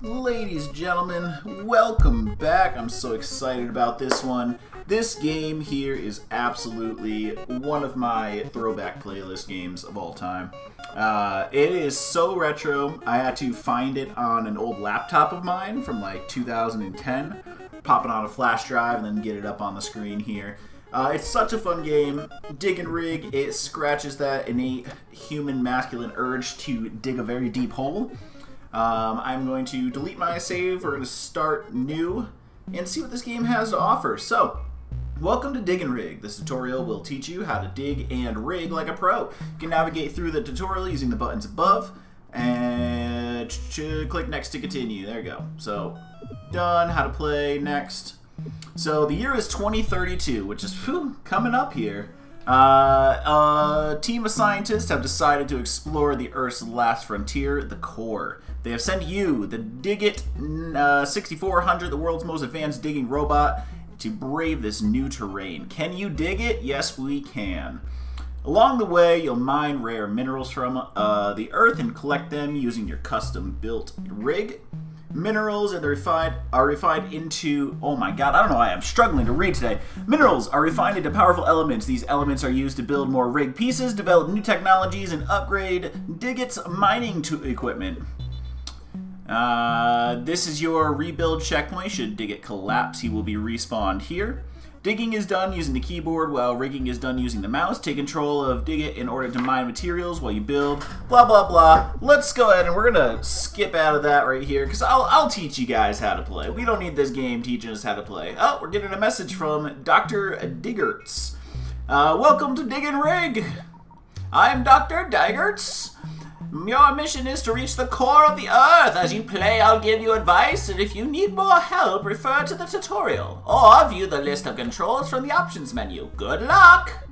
Ladies and gentlemen, welcome back. I'm so excited about this one. This game here is absolutely one of my throwback playlist games of all time. It is so retro. I had to find it on an old laptop of mine from like 2010, pop it on a flash drive, and then get it up on the screen here. It's such a fun game. Dig and rig, it scratches that innate human masculine urge to dig a very deep hole. I'm going to delete my save. We're going to start new and see what this game has to offer. So, welcome to Dig and Rig. This tutorial will teach you how to dig and rig like a pro. You can navigate through the tutorial using the buttons above and click next to continue. There you go. So, done. How to play. Next. So, the year is 2032, which is coming up here. A team of scientists have decided to explore the Earth's last frontier, the core. They have sent you, the Digit 6400, the world's most advanced digging robot, to brave this new terrain. Can you dig it? Yes, we can. Along the way, you'll mine rare minerals from the Earth and collect them using your custom-built rig. Minerals are refined into... Oh my god, I don't know why I'm struggling to read today. Minerals are refined into powerful elements. These elements are used to build more rig pieces, develop new technologies, and upgrade Digit's mining equipment. This is your rebuild checkpoint. Should Digit collapse, he will be respawned here. Digging is done using the keyboard while rigging is done using the mouse. Take control of Digit in order to mine materials while you build. Blah, blah, blah. Let's go ahead and we're going to skip out of that right here because I'll teach you guys how to play. We don't need this game teaching us how to play. Oh, we're getting a message from Dr. Diggerts. Welcome to Dig and Rig. I'm Dr. Diggerts. Your mission is to reach the core of the Earth. As you play, I'll give you advice, and if you need more help, refer to the tutorial, or view the list of controls from the options menu. Good luck!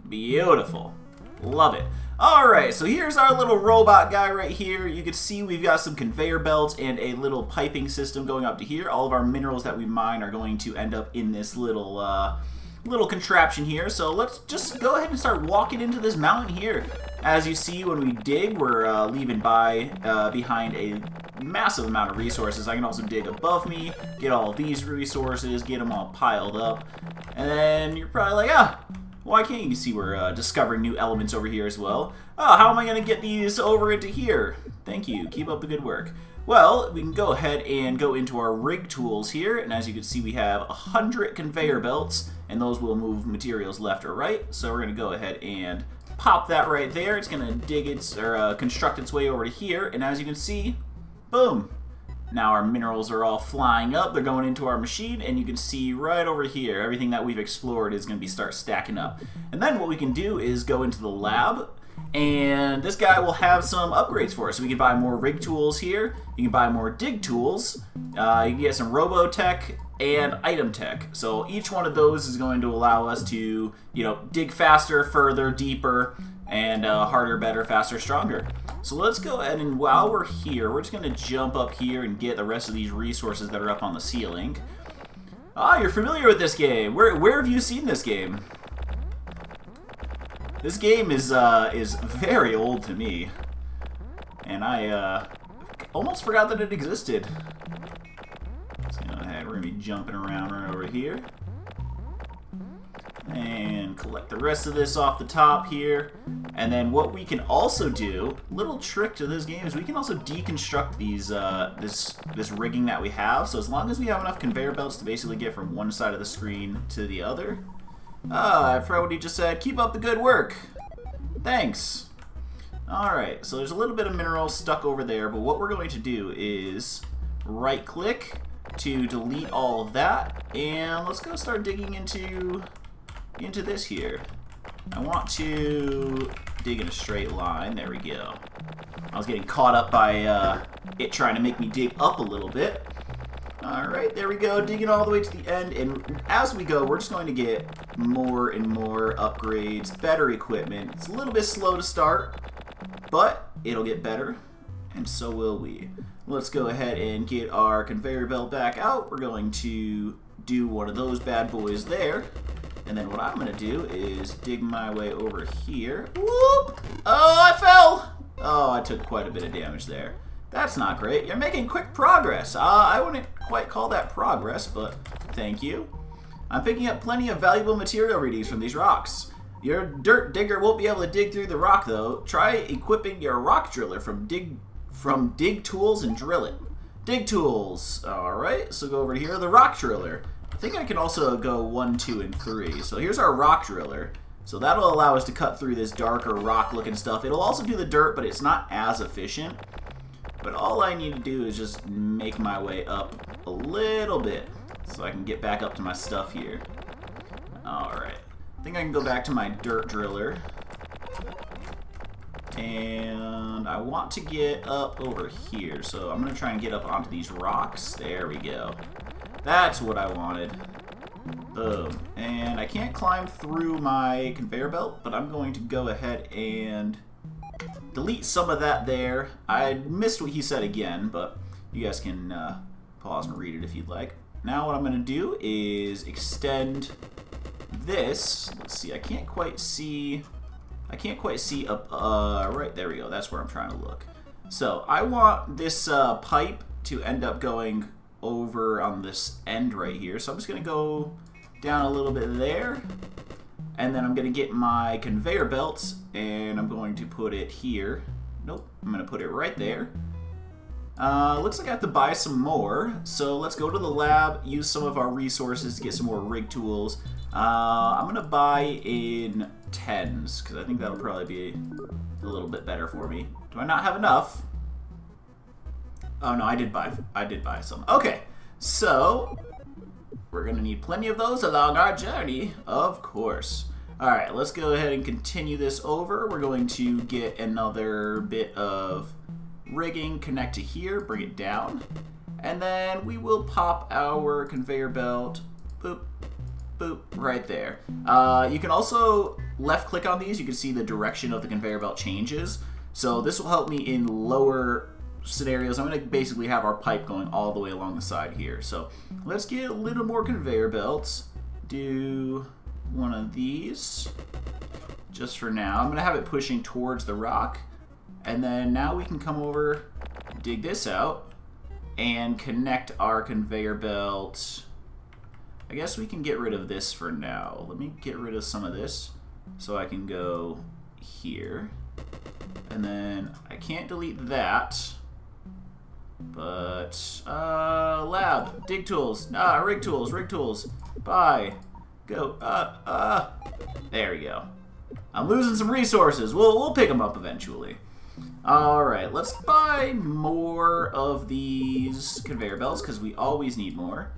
Beautiful. Love it. Alright, so here's our little robot guy right here. You can see we've got some conveyor belts and a little piping system going up to here. All of our minerals that we mine are going to end up in this little contraption here. So let's just go ahead and start walking into this mountain here. As you see, when we dig, we're leaving behind a massive amount of resources. I can also dig above me, get all these resources, get them all piled up. And then you're probably like, why can't you see we're discovering new elements over here as well? Oh, how am I going to get these over into here? Thank you. Keep up the good work. Well, we can go ahead and go into our rig tools here, and as you can see, we have 100 conveyor belts, and those will move materials left or right. So we're going to go ahead and pop that right there. It's going to construct its way over to here, and as you can see, boom. Now our minerals are all flying up. They're going into our machine, and you can see right over here, everything that we've explored is going to start stacking up. And then what we can do is go into the lab, and this guy will have some upgrades for us. So we can buy more rig tools here. You can buy more dig tools. You can get some robotech and item tech. So each one of those is going to allow us to, dig faster, further, deeper, and harder, better, faster, stronger. So let's go ahead and while we're here, we're just going to jump up here and get the rest of these resources that are up on the ceiling. Ah, you're familiar with this game. Where have you seen this game? This game is very old to me, and I almost forgot that it existed. So go ahead, we're gonna be jumping around right over here, and collect the rest of this off the top here. And then what we can also do, little trick to this game, is we can also deconstruct these this rigging that we have. So as long as we have enough conveyor belts to basically get from one side of the screen to the other. I forgot what he just said. Keep up the good work. Thanks. Alright, so there's a little bit of mineral stuck over there, but what we're going to do is right click to delete all of that, and let's go start digging into this here. I want to dig in a straight line. There we go. I was getting caught up by it trying to make me dig up a little bit. Alright, there we go, digging all the way to the end, and as we go, we're just going to get more and more upgrades, better equipment. It's a little bit slow to start, but it'll get better, and so will we. Let's go ahead and get our conveyor belt back out. We're going to do one of those bad boys there, and then what I'm going to do is dig my way over here. Whoop! Oh, I fell! Oh, I took quite a bit of damage there. That's not great. You're making quick progress. I wouldn't quite call that progress, but thank you. I'm picking up plenty of valuable material readings from these rocks. Your dirt digger won't be able to dig through the rock, though. Try equipping your rock driller from dig tools and drill it. Dig tools. Alright, so go over here. The rock driller. I think I can also go 1, 2, and 3. So here's our rock driller. So that'll allow us to cut through this darker rock-looking stuff. It'll also do the dirt, but it's not as efficient. But all I need to do is just make my way up a little bit so I can get back up to my stuff here. Alright. I think I can go back to my dirt driller. And I want to get up over here. So I'm going to try and get up onto these rocks. There we go. That's what I wanted. Boom. And I can't climb through my conveyor belt, but I'm going to go ahead and delete some of that there. I missed what he said again, but you guys can pause and read it if you'd like. Now what I'm going to do is extend this. Let's see. I can't quite see up. Right, there we go. That's where I'm trying to look. So I want this pipe to end up going over on this end right here. So I'm just going to go down a little bit there. And then I'm going to get my conveyor belt, and I'm going to put it here. Nope, I'm going to put it right there. Looks like I have to buy some more. So let's go to the lab, use some of our resources to get some more rig tools. I'm going to buy in 10s, because I think that'll probably be a little bit better for me. Do I not have enough? Oh no, I did buy some. Okay, so we're going to need plenty of those along our journey, of course. Alright, let's go ahead and continue this over. We're going to get another bit of rigging, connect to here, bring it down. And then we will pop our conveyor belt, boop, boop, right there. You can also left click on these. You can see the direction of the conveyor belt changes. So this will help me in lower scenarios. I'm going to basically have our pipe going all the way along the side here. So let's get a little more conveyor belts. Do one of these just for now. I'm going to have it pushing towards the rock. And then now we can come over, dig this out, and connect our conveyor belt. I guess we can get rid of this for now. Let me get rid of some of this so I can go here. And then I can't delete that. But, lab, dig tools, rig tools, buy, go, there we go. I'm losing some resources. We'll pick them up eventually. Alright, let's buy more of these conveyor belts because we always need more.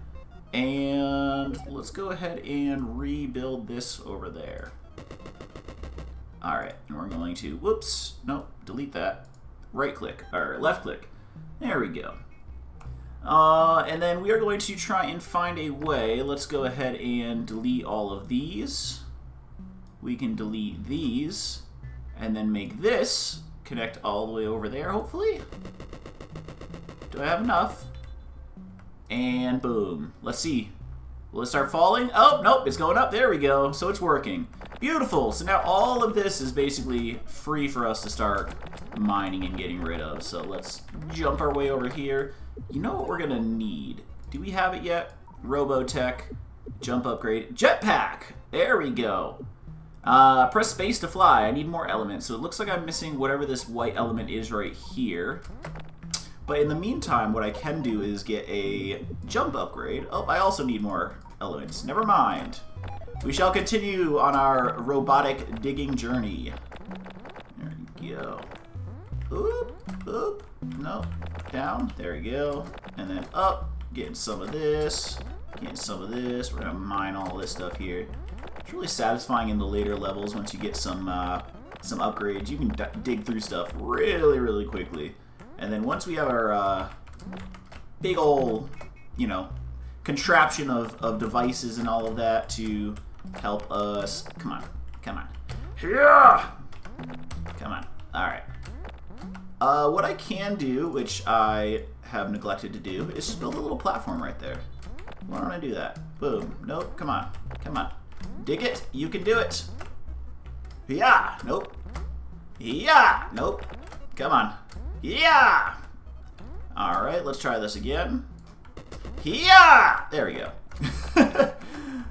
And let's go ahead and rebuild this over there. Alright, and we're going to, whoops, nope, delete that. Right click, or left click. There we go. And then we are going to try and find a way. Let's go ahead and delete all of these. We can delete these. And then make this connect all the way over there, hopefully. Do I have enough? And boom. Let's see. Will it start falling? Oh, nope, it's going up. There we go. So it's working. Beautiful. So now all of this is basically free for us to start mining and getting rid of. So let's jump our way over here. You know what we're going to need? Do we have it yet? Robotech. Jump upgrade. Jetpack. There we go. Press space to fly. I need more elements. So it looks like I'm missing whatever this white element is right here. But in the meantime, what I can do is get a jump upgrade. Oh, I also need more elements. Never mind. We shall continue on our robotic digging journey. There we go. Oop, oop. No. Down. There we go. And then up. Getting some of this. Getting some of this. We're going to mine all this stuff here. It's really satisfying in the later levels once you get some upgrades. You can dig through stuff really, really quickly. And then once we have our big old, you know, contraption of devices and all of that to help us. Come on. Come on. Yeah! Come on. Alright. What I can do, which I have neglected to do, is just build a little platform right there. Why don't I do that? Boom. Nope. Come on. Come on. Dig it. You can do it. Yeah. Nope. Yeah. Nope. Come on. Yeah! Alright, let's try this again. Yeah! There we go.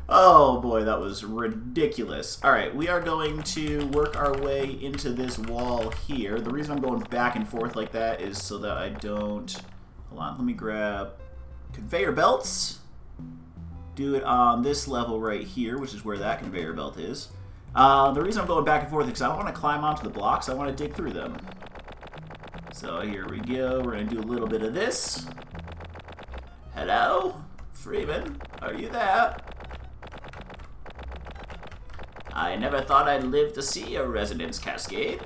Oh boy, that was ridiculous. Alright, we are going to work our way into this wall here. The reason I'm going back and forth like that is so that I don't... Hold on, let me grab conveyor belts. Do it on this level right here, which is where that conveyor belt is. The reason I'm going back and forth is because I don't want to climb onto the blocks, I want to dig through them. So here we go, we're going to do a little bit of this. Hello? Freeman, are you there? I never thought I'd live to see a resonance cascade.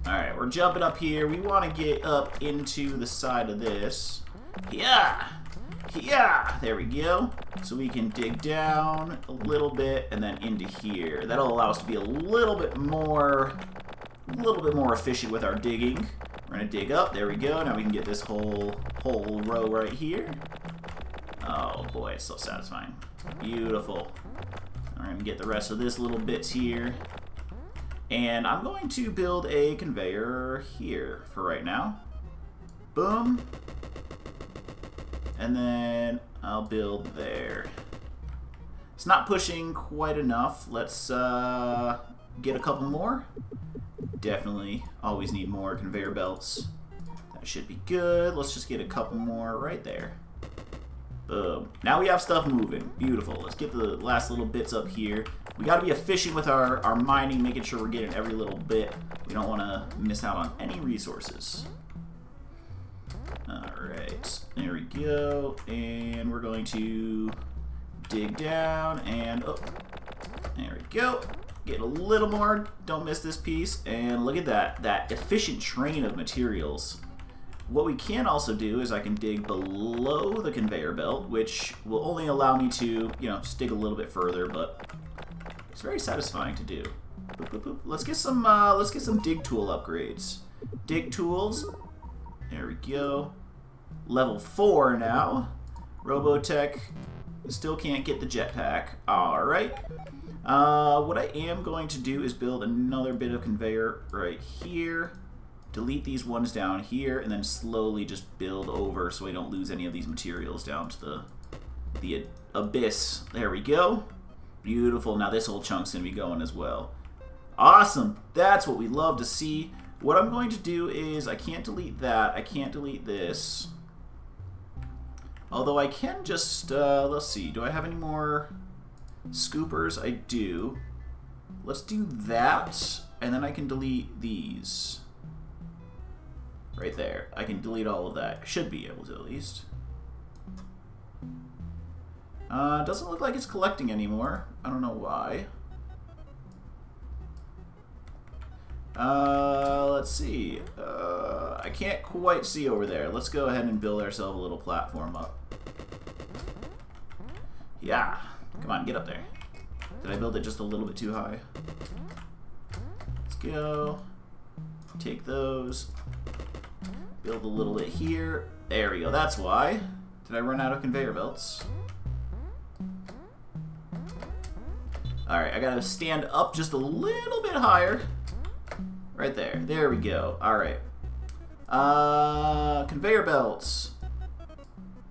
Alright, we're jumping up here. We want to get up into the side of this. Yeah! Yeah! There we go. So we can dig down a little bit and then into here. That'll allow us to be a little bit more efficient with our digging. We're going to dig up. There we go. Now we can get this whole row right here. Oh boy, it's so satisfying. Beautiful. We're going to get the rest of this little bits here. And I'm going to build a conveyor here for right now. Boom. And then I'll build there. It's not pushing quite enough. Let's get a couple more. Definitely always need more conveyor belts. That should be good. Let's just get a couple more right there. Boom. Now we have stuff moving. Beautiful. Let's get the last little bits up here. We got to be efficient with our mining, making sure we're getting every little bit. We don't want to miss out on any resources. Alright. There we go. And we're going to dig down and... Oh, there we go. Get a little more. Don't miss this piece. And look at that. That efficient train of materials. What we can also do is I can dig below the conveyor belt, which will only allow me to, just dig a little bit further, but it's very satisfying to do. Boop, boop, boop. Let's get some dig tool upgrades. Dig tools. There we go. Level 4 now. Robotech. Still can't get the jetpack. All right. What I am going to do is build another bit of conveyor right here. Delete these ones down here, and then slowly just build over so we don't lose any of these materials down to the abyss. There we go. Beautiful. Now this whole chunk's going to be going as well. Awesome. That's what we love to see. What I'm going to do is I can't delete that. I can't delete this. Although I can just, let's see. Do I have any more scoopers? I do. Let's do that, and then I can delete these. Right there. I can delete all of that. Should be able to, at least. Doesn't look like it's collecting anymore. I don't know why. Let's see. I can't quite see over there. Let's go ahead and build ourselves a little platform up. Yeah. Come on, get up there. Did I build it just a little bit too high? Let's go. Take those. Build a little bit here. There we go. That's why. Did I run out of conveyor belts? Alright, I gotta stand up just a little bit higher. Right there. There we go. Alright. Conveyor belts.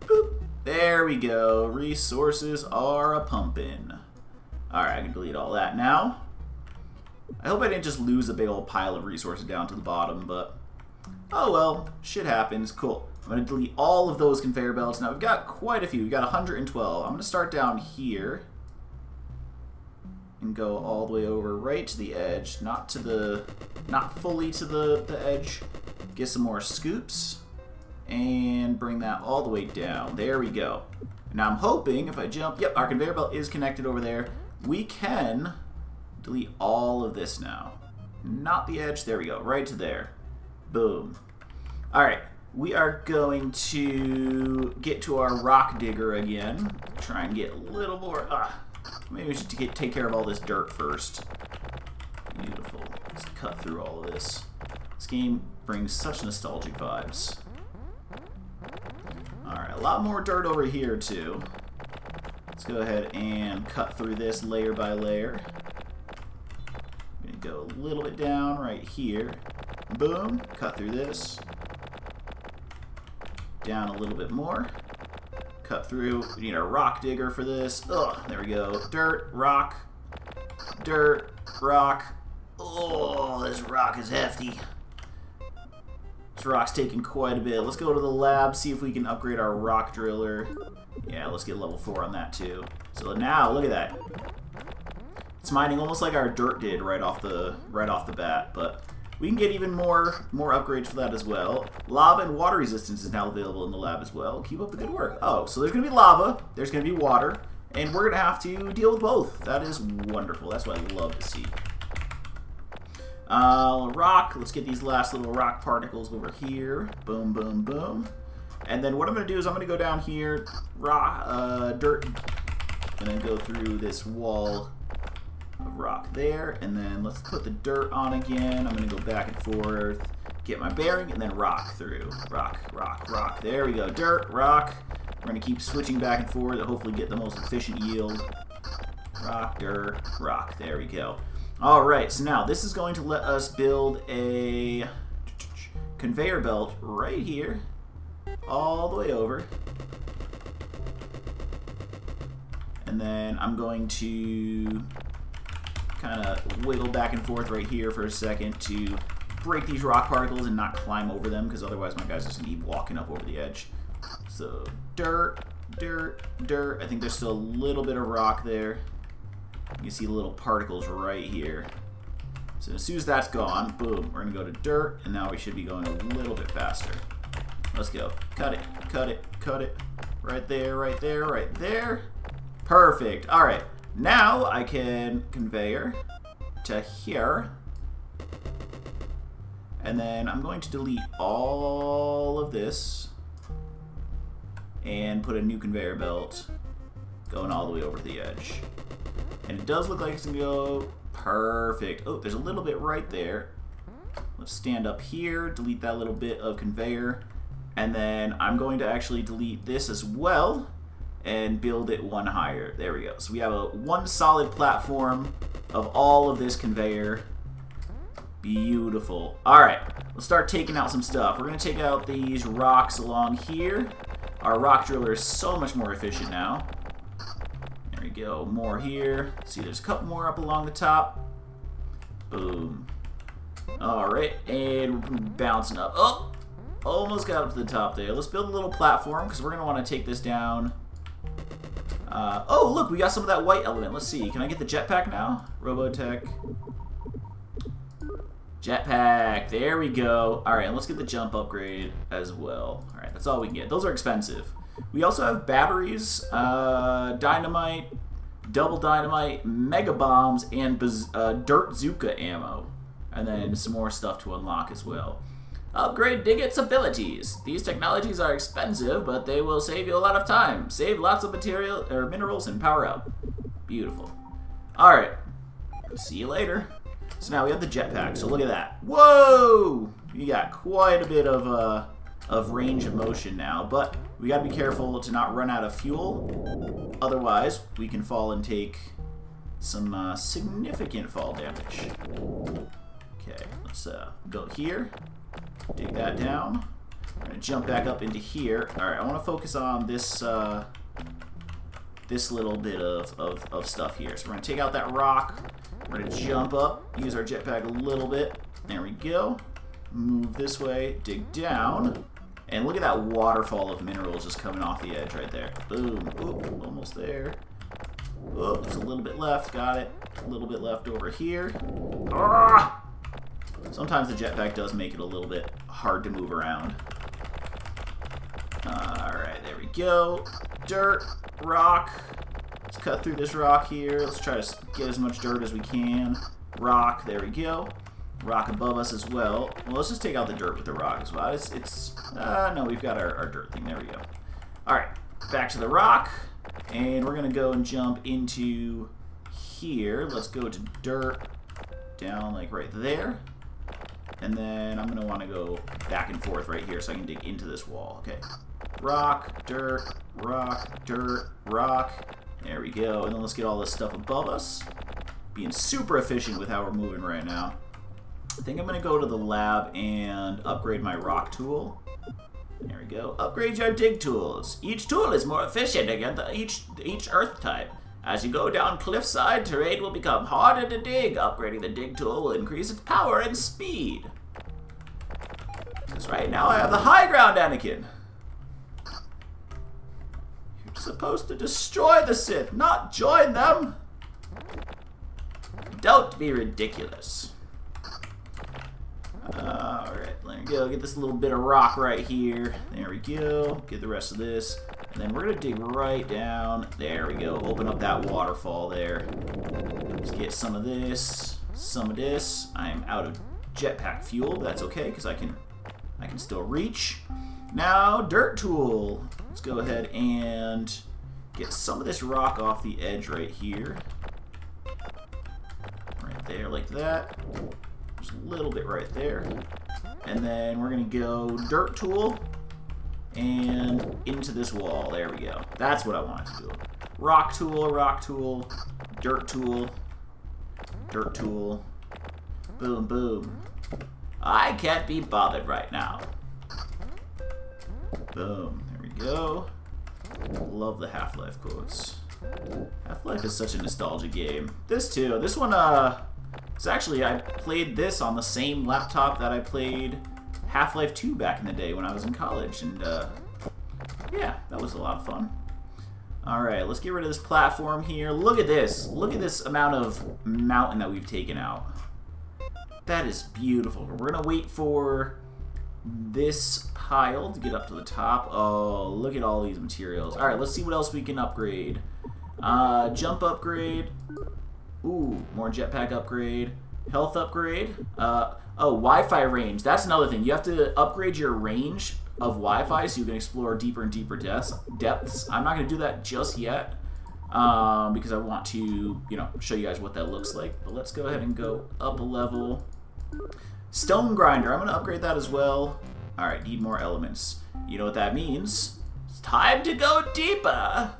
Boop. There we go. Resources are a-pumpin'. Alright, I can delete all that now. I hope I didn't just lose a big old pile of resources down to the bottom, but... Oh well, shit happens. Cool. I'm going to delete all of those conveyor belts. Now we've got quite a few. We've got 112. I'm going to start down here and go all the way over right to the edge, not fully to the edge. Get some more scoops and bring that all the way down. There we go. Now I'm hoping if I jump, yep, our conveyor belt is connected over there. We can delete all of this now. Not the edge. There we go. Right to there. Boom. Alright, we are going to get to our rock digger again. Try and get a little more... maybe we should take care of all this dirt first. Beautiful. Let's cut through all of this. This game brings such nostalgic vibes. Alright, a lot more dirt over here too. Let's go ahead and cut through this layer by layer. I'm going to go a little bit down right here. Boom. Cut through this. down a little bit more. Cut through. We need a rock digger for this. Ugh, there we go. Dirt, rock, dirt, rock. Oh, this rock is hefty. This rock's taking quite a bit. Let's go to the lab, see if we can upgrade our rock driller. Yeah, let's get level 4 on that too. So now, look at that. It's mining almost like our dirt did right off the bat, but we can get even more upgrades for that as well. Lava and water resistance is now available in the lab as well. Keep up the good work. Oh, so there's going to be lava, there's going to be water, and we're going to have to deal with both. That is wonderful. That's what I love to see. Rock. Let's get these last little rock particles over here. Boom, boom, boom. And then what I'm going to do is I'm going to go down here, dirt, and then go through this wall of rock there, and then let's put the dirt on again. I'm going to go back and forth, get my bearing, and then rock through. Rock, rock, rock. There we go. Dirt, rock. We're going to keep switching back and forth to hopefully get the most efficient yield. Rock, dirt, rock. There we go. Alright, so now this is going to let us build a conveyor belt right here, all the way over. And then I'm going to kind of wiggle back and forth right here for a second to break these rock particles and not climb over them, because otherwise my guy's just going to keep walking up over the edge. So dirt, dirt, dirt. I think there's still a little bit of rock there. You can see the little particles right here. So as soon as that's gone, boom, we're going to go to dirt, and now we should be going a little bit faster. Let's go. Cut it, cut it, cut it. Right there, right there, right there. Perfect. All right. Now I can conveyor to here. And then I'm going to delete all of this and put a new conveyor belt going all the way over to the edge. And it does look like it's going to go perfect. Oh, there's a little bit right there. Let's stand up here, delete that little bit of conveyor. And then I'm going to actually delete this as well and build it one higher. There we go. So we have one solid platform of all of this conveyor. Beautiful. All right, let's start taking out some stuff. We're going to take out these rocks along here. Our rock driller is so much more efficient now. There we go. More here. See, there's a couple more up along the top. Boom. All right, and we're bouncing up. Oh, almost got up to the top there. Let's build a little platform because we're going to want to take this down. Oh, look, we got some of that white element. Let's see. Can I get the jetpack now? Robotech. Jetpack. There we go. All right, and let's get the jump upgrade as well. All right, that's all we can get. Those are expensive. We also have batteries, dynamite, double dynamite, mega bombs, and dirt Zuka ammo. And then some more stuff to unlock as well. Upgrade Digit's abilities. These technologies are expensive, but they will save you a lot of time. Save lots of material or minerals and power up. Beautiful. All right. See you later. So now we have the jetpack. So look at that. Whoa! You got quite a bit of range of motion now, but we got to be careful to not run out of fuel. Otherwise, we can fall and take some significant fall damage. Okay, let's go here. Dig that down. We're going to jump back up into here. Alright, I want to focus on this this little bit of stuff here. So we're going to take out that rock. We're going to jump up, use our jetpack a little bit. There we go. Move this way, dig down. And look at that waterfall of minerals just coming off the edge right there. Boom. Oop, almost there. Oh, there's a little bit left. Got it. A little bit left over here. Ah! Sometimes the jetpack does make it a little bit hard to move around. Alright, there we go. Dirt, rock. Let's cut through this rock here. Let's try to get as much dirt as we can. Rock, there we go. Rock above us as well. Well, let's just take out the dirt with the rock as well. No, we've got our dirt thing. There we go. Alright, back to the rock. And we're going to go and jump into here. Let's go to dirt down like right there. And then I'm going to want to go back and forth right here so I can dig into this wall. Okay. Rock, dirt, rock, dirt, rock. There we go. And then let's get all this stuff above us. Being super efficient with how we're moving right now. I think I'm going to go to the lab and upgrade my rock tool. There we go. Upgrade your dig tools. Each tool is more efficient against each earth type. As you go down cliffside, terrain will become harder to dig. Upgrading the dig tool will increase its power and speed. Because right now I have the high ground, Anakin. You're supposed to destroy the Sith, not join them. Don't be ridiculous. Alright, there we go. Get this little bit of rock right here. There we go. Get the rest of this. And then we're going to dig right down. There we go. Open up that waterfall there. Let's get some of this. Some of this. I am out of jetpack fuel, but that's okay because I can still reach. Now, dirt tool. Let's go ahead and get some of this rock off the edge right here. Right there, like that. Just a little bit right there. And then we're going to go dirt tool and into this wall. There we go. That's what I wanted to do. Rock tool, dirt tool, dirt tool. Boom, boom. I can't be bothered right now. Boom. There we go. Love the Half-Life quotes. Half-Life is such a nostalgia game. This too. This one, it's actually, I played this on the same laptop that I played Half-Life 2 back in the day when I was in college. And, yeah, that was a lot of fun. Alright, let's get rid of this platform here. Look at this. Look at this amount of mountain that we've taken out. That is beautiful. We're going to wait for this pile to get up to the top. Oh, look at all these materials. Alright, let's see what else we can upgrade. Jump upgrade. Ooh, more jetpack upgrade. Health upgrade. Oh, Wi-Fi range. That's another thing. You have to upgrade your range of Wi-Fi so you can explore deeper and deeper depths. I'm not going to do that just yet because I want to, show you guys what that looks like. But let's go ahead and go up a level. Stone grinder. I'm going to upgrade that as well. All right, need more elements. You know what that means? It's time to go deeper.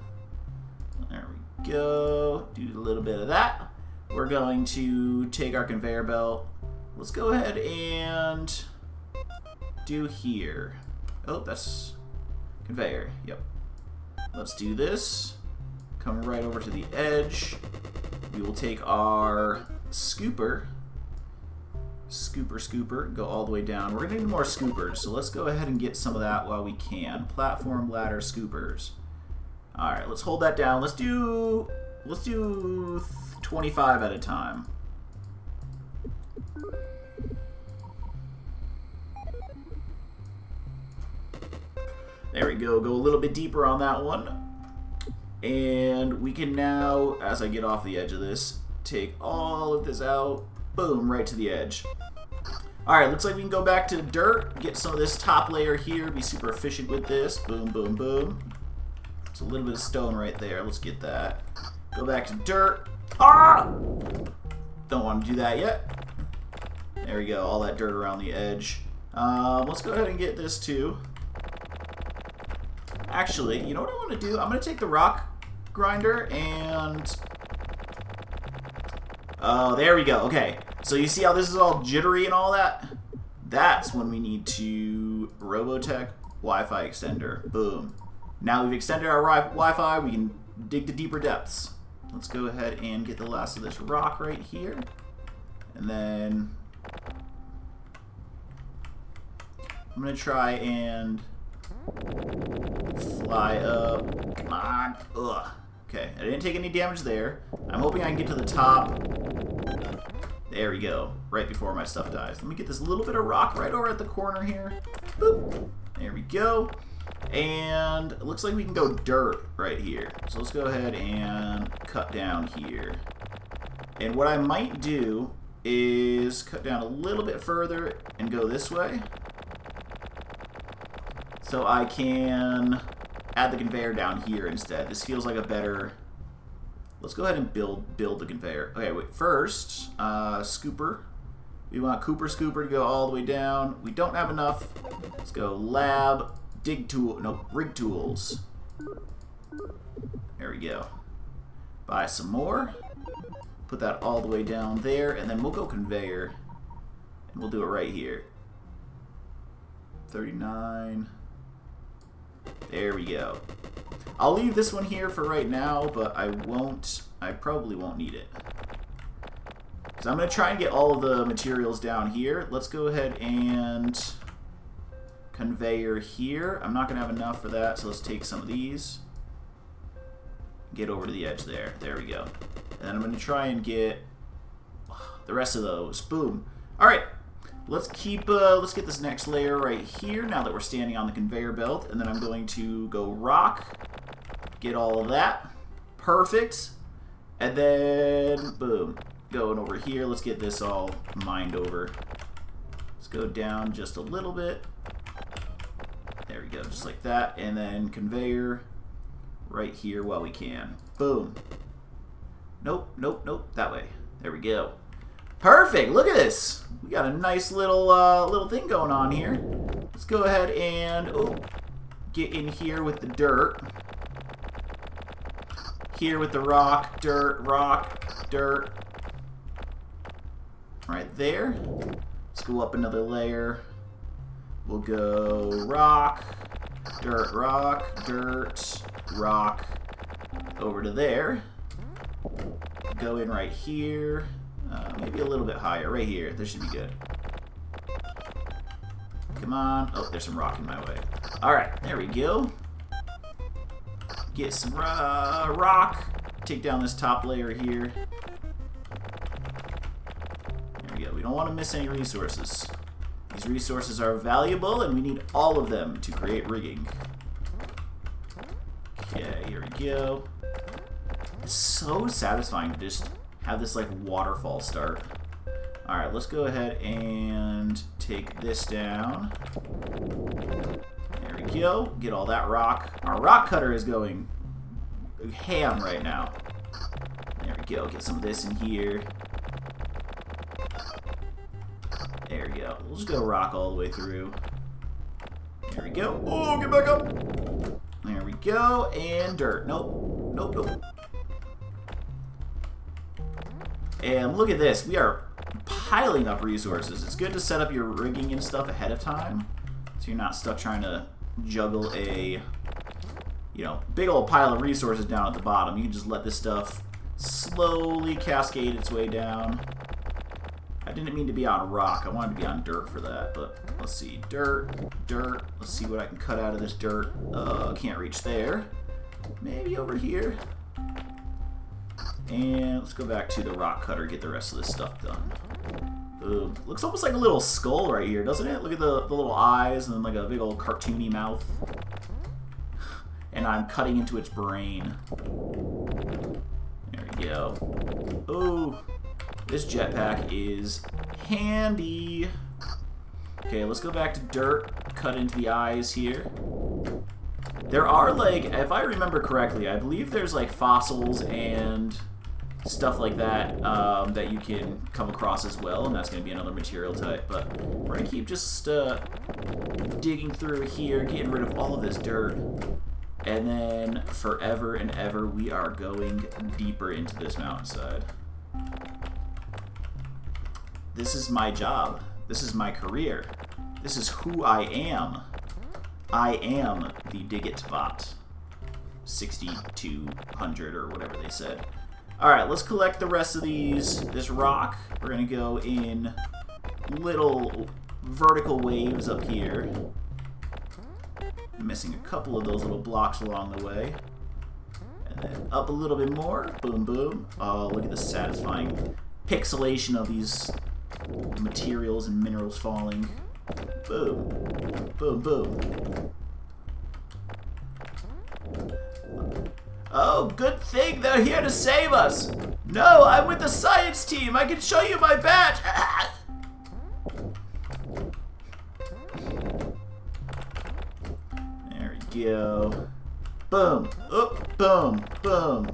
There we go. Do a little bit of that. We're going to take our conveyor belt. Let's go ahead and do here. Oh, that's conveyor. Yep. Let's do this. Come right over to the edge. We will take our scooper. Scooper. Go all the way down. We're going to need more scoopers, so let's go ahead and get some of that while we can. Platform, ladder, scoopers. Alright, let's hold that down. Let's do 25 at a time. There we go. Go a little bit deeper on that one. And we can now, as I get off the edge of this, take all of this out. Boom, right to the edge. Alright, looks like we can go back to dirt, get some of this top layer here, be super efficient with this. Boom, boom, boom. There's a little bit of stone right there. Let's get that. Go back to dirt. Ah! Don't want to do that yet. There we go, all that dirt around the edge. Let's go ahead and get this too. Actually, you know what I want to do? I'm going to take the rock grinder and... Oh, there we go. Okay. So you see how this is all jittery and all that? That's when we need to Robotech Wi-Fi extender. Boom. Now we've extended our Wi-Fi, we can dig to deeper depths. Let's go ahead and get the last of this rock right here. And then I'm going to try and fly up. Come on. Ugh. Okay, I didn't take any damage there. I'm hoping I can get to the top. There we go. Right before my stuff dies. Let me get this little bit of rock right over at the corner here. Boop. There we go. And it looks like we can go dirt right here. So let's go ahead and cut down here. And what I might do is cut down a little bit further and go this way. So I can add the conveyor down here instead. This feels like a better... Let's go ahead and build the conveyor. Okay, wait. First, scooper. We want scooper to go all the way down. We don't have enough. Let's go lab, dig tool, no, rig tools. There we go. Buy some more. Put that all the way down there, and then we'll go conveyor. And we'll do it right here. 39. There we go. I'll leave this one here for right now, but I probably won't need it. Because I'm going to try and get all of the materials down here. Let's go ahead and conveyor here. I'm not going to have enough for that, so let's take some of these. Get over to the edge there. There we go. And I'm going to try and get the rest of those. Boom. All right. Let's get this next layer right here now that we're standing on the conveyor belt. And then I'm going to go rock. Get all of that. Perfect. And then, boom. Going over here. Let's get this all mined over. Let's go down just a little bit. There we go. Just like that. And then conveyor right here while we can. Boom. Nope, nope, nope. That way. There we go. Perfect. Look at this. We got a nice little thing going on here. Let's go ahead and get in here with the dirt. Here with the rock, dirt. Right there. Let's go up another layer. We'll go rock, dirt, rock, over to there. Go in right here. Maybe a little bit higher. Right here. This should be good. Come on. Oh, there's some rock in my way. Alright, there we go. Get some rock. Take down this top layer here. There we go. We don't want to miss any resources. These resources are valuable, and we need all of them to create rigging. Okay, here we go. It's so satisfying to just have this like waterfall start. Alright, let's go ahead and take this down. There we go. Get all that rock. Our rock cutter is going ham right now. There we go. Get some of this in here. There we go. We'll just go rock all the way through. There we go. Oh, get back up. There we go. And dirt. Nope. Nope, nope. And look at this. We are piling up resources. It's good to set up your rigging and stuff ahead of time, so you're not stuck trying to juggle a, big old pile of resources down at the bottom. You can just let this stuff slowly cascade its way down. I didn't mean to be on rock. I wanted to be on dirt for that, but let's see. Dirt. Let's see what I can cut out of this dirt. Can't reach there. Maybe over here. And let's go back to the rock cutter, get the rest of this stuff done. Boom. Looks almost like a little skull right here, doesn't it? Look at the little eyes and then like a big old cartoony mouth. And I'm cutting into its brain. There we go. Oh, this jetpack is handy. Okay, let's go back to dirt, cut into the eyes here. There are, like, if I remember correctly, I believe there's, like, fossils and stuff like that that you can come across as well, and that's going to be another material type. But we're going to keep just digging through here, getting rid of all of this dirt, and then forever and ever we are going deeper into this mountainside. This is my job. This is my career. This is who I am. I am the Digit Bot 6200 or whatever they said. Alright, let's collect the rest of this rock. We're going to go in little vertical waves up here. I'm missing a couple of those little blocks along the way. And then up a little bit more. Boom, boom. Oh, look at the satisfying pixelation of these materials and minerals falling. Boom. Boom, boom. Oh, good thing they're here to save us. No, I'm with the science team. I can show you my badge. There we go. Boom. Oop, boom, boom.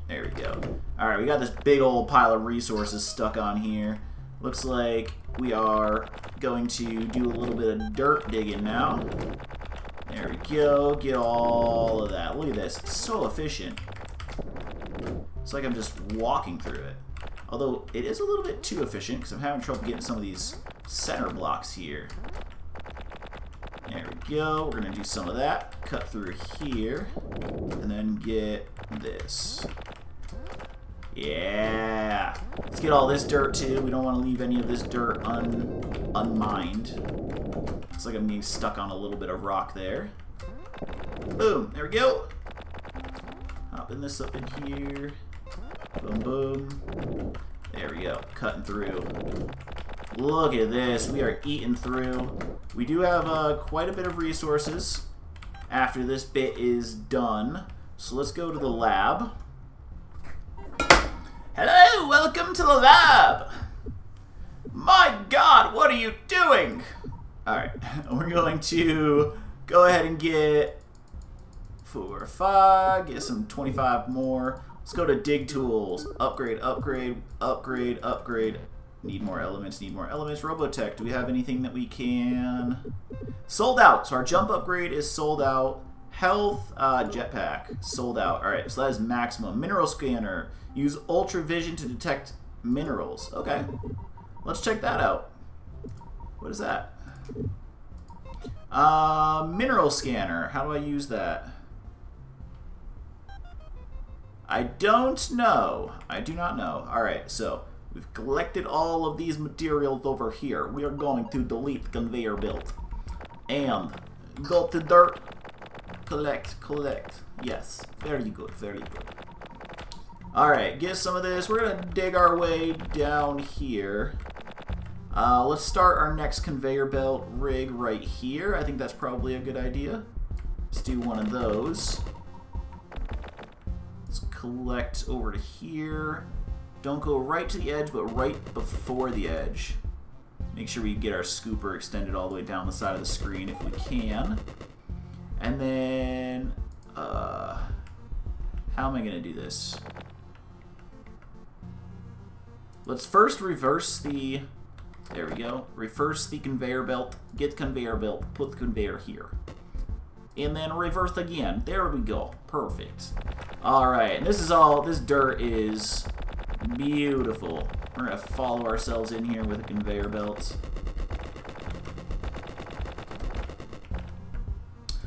There we go. Alright, we got this big old pile of resources stuck on here. Looks like we are going to do a little bit of dirt digging now. There we go. Get all of that. Look at this. It's so efficient. It's like I'm just walking through it. Although it is a little bit too efficient because I'm having trouble getting some of these center blocks here. There we go. We're going to do some of that. Cut through here. And then get this. Yeah. Let's get all this dirt too. We don't want to leave any of this dirt unmined. Looks like I'm getting stuck on a little bit of rock there. Boom. There we go. Hopping this up in here. Boom, boom. There we go. Cutting through. Look at this. We are eating through. We do have quite a bit of resources after this bit is done. So let's go to the lab. Hello, welcome to the lab. My God, what are you doing? All right, we're going to go ahead and get 4 or 5, get some 25 more. Let's go to dig tools, upgrade, upgrade, upgrade, upgrade. Need more elements, need more elements. Robotech, do we have anything that we can? Sold out, so our jump upgrade is sold out. Health, jetpack, sold out. All right, so that is maximum. Mineral scanner. Use ultra vision to detect minerals. Okay, let's check that out. What is that? Mineral scanner. How do I use that? I don't know. I do not know. All right, so we've collected all of these materials over here. We are going to delete the conveyor belt and go to dirt. Collect, collect. Yes, very good, very good. Alright, get some of this. We're going to dig our way down here. Let's start our next conveyor belt rig right here. I think that's probably a good idea. Let's do one of those. Let's collect over to here. Don't go right to the edge, but right before the edge. Make sure we get our scooper extended all the way down the side of the screen if we can. And then, how am I going to do this? Let's first reverse the, there we go, reverse the conveyor belt, get the conveyor belt, put the conveyor here. And then reverse again. There we go. Perfect. Alright, and this is all, this dirt is beautiful. We're going to follow ourselves in here with a conveyor belt.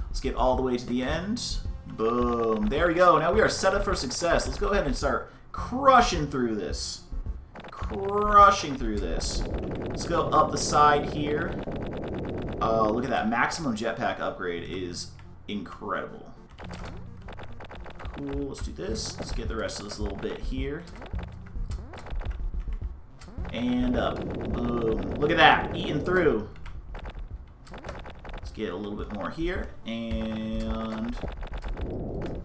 Let's get all the way to the end. Boom. There we go. Now we are set up for success. Let's go ahead and start crushing through this. Crushing through this. Let's go up the side here. Look at that. Maximum jetpack upgrade is incredible. Cool. Let's do this. Let's get the rest of this little bit here. And up. Boom. Look at that. Eating through. Let's get a little bit more here. And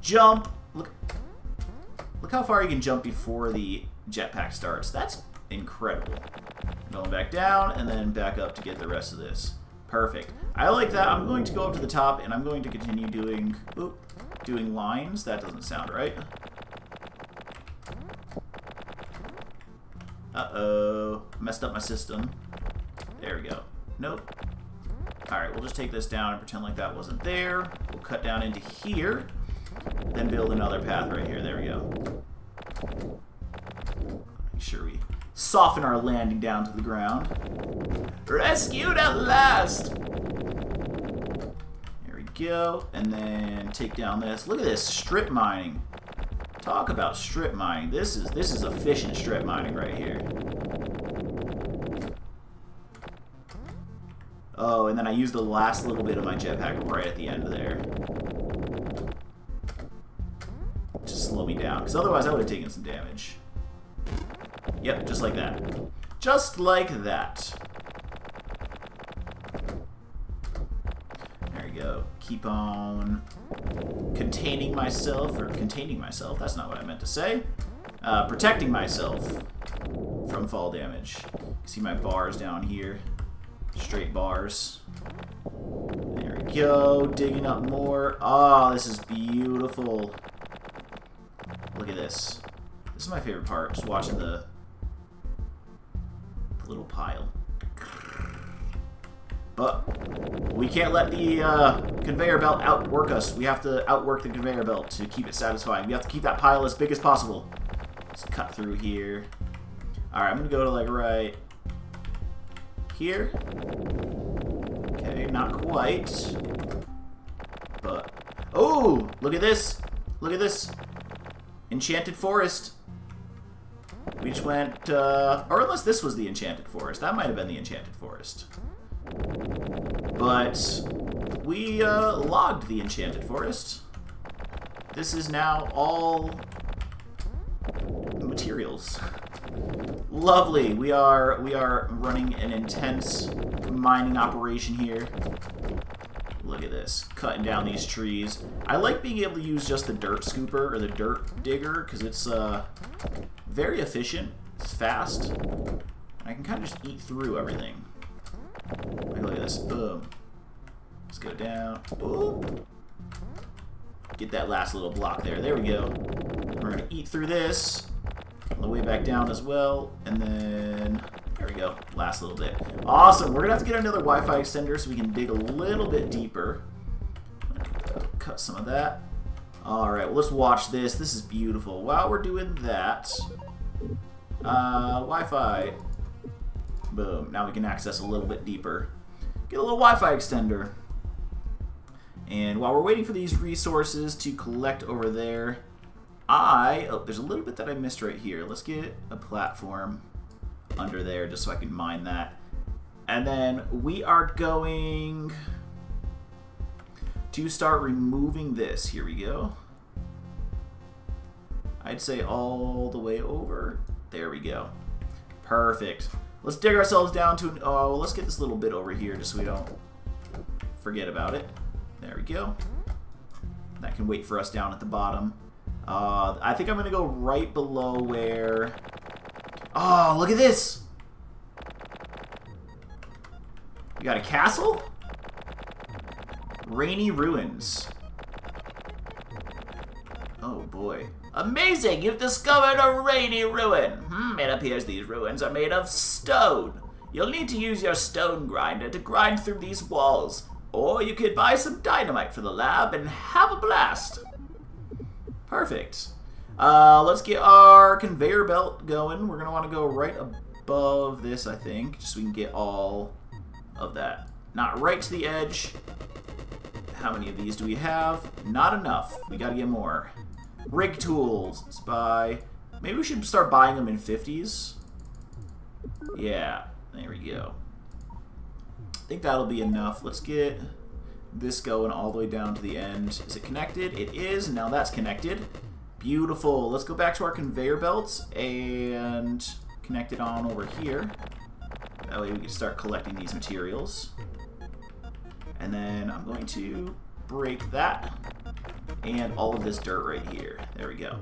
jump. Look how far you can jump before the jetpack starts. That's incredible. Going back down and then back up to get the rest of this. Perfect. I like that. I'm going to go up to the top and I'm going to continue doing lines. That doesn't sound right. Uh-oh. Messed up my system. There we go. Nope. Alright, we'll just take this down and pretend like that wasn't there. We'll cut down into here. Then build another path right here. There we go. Make sure we soften our landing down to the ground. Rescued at last! There we go. And then take down this. Look at this. Strip mining. Talk about strip mining. This is efficient strip mining right here. Oh, and then I used the last little bit of my jetpack right at the end there. To slow me down, because otherwise I would have taken some damage. Yep, just like that. Just like that. There we go. Keep on containing myself, that's not what I meant to say. Protecting myself from fall damage. You see my bars down here. Straight bars. There we go. Digging up more. Oh, this is beautiful. Look at this. This is my favorite part, just watching the little pile. But we can't let the conveyor belt outwork us. We have to outwork the conveyor belt to keep it satisfying. We have to keep that pile as big as possible. Let's cut through here. Alright, I'm going to go to like right here. Okay, Okay, not quite. But, oh, look at this. Look at this. Enchanted forest. We just went, or unless this was the enchanted forest. That might have been the enchanted forest. But we logged the enchanted forest. This is now all materials. Lovely. We are running an intense mining operation here. Look at this. Cutting down these trees. I like being able to use just the dirt scooper or the dirt digger because it's very efficient. It's fast. I can kind of just eat through everything. Look at this. Boom. Let's go down. Ooh. Get that last little block there. There we go. We're going to eat through this. On the way back down as well. And then, there we go. Last little bit. Awesome. We're going to have to get another Wi-Fi extender so we can dig a little bit deeper. Cut some of that. Alright, well, let's watch this. This is beautiful. While we're doing that, Wi-Fi. Boom. Now we can access a little bit deeper. Get a little Wi-Fi extender. And while we're waiting for these resources to collect over there, oh, there's a little bit that I missed right here. Let's get a platform under there just so I can mine that. And then we are going to start removing this. Here we go. I'd say all the way over. There we go. Perfect. Let's dig ourselves down to, well, let's get this little bit over here just so we don't forget about it. There we go. That can wait for us down at the bottom. I think I'm going to go right below where... Oh, look at this! We got a castle? Rainy ruins. Oh boy. Amazing! You've discovered a rainy ruin! It appears these ruins are made of stone. You'll need to use your stone grinder to grind through these walls. Or you could buy some dynamite for the lab and have a blast. Perfect. Let's get our conveyor belt going. We're going to want to go right above this, I think, just so we can get all of that. Not right to the edge. How many of these do we have? Not enough. We got to get more. Rig tools. Let's buy... Maybe we should start buying them in 50s. Yeah, there we go. I think that'll be enough. Let's get this going all the way down to the end. Is it connected? It is. Now that's connected. Beautiful. Let's go back to our conveyor belts and connect it on over here. That way we can start collecting these materials. And then I'm going to break that and all of this dirt right here. There we go.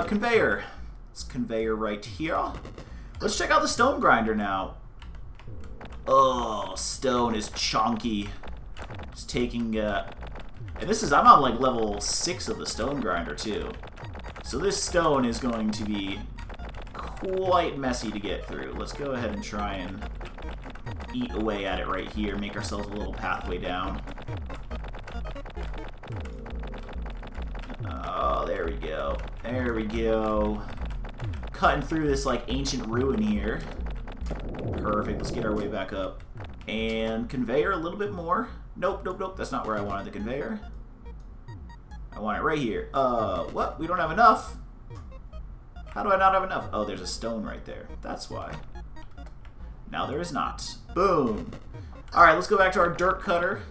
Conveyor. Let's conveyor right here. Let's check out the stone grinder now. Oh, stone is chunky. It's taking, and this is, I'm on like level 6 of the stone grinder too. So this stone is going to be quite messy to get through. Let's go ahead and try and eat away at it right here. Make ourselves a little pathway down. Oh, there we go. There we go. Cutting through this like ancient ruin here. Perfect. Let's get our way back up. And conveyor a little bit more. Nope, nope, nope. That's not where I wanted the conveyor. I want it right here. What? We don't have enough? How do I not have enough? Oh, there's a stone right there. That's why. Now there is not. Boom. Alright, let's go back to our dirt cutter.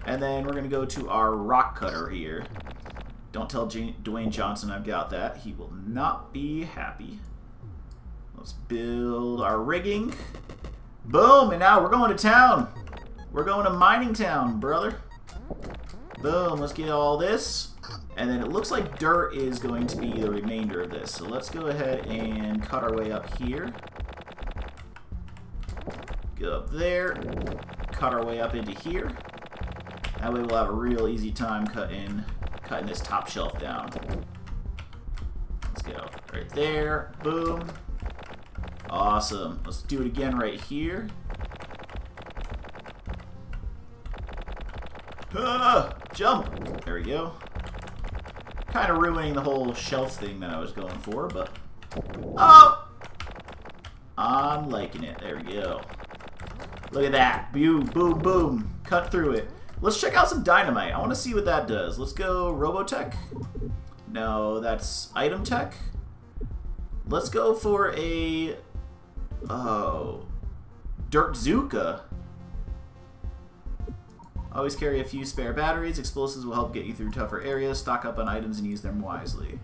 And then we're going to go to our rock cutter here. Don't tell Dwayne Johnson I've got that. He will not be happy. Let's build our rigging. Boom, and now we're going to town. We're going to mining town, brother. Boom, let's get all this. And then it looks like dirt is going to be the remainder of this. So let's go ahead and cut our way up here. Go up there. Cut our way up into here. That way we'll have a real easy time cutting this top shelf down. Let's go right there. Boom. Awesome. Let's do it again right here. Jump. There we go. Kind of ruining the whole shelf thing that I was going for, but... Oh! I'm liking it. There we go. Look at that. Boom, boom, boom. Cut through it. Let's check out some dynamite. I want to see what that does. Let's go Robotech. No, that's item tech. Let's go for a... Oh. Dirt Zuka. Always carry a few spare batteries. Explosives will help get you through tougher areas. Stock up on items and use them wisely.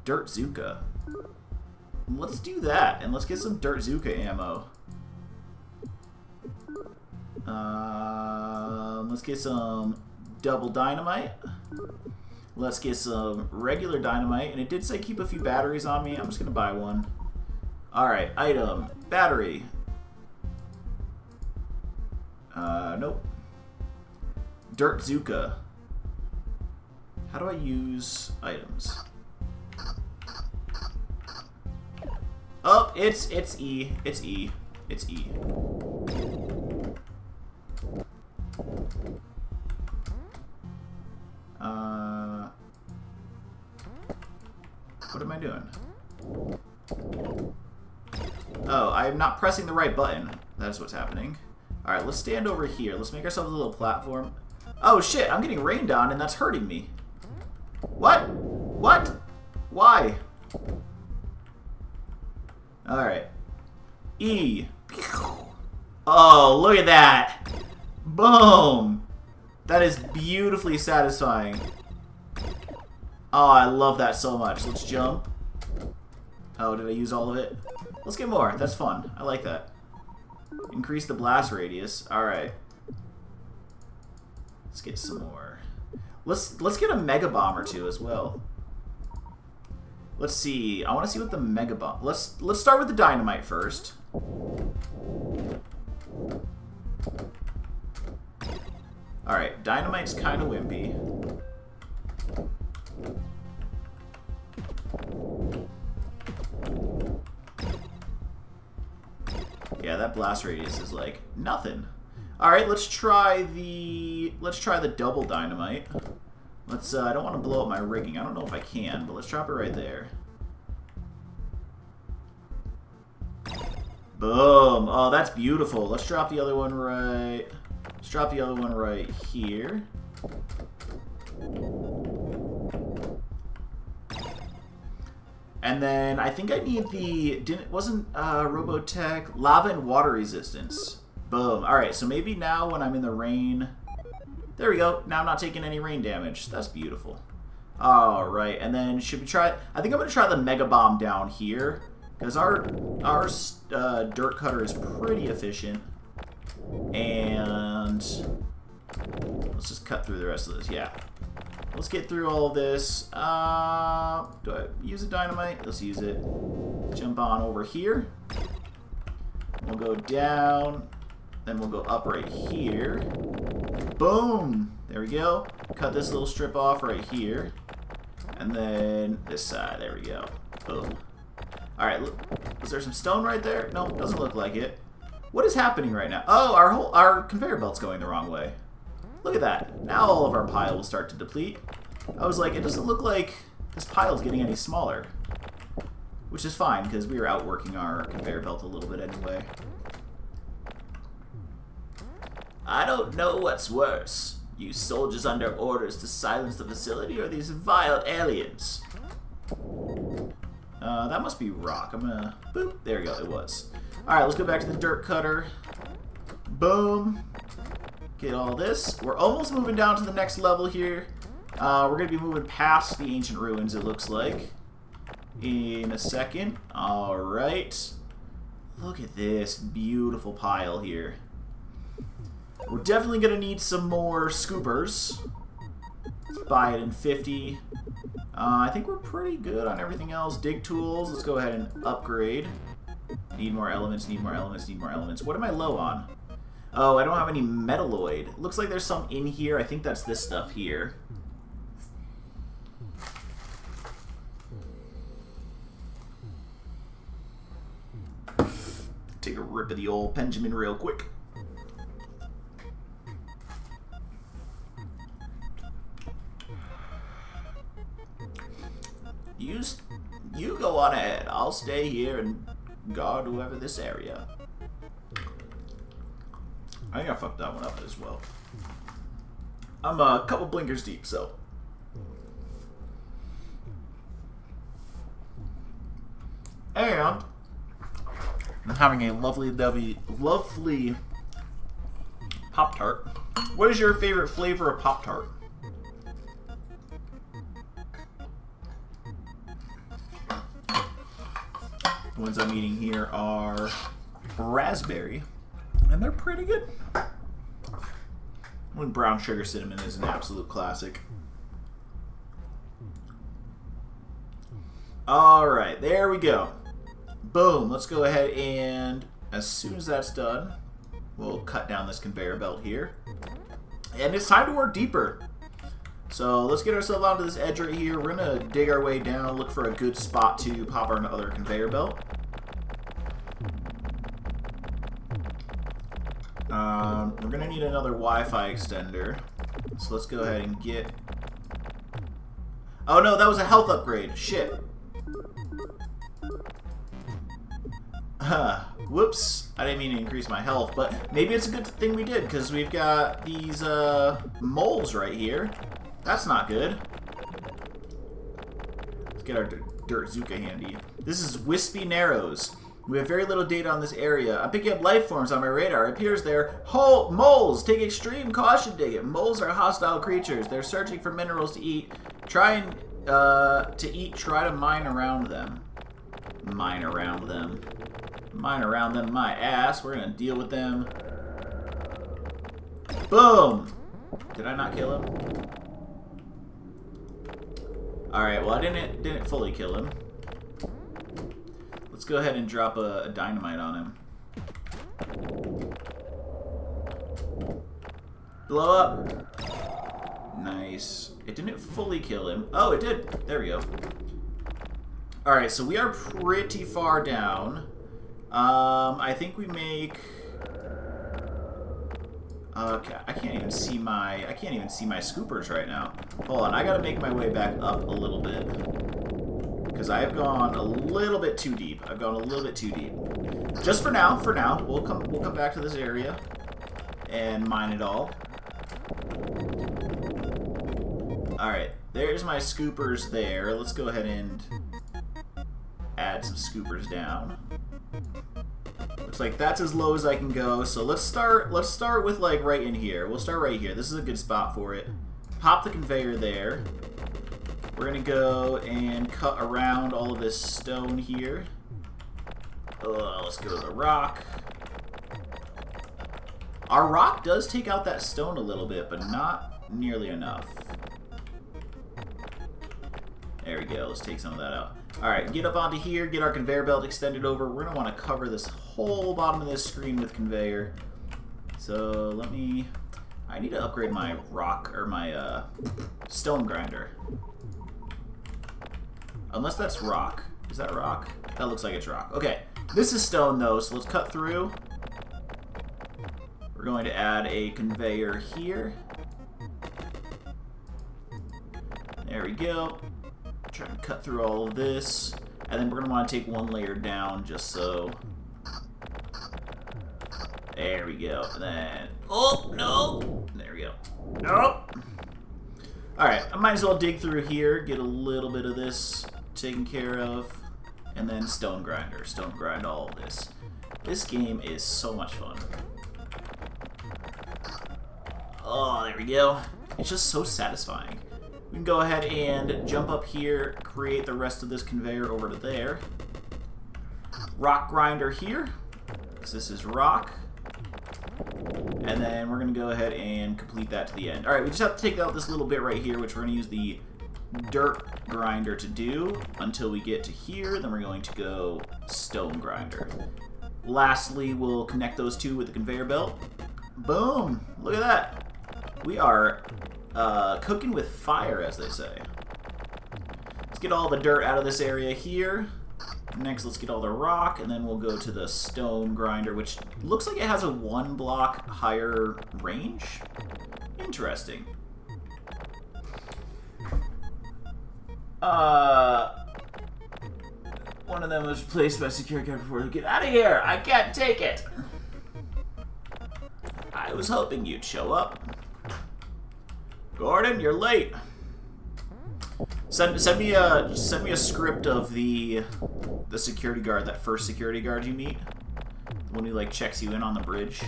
Dirt Zuka. Let's do that. And let's get some Dirt Zuka ammo. Let's get some double dynamite. Let's get some regular dynamite. And it did say keep a few batteries on me. I'm just going to buy one. Alright, item. Battery. Nope. Dirt Zuka. How do I use items? Oh, it's E. It's E. It's E. What am I doing? Oh, I'm not pressing the right button. That's what's happening. Alright, let's stand over here. Let's make ourselves a little platform. Oh shit, I'm getting rained on and that's hurting me. What? What? Why? Alright. E. Oh, look at that. Boom. That is beautifully satisfying. Oh, I love that so much. Let's jump. Oh, did I use all of it? Let's get more. That's fun. I like that. Increase the blast radius. Alright. Let's get some more. Let's get a mega bomb or two as well. Let's see. I want to see what the mega bomb. Let's start with the dynamite first. Alright, dynamite's kind of wimpy. Yeah, that blast radius is like nothing. Alright, let's try the double dynamite. Let's I don't want to blow up my rigging. I don't know if I can, but let's drop it right there. Boom. Oh, that's beautiful. Let's drop the other one right. Let's drop the other one right here. And then I think I need the wasn't Robotech lava and water resistance. Boom. All right, so maybe now when I'm in the rain, there we go. Now I'm not taking any rain damage. That's beautiful. All right, and then should we try? I think I'm gonna try the mega bomb down here because our dirt cutter is pretty efficient. And let's just cut through the rest of this. Yeah. Let's get through all of this. Do I use a dynamite? Let's use it. Jump on over here. We'll go down. Then we'll go up right here. Boom! There we go. Cut this little strip off right here. And then this side. There we go. Boom. Alright, is there some stone right there? No, doesn't look like it. What is happening right now? Oh, our conveyor belt's going the wrong way. Look at that. Now all of our pile will start to deplete. I was like, it doesn't look like this pile's getting any smaller. Which is fine, because we were outworking our conveyor belt a little bit anyway. I don't know what's worse. You soldiers under orders to silence the facility, or these vile aliens? That must be rock. I'm gonna... Boop. There we go. It was. Alright, let's go back to the dirt cutter. Boom. Get all this. We're almost moving down to the next level here. We're going to be moving past the ancient ruins, it looks like, in a second. Alright. Look at this beautiful pile here. We're definitely going to need some more scoopers. Let's buy it in 50. I think we're pretty good on everything else. Dig tools. Let's go ahead and upgrade. Need more elements, need more elements, need more elements. What am I low on? Oh, I don't have any metalloid. Looks like there's some in here. I think that's this stuff here. Take a rip of the old Benjamin real quick. You go on ahead. I'll stay here and guard whoever this area. I think I fucked that one up as well. I'm a couple blinkers deep, so. And I'm having a lovely Pop-Tart. What is your favorite flavor of Pop-Tart? The ones I'm eating here are raspberry, and they're pretty good. When brown sugar cinnamon is an absolute classic. Alright, there we go. Boom. Let's go ahead and, as soon as that's done, we'll cut down this conveyor belt here. And it's time to work deeper. So let's get ourselves onto this edge right here. We're going to dig our way down, look for a good spot to pop our other conveyor belt. We're going to need another Wi-Fi extender. So let's go ahead and get... Oh no, that was a health upgrade. Shit. Whoops. I didn't mean to increase my health, but maybe it's a good thing we did, because we've got these moles right here. That's not good. Let's get our dirt Zuka handy. This is Wispy Narrows. We have very little data on this area. I'm picking up life forms on my radar. It appears they're moles. Take extreme caution, dig it. Moles are hostile creatures. They're searching for minerals to eat. Try to mine around them. Mine around them. Mine around them, my ass. We're gonna deal with them. Boom! Did I not kill him? Alright, well I didn't fully kill him. Let's go ahead and drop a dynamite on him. Blow up. Nice. It didn't fully kill him. Oh, it did. There we go. Alright, so we are pretty far down. I think we make... Okay, I can't even see my scoopers right now. Hold on, I gotta make my way back up a little bit. Because I've gone a little bit too deep. I've gone a little bit too deep. Just for now, we'll come back to this area and mine it all. Alright, there's my scoopers there. Let's go ahead and add some scoopers down. Looks like that's as low as I can go. So let's start with like right in here. We'll start right here. This is a good spot for it. Pop the conveyor there. We're gonna go and cut around all of this stone here. Let's go to the rock. Our rock does take out that stone a little bit, but not nearly enough. There we go. Let's take some of that out. Alright, get up onto here, get our conveyor belt extended over. We're going to want to cover this whole bottom of this screen with conveyor. So I need to upgrade my rock, or my stone grinder. Unless that's rock. Is that rock? That looks like it's rock. Okay, this is stone though, so let's cut through. We're going to add a conveyor here. There we go. Try to cut through all of this, and then we're gonna want to take one layer down just so. There we go. And then, oh no! There we go. Nope. All right, I might as well dig through here, get a little bit of this taken care of, and then stone grind all of this. This game is so much fun. Oh, there we go. It's just so satisfying. We can go ahead and jump up here, create the rest of this conveyor over to there. Rock grinder here, because this is rock. And then we're going to go ahead and complete that to the end. Alright, we just have to take out this little bit right here, which we're going to use the dirt grinder to do until we get to here. Then we're going to go stone grinder. Lastly, we'll connect those two with the conveyor belt. Boom! Look at that. We are cooking with fire, as they say. Let's get all the dirt out of this area here. Next, let's get all the rock, and then we'll go to the stone grinder, which looks like it has a 1 block higher range. Interesting. One of them was placed by security guard before they get out of here. I can't take it. was hoping you'd show up. Gordon, you're late. Send me a script of the security guard, that first security guard you meet, the one who like checks you in on the bridge.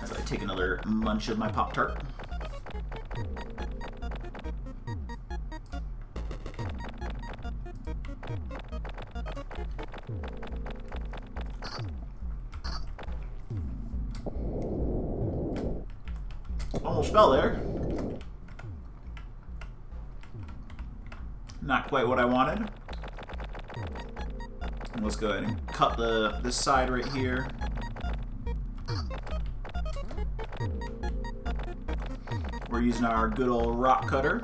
As I take another munch of my Pop-Tart. Almost fell there. Not quite what I wanted. And let's go ahead and cut this side right here. We're using our good old rock cutter.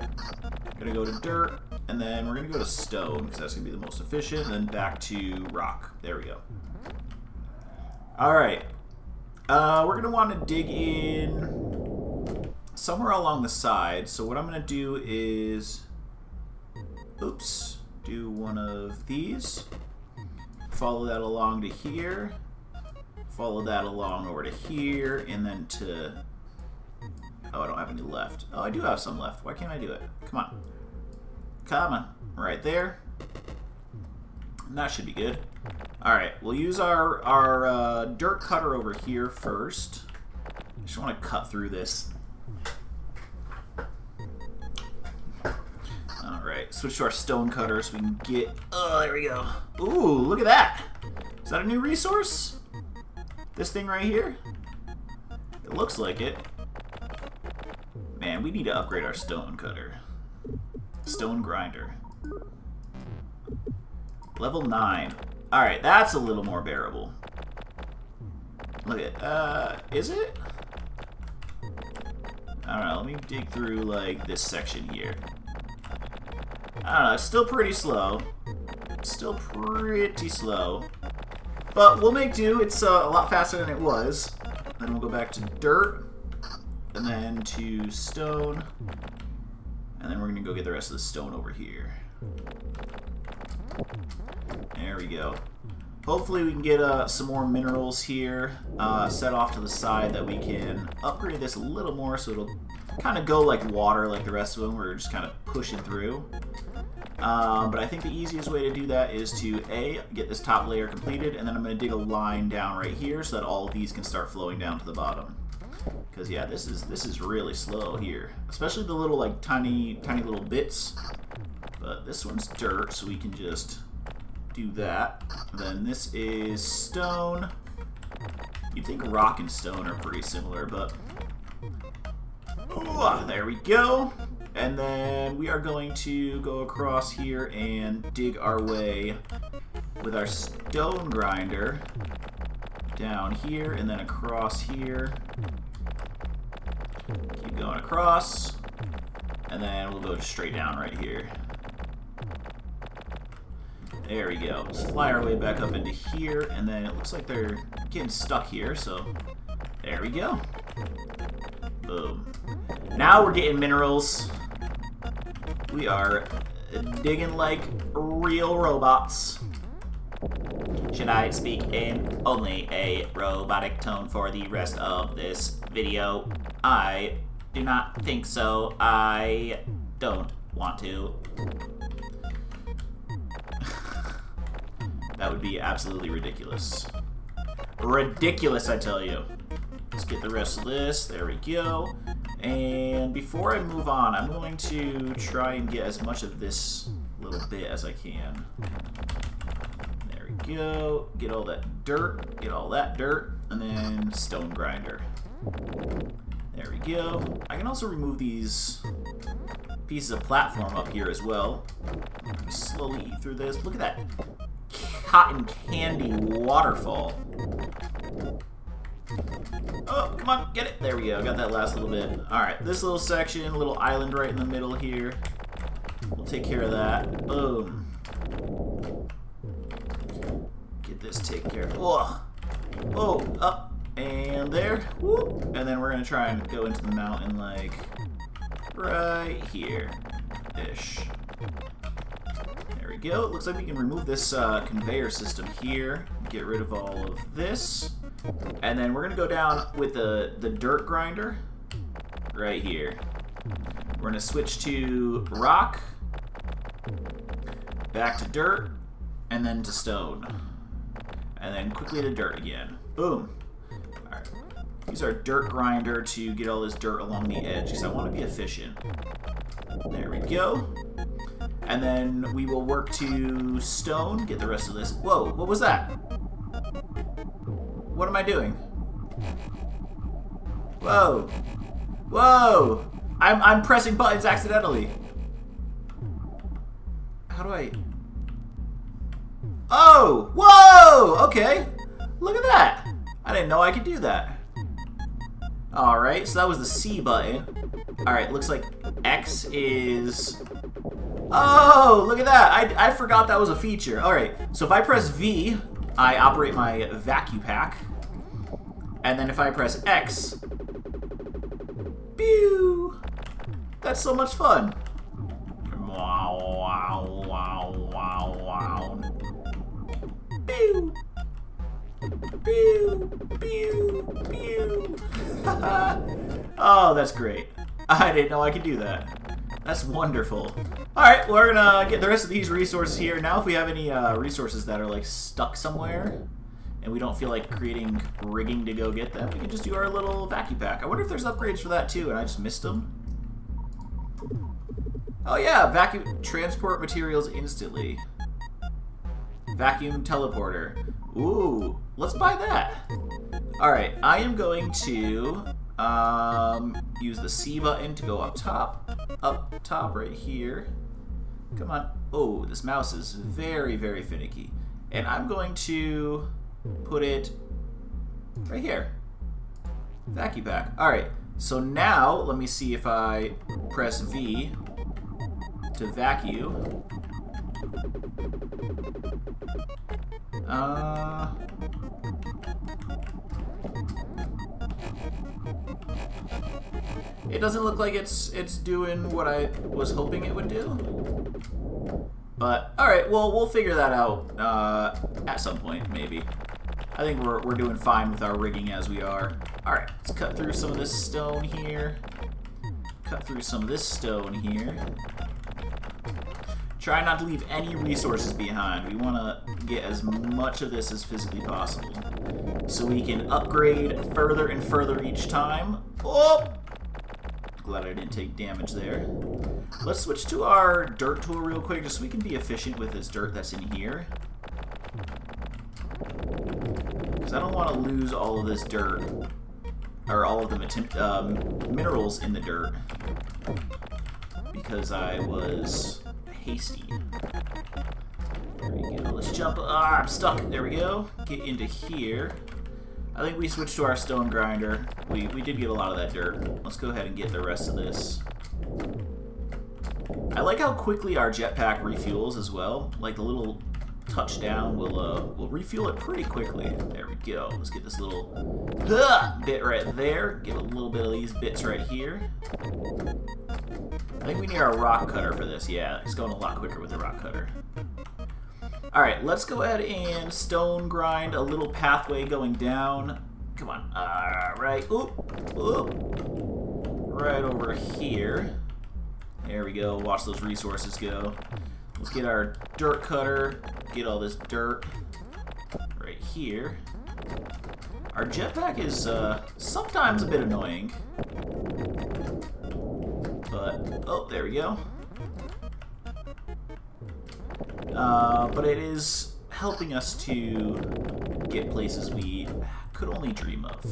Gonna go to dirt, and then we're gonna go to stone, because that's gonna be the most efficient, and then back to rock. There we go. Alright. We're gonna want to dig in somewhere along the side. So what I'm gonna do is, oops, do one of these. Follow that along to here. Follow that along over to here, and then to... Oh, I don't have any left. Oh, I do have some left. Why can't I do it? Come on. Come on. Right there. And that should be good. Alright, we'll use our dirt cutter over here first. I just want to cut through this. Alright, switch to our stone cutter so we can get... Oh, there we go. Ooh, look at that. Is that a new resource? This thing right here? It looks like it. Man, we need to upgrade our stone cutter. Stone grinder. Level 9. Alright, that's a little more bearable. Look at, is it? I don't know, let me dig through, like, this section here. I don't know, it's still pretty slow. Still pretty slow. But we'll make do, it's a lot faster than it was. Then we'll go back to dirt, and then to stone, and then we're gonna go get the rest of the stone over here. There we go. Hopefully we can get some more minerals here set off to the side that we can upgrade this a little more so it'll kind of go like water like the rest of them. We're just kind of pushing through. But I think the easiest way to do that is to A, get this top layer completed, and then I'm going to dig a line down right here so that all of these can start flowing down to the bottom. Because yeah, this is really slow here, especially the little like tiny little bits. But this one's dirt, so we can just do that. Then this is stone. You'd think rock and stone are pretty similar, but ooh, there we go. And then we are going to go across here and dig our way with our stone grinder down here and then across here. Keep going across, and then we'll go straight down right here. There we go. Let's fly our way back up into here, and then it looks like they're getting stuck here, so there we go. Boom. Now we're getting minerals. We are digging like real robots. Should I speak in only a robotic tone for the rest of this video? I do not think so. I don't want to. That would be absolutely ridiculous. Ridiculous, I tell you. Let's get the rest of this. There we go. And before I move on, I'm going to try and get as much of this little bit as I can. There we go. Get all that dirt. Get all that dirt. And then stone grinder. There we go. I can also remove these pieces of platform up here as well. Slowly eat through this. Look at that cotton candy waterfall. Oh, come on, get it. There we go. Got that last little bit. Alright, this little section, little island right in the middle here. We'll take care of that. Boom. Get this taken care of. Whoa. Oh, up. And there. Whoop. And then we're going to try and go into the mountain like right here-ish. There we go. It looks like we can remove this conveyor system here. Get rid of all of this. And then we're going to go down with the dirt grinder right here. We're going to switch to rock, back to dirt, and then to stone. And then quickly to dirt again. Boom. Alright. Use our dirt grinder to get all this dirt along the edge because I want to be efficient. There we go. And then we will work to stone, get the rest of this. Whoa, what was that? What am I doing? Whoa. Whoa! I'm pressing buttons accidentally. How do I... Oh! Whoa! Okay. Look at that. I didn't know I could do that. Alright, so that was the C button. Alright, looks like X is... Oh! Look at that. I forgot that was a feature. Alright, so if I press V, I operate my vacuum pack. And then if I press X... Pew! That's so much fun. Wow, wow, wow, wow, wow. Pew! Pew! Pew! Pew! Oh, that's great. I didn't know I could do that. That's wonderful. Alright, we're gonna get the rest of these resources here. Now if we have any resources that are like stuck somewhere and we don't feel like creating rigging to go get them, we can just do our little vacuum pack. I wonder if there's upgrades for that too and I just missed them. Oh yeah, vacuum transport materials instantly. Vacuum teleporter. Ooh, let's buy that. Alright, I am going to use the C button to go up top right here. Come on. Oh, this mouse is very, very finicky. And I'm going to put it right here. Vacuum pack. Alright, so now let me see if I press V to vacuum. It doesn't look like it's doing what I was hoping it would do. But alright, well we'll figure that out at some point, maybe. I think we're doing fine with our rigging as we are. Alright, let's cut through some of this stone here. Cut through some of this stone here. Try not to leave any resources behind. We want to get as much of this as physically possible. So we can upgrade further and further each time. Oh! Glad I didn't take damage there. Let's switch to our dirt tool real quick just so we can be efficient with this dirt that's in here. Because I don't want to lose all of this dirt. Or all of the minerals in the dirt. Because I was... hasty. There we go. Let's jump. Ah, I'm stuck. There we go. Get into here. I think we switched to our stone grinder. We did get a lot of that dirt. Let's go ahead and get the rest of this. I like how quickly our jetpack refuels as well. Like the little touchdown will refuel it pretty quickly. There we go. Let's get this little bit right there. Get a little bit of these bits right here. I think we need our rock cutter for this. Yeah, it's going a lot quicker with the rock cutter. Alright, let's go ahead and stone grind a little pathway going down. Come on. Alright. Oop. Oop. Right over here. There we go. Watch those resources go. Let's get our dirt cutter. Get all this dirt right here. Our jetpack is sometimes a bit annoying. But, oh, there we go. But it is helping us to get places we could only dream of.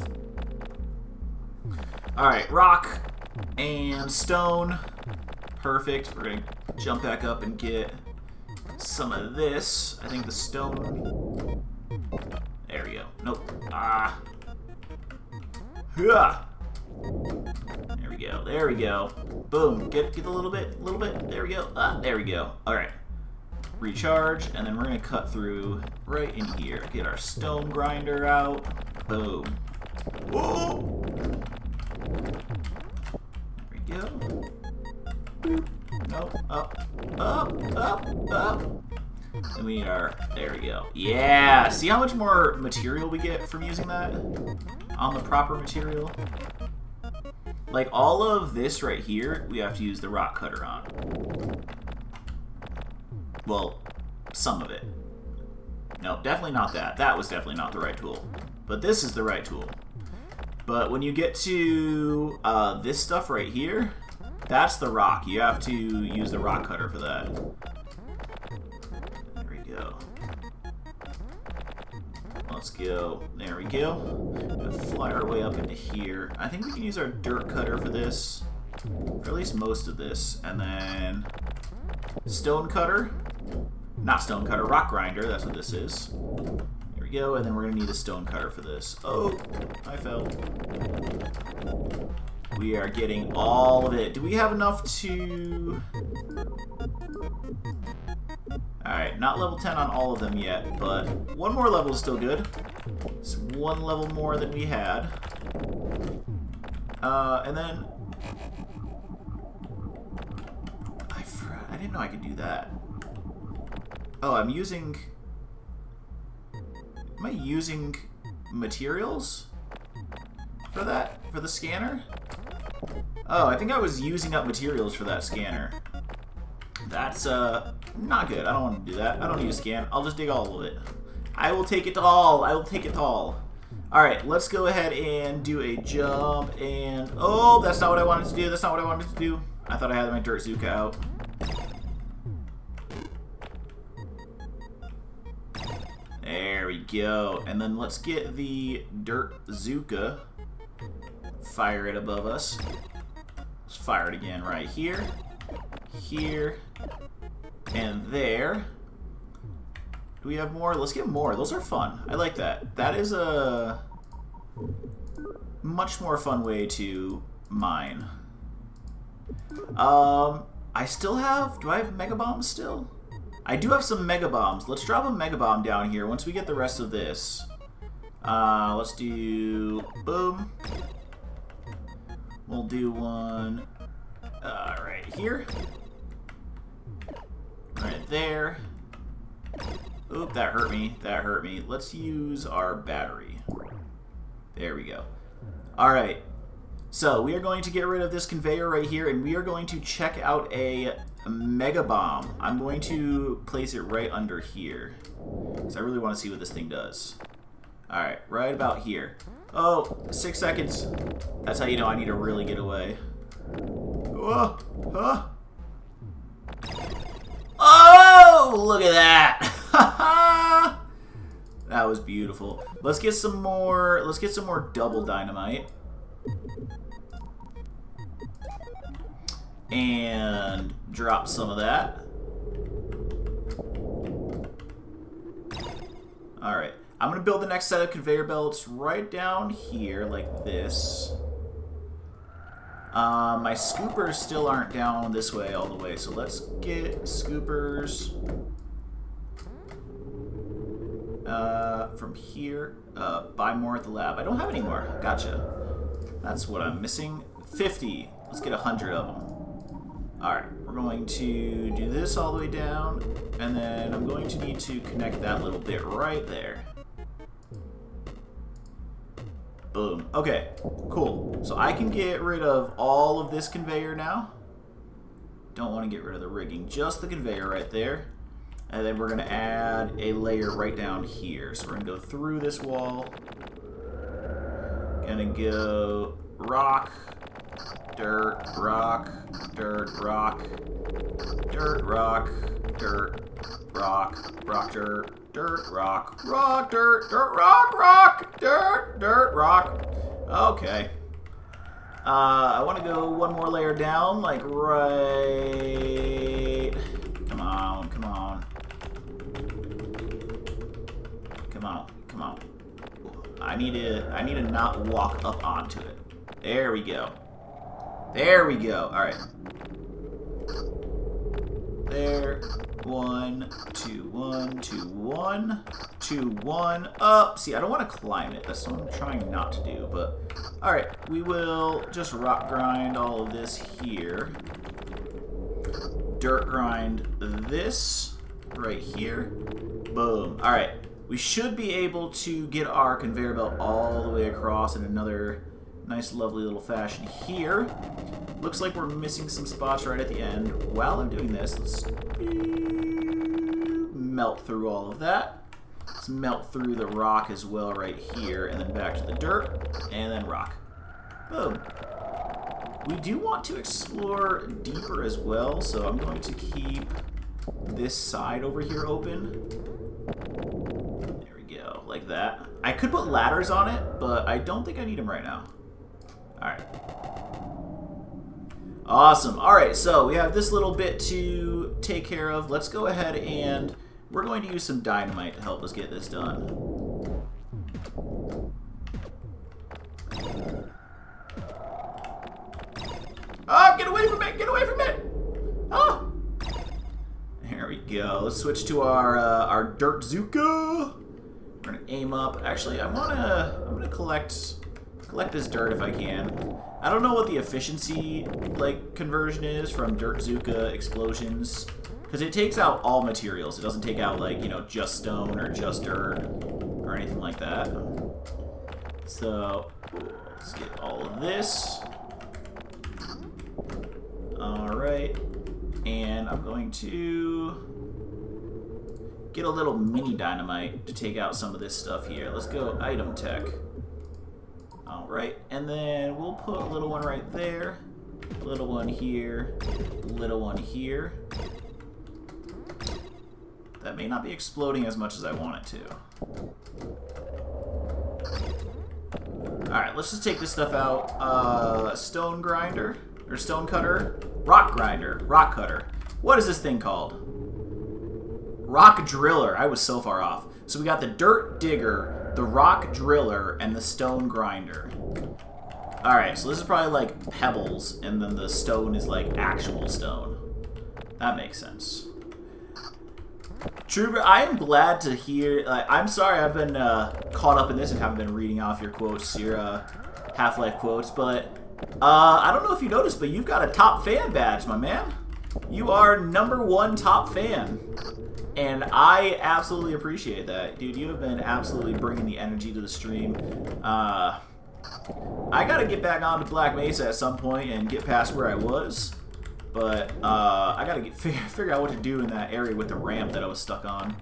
Alright, rock and stone. Perfect. We're going to jump back up and get some of this. I think the stone... There we go. Nope. Ah. There we go. There we go. Boom. Get a little bit. There we go. Ah, there we go. Alright. Recharge, and then we're going to cut through right in here. Get our stone grinder out. Boom. Whoa! There we go. Boop. Nope. Up. And we need our, there we go. Yeah, see how much more material we get from using that on the proper material? Like all of this right here, we have to use the rock cutter on. Well, some of it. No, definitely not that. That was definitely not the right tool. But this is the right tool. But when you get to this stuff right here, that's the rock. You have to use the rock cutter for that. There we go. Let's go. There we go. We'll fly our way up into here. I think we can use our dirt cutter for this. For at least most of this. And then stone cutter. Not stone cutter, rock grinder. That's what this is. There we go. And then we're going to need a stone cutter for this. Oh, I fell. We are getting all of it. Do we have enough to... Alright, not level 10 on all of them yet, but one more level is still good. It's one level more than we had. And then... I didn't know I could do that. Oh, I'm using... Am I using materials for that? For the scanner? Oh, I think I was using up materials for that scanner. That's, not good. I don't want to do that. I don't need to scan. I'll just dig all of it. I will take it all. I will take it all. Alright, let's go ahead and do a jump and... Oh, that's not what I wanted to do. That's not what I wanted to do. I thought I had my dirt Zuka out. There we go. And then let's get the dirt Zuka. Fire it above us. Let's fire it again right here. Here. And there. Do we have more? Let's get more. Those are fun. I like that. That is a much more fun way to mine. I still have... Do I have mega bombs still? I do have some mega bombs. Let's drop a mega bomb down here once we get the rest of this. Let's do... Boom. We'll do one right here. Right there. Oop, that hurt me. That hurt me. Let's use our battery. There we go. Alright. So, we are going to get rid of this conveyor right here, and we are going to check out a mega bomb. I'm going to place it right under here, because I really want to see what this thing does. Alright, right about here. Oh, 6 seconds. That's how you know I need to really get away. Oh, huh? Oh, look at that! That was beautiful. Let's get some more. Let's get some more double dynamite. And drop some of that. Alright. I'm going to build the next set of conveyor belts right down here, like this. My scoopers still aren't down this way all the way, so let's get scoopers from here. Buy more at the lab. I don't have any more. Gotcha. That's what I'm missing. 50. Let's get 100 of them. Alright, we're going to do this all the way down, and then I'm going to need to connect that little bit right there. Boom. Okay, cool. So I can get rid of all of this conveyor now. Don't want to get rid of the rigging, just the conveyor right there. And then we're going to add a layer right down here. So we're going to go through this wall. Gonna go rock, dirt, rock, dirt, rock, dirt, rock, dirt, rock, rock, dirt, dirt, rock, rock, dirt, dirt, rock, rock, dirt, dirt, rock. Okay. I want to go one more layer down, like right... Come on, come on. Come on, come on. I need to not walk up onto it. There we go. There we go. All right. There. 1, 2, 1, 2, 1, 2, 1. Up. See, I don't want to climb it. That's what I'm trying not to do. But all right, we will just rock grind all of this here. Dirt grind this. right here. Boom. All right. We should be able to get our conveyor belt all the way across in another nice, lovely little fashion here. Looks like we're missing some spots right at the end. While I'm doing this, let's melt through all of that. Let's melt through the rock as well right here, and then back to the dirt, and then rock. Boom. We do want to explore deeper as well, so I'm going to keep this side over here open. There we go, like that. I could put ladders on it, but I don't think I need them right now. Alright. Awesome. Alright, so we have this little bit to take care of. Let's go ahead and we're going to use some dynamite to help us get this done. Oh, get away from it! Get away from it! Oh! There we go. Let's switch to our dirt Zuka. We're gonna aim up. Actually, I'm gonna collect this dirt if I can. I don't know what the efficiency conversion is from dirt Zuka explosions, because it takes out all materials. It doesn't take out just stone or just dirt or anything like that. So let's get all of this. Alright, and I'm going to get a little mini dynamite to take out some of this stuff here. Let's go item tech. Alright, and then we'll put a little one right there, a little one here, a little one here. That may not be exploding as much as I want it to. Alright, let's just take this stuff out. Stone grinder. Or stone cutter? Rock grinder. Rock cutter. What is this thing called? Rock driller. I was so far off. So we got the dirt digger, the rock driller, and the stone grinder. Alright, so this is probably like pebbles, and then the stone is like actual stone. That makes sense. Trooper, I am glad to hear... I'm sorry I've been caught up in this and haven't been reading off your quotes, your Half-Life quotes, but... I don't know if you noticed, but you've got a top fan badge, my man. You are #1 top fan. And I absolutely appreciate that. Dude, you have been absolutely bringing the energy to the stream. I gotta get back onto Black Mesa at some point and get past where I was. But I gotta figure out what to do in that area with the ramp that I was stuck on.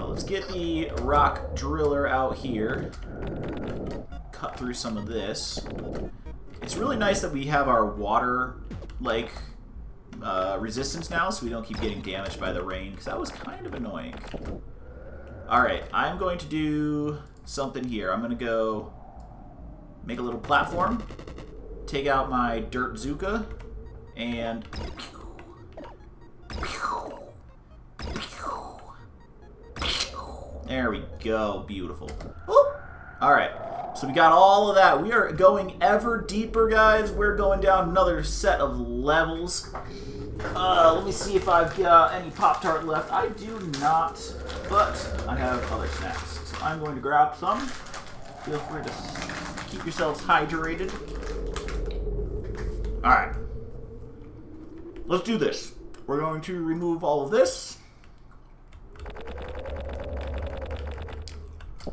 Let's get the rock driller out here. Cut through some of this. It's really nice that we have our water resistance now, so we don't keep getting damaged by the rain, because that was kind of annoying. Alright, I'm going to do something here. I'm going to go make a little platform, take out my dirt Zuka, and there we go. Beautiful. Alright. So we got all of that. We are going ever deeper, guys. We're going down another set of levels. Let me see if I've got any Pop-Tart left. I do not, but I have other snacks. So I'm going to grab some. Feel free to keep yourselves hydrated. Alright. Let's do this. We're going to remove all of this.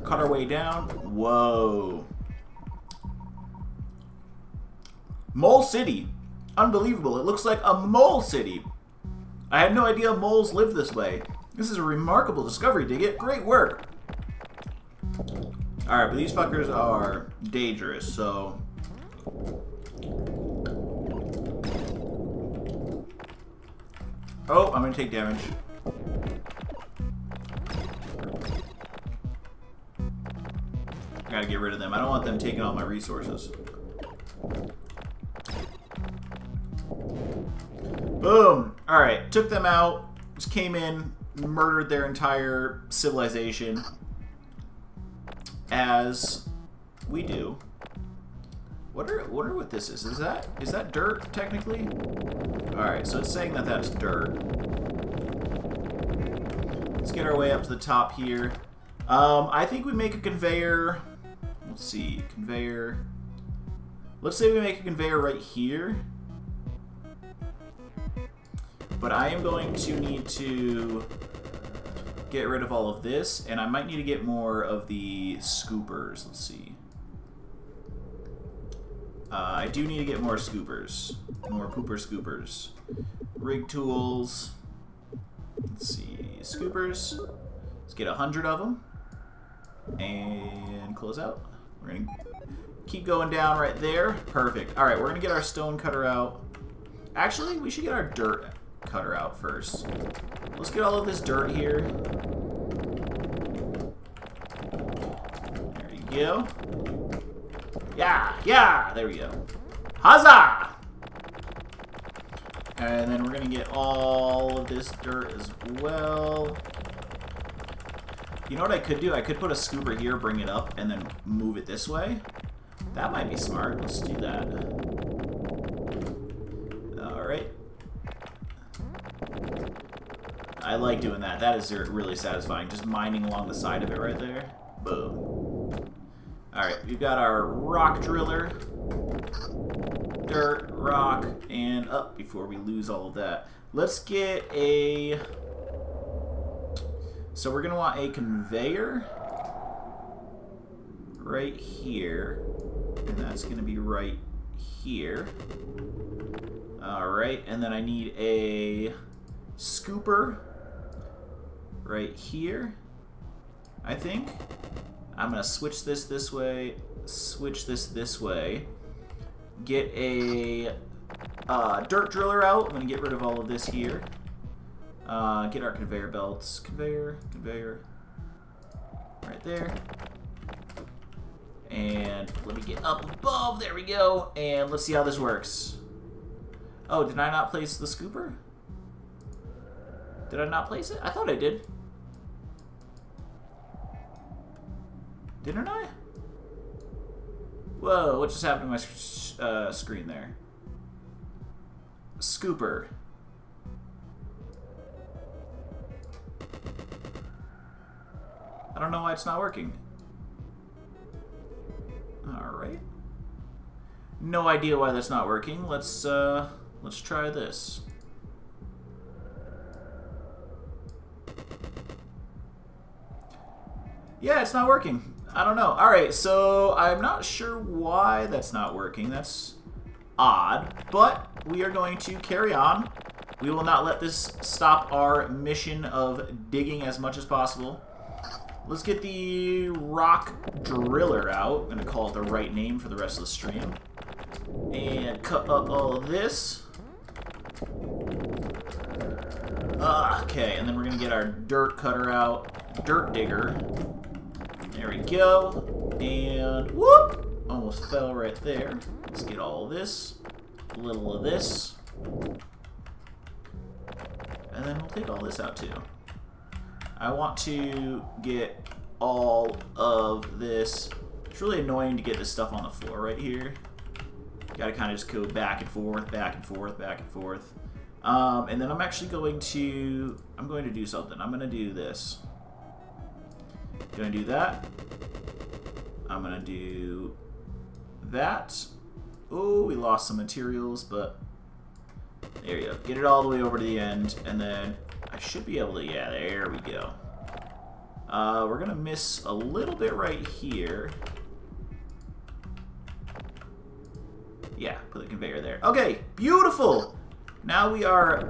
Cut our way down. Whoa. Mole City. Unbelievable. It looks like a mole city. I had no idea moles lived this way. This is a remarkable discovery, dig it? Great work. Alright, but these fuckers are dangerous, so... Oh, I'm gonna take damage. I gotta get rid of them. I don't want them taking all my resources. Boom! Alright, took them out. Just came in, murdered their entire civilization. As we do. Wonder what this is. Is that dirt, technically? Alright, so it's saying that that's dirt. Let's get our way up to the top here. I think we make a conveyor. Let's see, conveyor. Let's say we make a conveyor right here. But I am going to need to get rid of all of this, and I might need to get more of the scoopers. Let's see. I do need to get more scoopers. More pooper scoopers. Rig tools. Let's see. Scoopers. Let's get 100 of them. And close out. We're going to keep going down right there. Perfect. Alright, we're going to get our stone cutter out. Actually, we should get our dirt cutter out first. Let's get all of this dirt here. There you go. Yeah, there we go. Huzzah! And then we're going to get all of this dirt as well. You know what I could do? I could put a scooper here, bring it up, and then move it this way. That might be smart. Let's do that. Alright. I like doing that. That is really satisfying. Just mining along the side of it right there. Boom. Alright, we've got our rock driller. Dirt, rock, and up before we lose all of that. Let's get a... So we're going to want a conveyor right here. And that's going to be right here. Alright, and then I need a scooper right here, I think. I'm going to switch this way, switch this way. Get a dirt driller out. I'm going to get rid of all of this here. Get our conveyor belts. Conveyor. Right there. And let me get up above. There we go. And let's see how this works. Oh, did I not place the scooper? Did I not place it? I thought I did. Didn't I? Whoa, what just happened to my screen there? Scooper. I don't know why it's not working. Alright. No idea why that's not working. Let's try this. Yeah, it's not working. I don't know. Alright, so I'm not sure why that's not working. That's odd, but we are going to carry on. We will not let this stop our mission of digging as much as possible. Let's get the rock driller out. I'm going to call it the right name for the rest of the stream. And cut up all of this. Okay, and then we're going to get our dirt cutter out. Dirt digger. There we go. And whoop! Almost fell right there. Let's get all of this. A little of this. And then we'll take all this out too. I want to get all of this. It's really annoying to get this stuff on the floor right here. Gotta kind of just go back and forth, back and forth, back and forth. And then I'm actually going to... I'm going to do something. I'm going to do this. Going to do that. I'm going to do that. Oh, we lost some materials, but there you go. Get it all the way over to the end, and then I should be able to, yeah, there we go. We're going to miss a little bit right here. Yeah, put the conveyor there. Okay, beautiful! Now we are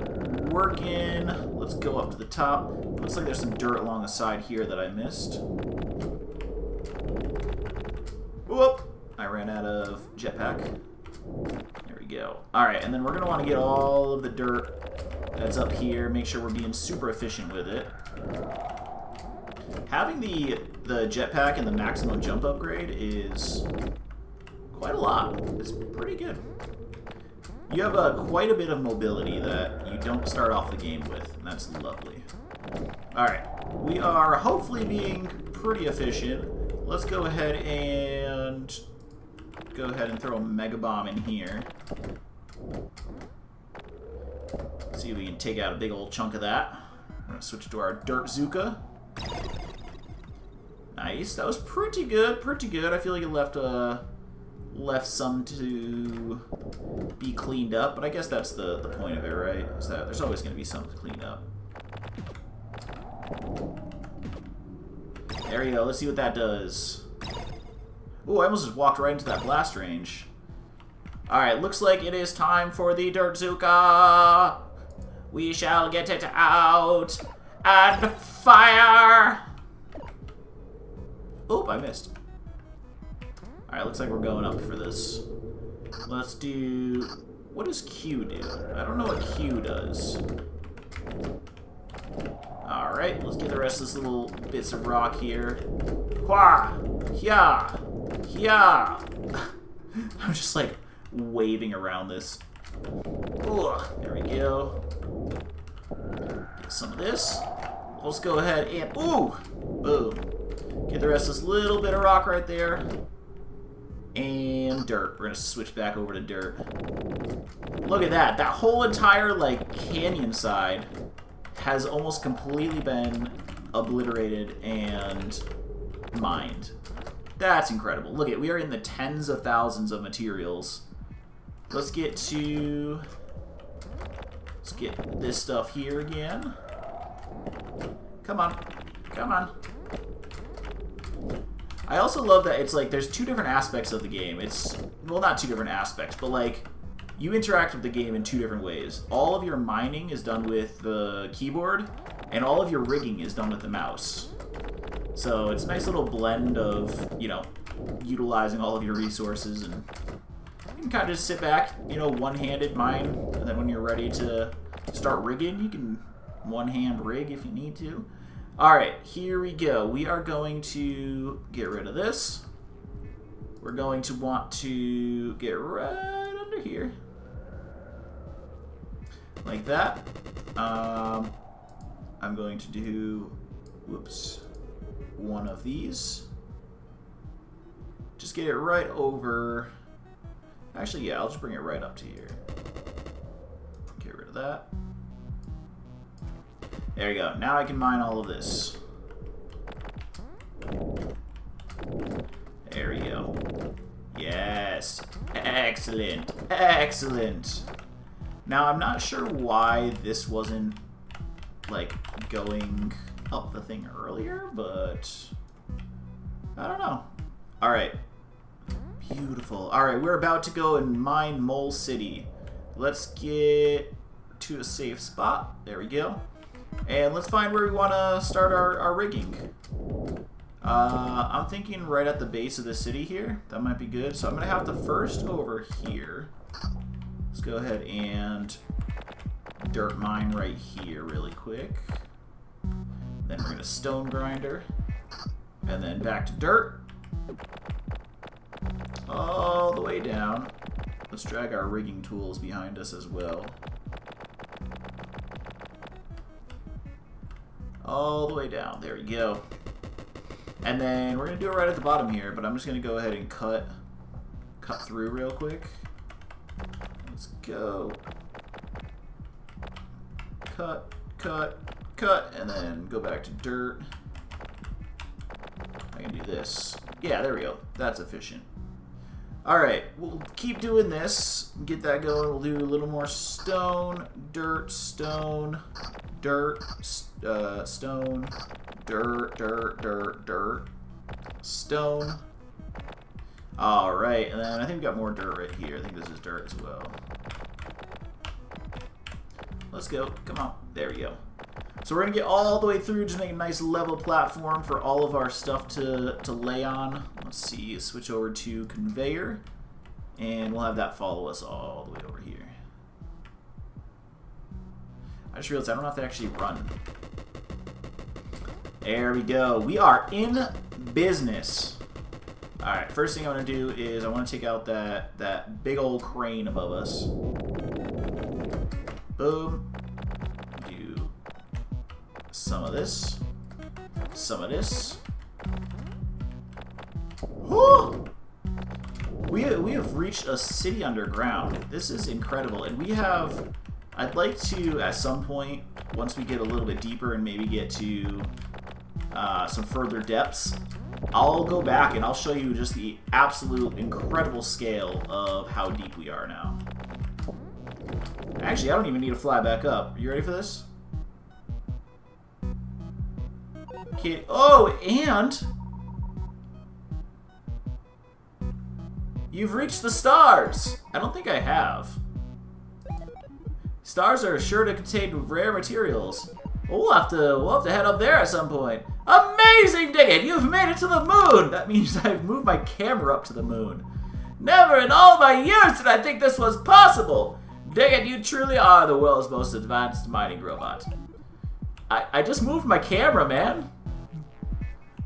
working. Let's go up to the top. Looks like there's some dirt along the side here that I missed. Whoop! I ran out of jetpack. There we go. Alright, and then we're going to want to get all of the dirt that's up here. Make sure we're being super efficient with it. Having the jetpack and the maximum jump upgrade is quite a lot. It's pretty good. You have quite a bit of mobility that you don't start off the game with, and that's lovely. Alright, we are hopefully being pretty efficient. Let's go ahead and throw a mega bomb in here. See if we can take out a big old chunk of that. We're going to switch to our dirt Zuka. Nice, that was pretty good, pretty good. I feel like it left left some to be cleaned up, but I guess that's the point of it, right? Is that there's always going to be something to clean up. There you go. Let's see what that does. Ooh, I almost just walked right into that blast range. Alright, looks like it is time for the Dirtzuka. We shall get it out and fire. Oop, I missed. Alright, looks like we're going up for this. Let's do... What does Q do? I don't know what Q does. Alright, let's get the rest of this little bits of rock here. Hua! Hya! Hya! I'm just like waving around this. Ooh, there we go. Get some of this. Let's go ahead and... Ooh! Boom. Get the rest of this little bit of rock right there. And dirt. We're going to switch back over to dirt. Look at that. That whole entire, like, canyon side has almost completely been obliterated and mined. That's incredible. Look at, we are in the tens of thousands of materials. Let's get this stuff here again. Come on. Come on. I also love that it's like there's two different aspects of the game. It's, well, not two different aspects, but like you interact with the game in two different ways. All of your mining is done with the keyboard, and all of your rigging is done with the mouse. So it's a nice little blend of, you know, utilizing all of your resources, and you can kind of just sit back, you know, one-handed mine, and then when you're ready to start rigging, you can one-hand rig if you need to. Alright, here we go. We are going to get rid of this. We're going to want to get right under here. Like that. I'm going to do, whoops, one of these. Just get it right over. Actually, yeah, I'll just bring it right up to here. Get rid of that. There you go. Now I can mine all of this. There we go. Yes. Excellent. Excellent. Now, I'm not sure why this wasn't, like, going up the thing earlier, but I don't know. Alright. Beautiful. Alright, we're about to go and mine Mole City. Let's get to a safe spot. There we go. And let's find where we want to start our rigging. I'm thinking right at the base of the city here. That might be good. So I'm going to have to first go over here. Let's go ahead and dirt mine right here really quick. Then we're going to stone grinder. And then back to dirt. All the way down. Let's drag our rigging tools behind us as well. All the way down. There we go. And then we're going to do it right at the bottom here, but I'm just going to go ahead and cut through real quick. Let's go. Cut, cut, cut, and then go back to dirt. I can do this. Yeah, there we go. That's efficient. Alright, we'll keep doing this. Get that going. We'll do a little more stone, dirt, stone, dirt, stone, dirt, dirt, dirt, dirt, stone. Alright, and then I think we got more dirt right here. I think this is dirt as well. Let's go. Come on. There we go. So we're going to get all the way through, just make a nice level platform for all of our stuff to lay on. Let's see, switch over to conveyor, and we'll have that follow us all the way over here. I just realized I don't have to actually run. There we go. We are in business. Alright, first thing I want to do is I want to take out that big old crane above us. Boom. Do some of this. Some of this. Woo! We have reached a city underground. This is incredible. And we have... I'd like to, at some point, once we get a little bit deeper and maybe get to some further depths, I'll go back and I'll show you just the absolute incredible scale of how deep we are now. Actually, I don't even need to fly back up. You ready for this? Okay. Oh, and you've reached the stars. I don't think I have. Stars are sure to contain rare materials. We'll have to head up there at some point. Amazing, Dig! You've made it to the moon! That means I've moved my camera up to the moon. Never in all my years did I think this was possible! Dig, you truly are the world's most advanced mining robot. I just moved my camera, man.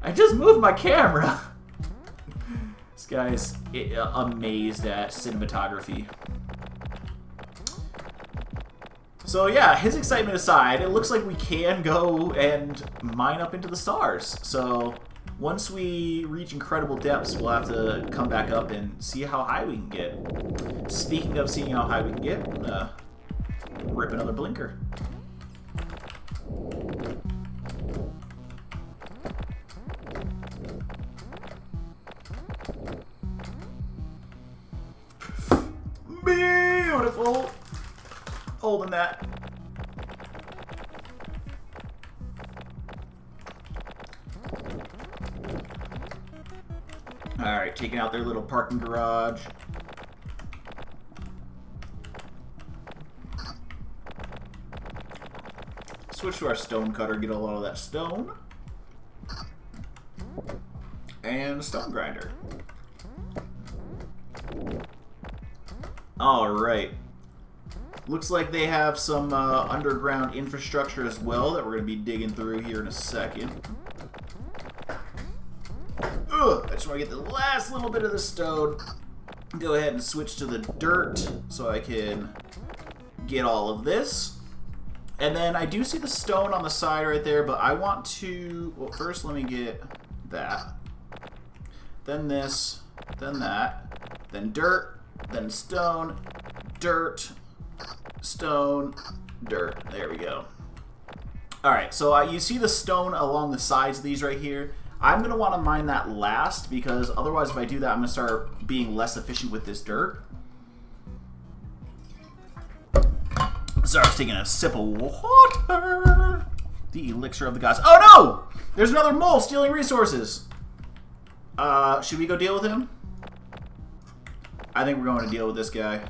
I just moved my camera. This guy's amazed at cinematography. So yeah, his excitement aside, it looks like we can go and mine up into the stars. So once we reach incredible depths, we'll have to come back up and see how high we can get. Speaking of seeing how high we can get, I'm gonna rip another blinker. Beautiful. Holding that. Alright, taking out their little parking garage. Switch to our stone cutter, get a lot of that stone. And a stone grinder. Alright. Looks like they have some underground infrastructure as well that we're going to be digging through here in a second. Ugh, I just want to get the last little bit of the stone. Go ahead and switch to the dirt so I can get all of this. And then I do see the stone on the side right there, but I want to... Well, first let me get that. Then this. Then that. Then dirt. Then stone. Dirt. Stone, dirt. There we go. Alright, so you see the stone along the sides of these right here. I'm going to want to mine that last because otherwise if I do that, I'm going to start being less efficient with this dirt. Sorry, I was taking a sip of water. The elixir of the gods. Oh no! There's another mole stealing resources. Should we go deal with him? I think we're going to deal with this guy.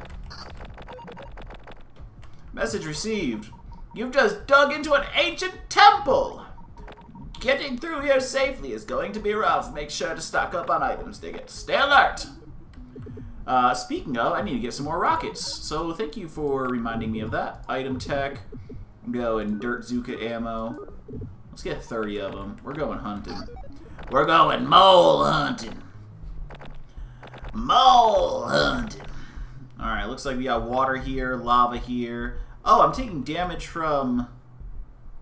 Message received. You've just dug into an ancient temple. Getting through here safely is going to be rough. Make sure to stock up on items, Dig it. Stay alert. Speaking of, I need to get some more rockets. So thank you for reminding me of that. Item tech. I'm going dirt Zuka ammo. Let's get 30 of them. We're going hunting. We're going mole hunting. Mole hunting. Alright, looks like we got water here, lava here. Oh, I'm taking damage from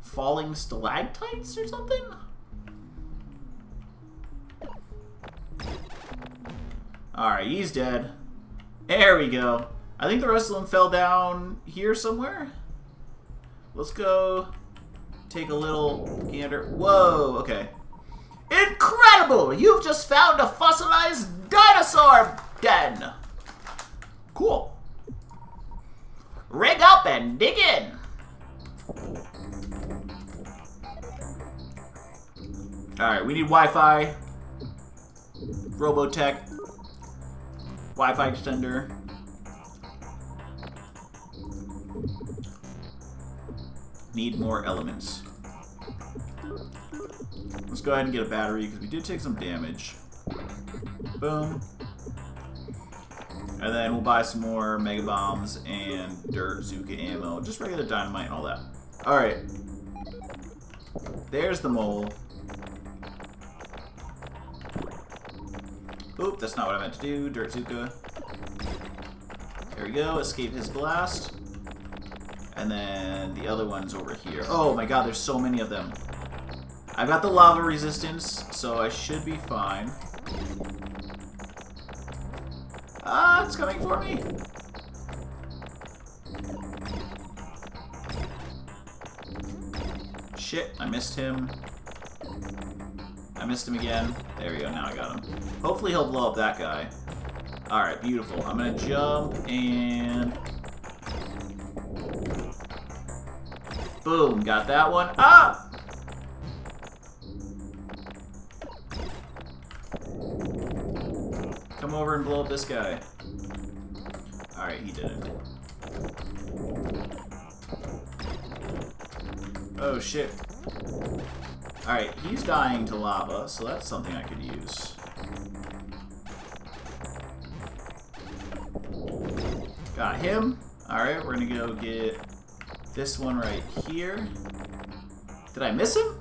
falling stalactites or something? Alright, he's dead. There we go. I think the rest of them fell down here somewhere. Let's go take a little gander. Whoa, okay. Incredible! You've just found a fossilized dinosaur den! Cool. Rig up and dig in. Alright, we need Wi-Fi. Robotech. Wi-Fi extender. Need more elements. Let's go ahead and get a battery because we did take some damage. Boom. And then we'll buy some more mega bombs and dirt Zuka ammo. Just regular dynamite and all that. Alright. There's the mole. Oop, that's not what I meant to do. Dirt Zuka. There we go. Escape his blast. And then the other one's over here. Oh my god, there's so many of them. I've got the lava resistance, so I should be fine. Ah, it's coming for me. Shit, I missed him. I missed him again. There we go, now I got him. Hopefully he'll blow up that guy. Alright, beautiful. I'm gonna jump and... boom, got that one. Ah! Come over and blow up this guy. Alright, he didn't. Oh shit. Alright, he's dying to lava, so that's something I could use. Got him. Alright, we're gonna go get this one right here. Did I miss him?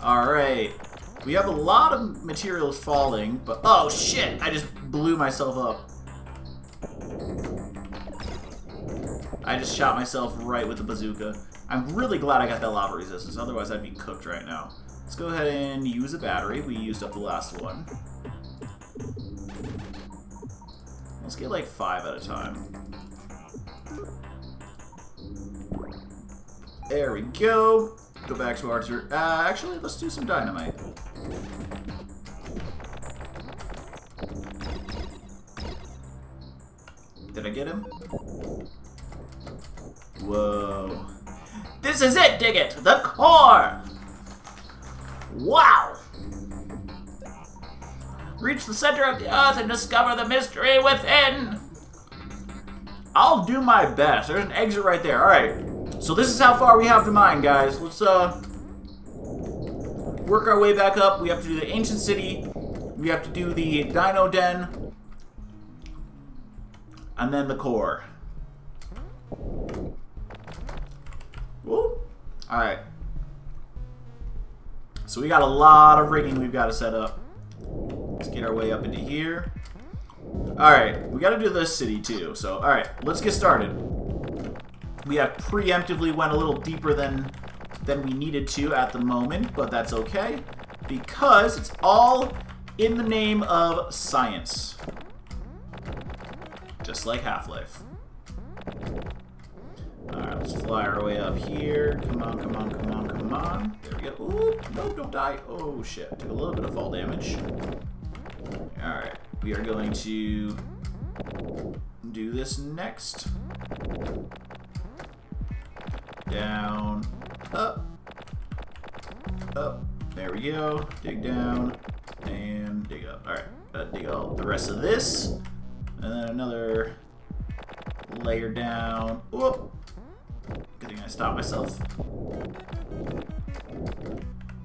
Alright. We have a lot of materials falling, but... oh shit! I just blew myself up. I just shot myself right with the bazooka. I'm really glad I got that lava resistance, otherwise I'd be cooked right now. Let's go ahead and use a battery. We used up the last one. Let's get like 5 at a time. There we go. Go back to our... actually, let's do some dynamite. Did I get him? Whoa. This is it, dig it! The core! Wow! Reach the center of the earth and discover the mystery within! I'll do my best. There's an exit right there. Alright. So this is how far we have to mine, guys. Let's, work our way back up. We have to do the ancient city. We have to do the dino den. And then the core. Woo. Alright. So we got a lot of rigging we've got to set up. Let's get our way up into here. Alright, we got to do this city too. So, alright, let's get started. We have preemptively went a little deeper than we needed to at the moment, but that's okay. Because it's all in the name of science. Just like Half-Life. Alright, let's fly our way up here. Come on, come on, come on, come on. There we go. Ooh, no, don't die. Oh, shit. Took a little bit of fall damage. Alright, we are going to do this next. Down, up, up. There we go. Dig down, and dig up. Alright, dig all the rest of this. And then another layer down. Whoop. Good thing I stopped myself.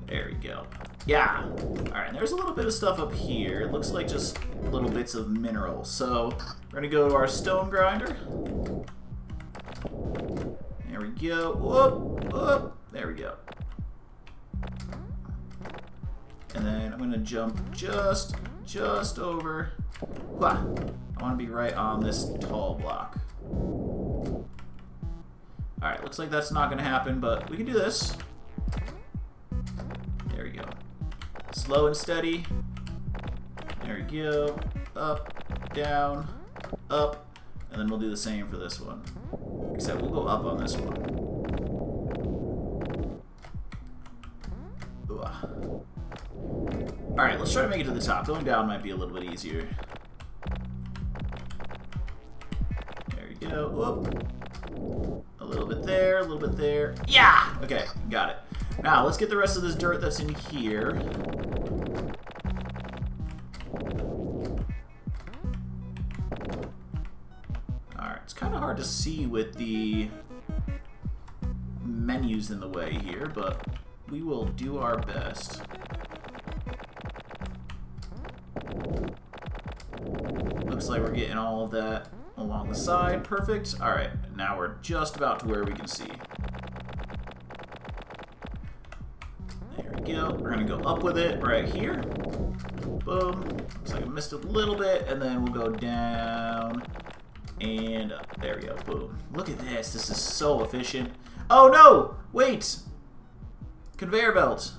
There we go. Yeah. Alright, there's a little bit of stuff up here. It looks like just little bits of mineral. So, we're going to go to our stone grinder. There we go. Whoop, whoop. There we go. And then I'm going to jump just over. Wah. I want to be right on this tall block. Alright, looks like that's not going to happen, but we can do this. There we go. Slow and steady. There we go. Up, down, up. And then we'll do the same for this one. Except we'll go up on this one. Alright, let's try to make it to the top. Going down might be a little bit easier. There we go. Whoop. A little bit there, a little bit there. Yeah! Okay, got it. Now, let's get the rest of this dirt that's in here. Alright, it's kind of hard to see with the menus in the way here, but we will do our best. Looks like we're getting all of that along the side. Perfect. Alright, now we're just about to where we can see. There we go. We're going to go up with it right here. Boom. Looks like I missed a little bit, and then we'll go down and up. There we go. Boom. Look at this. This is so efficient. Oh, no! Wait! Conveyor belt.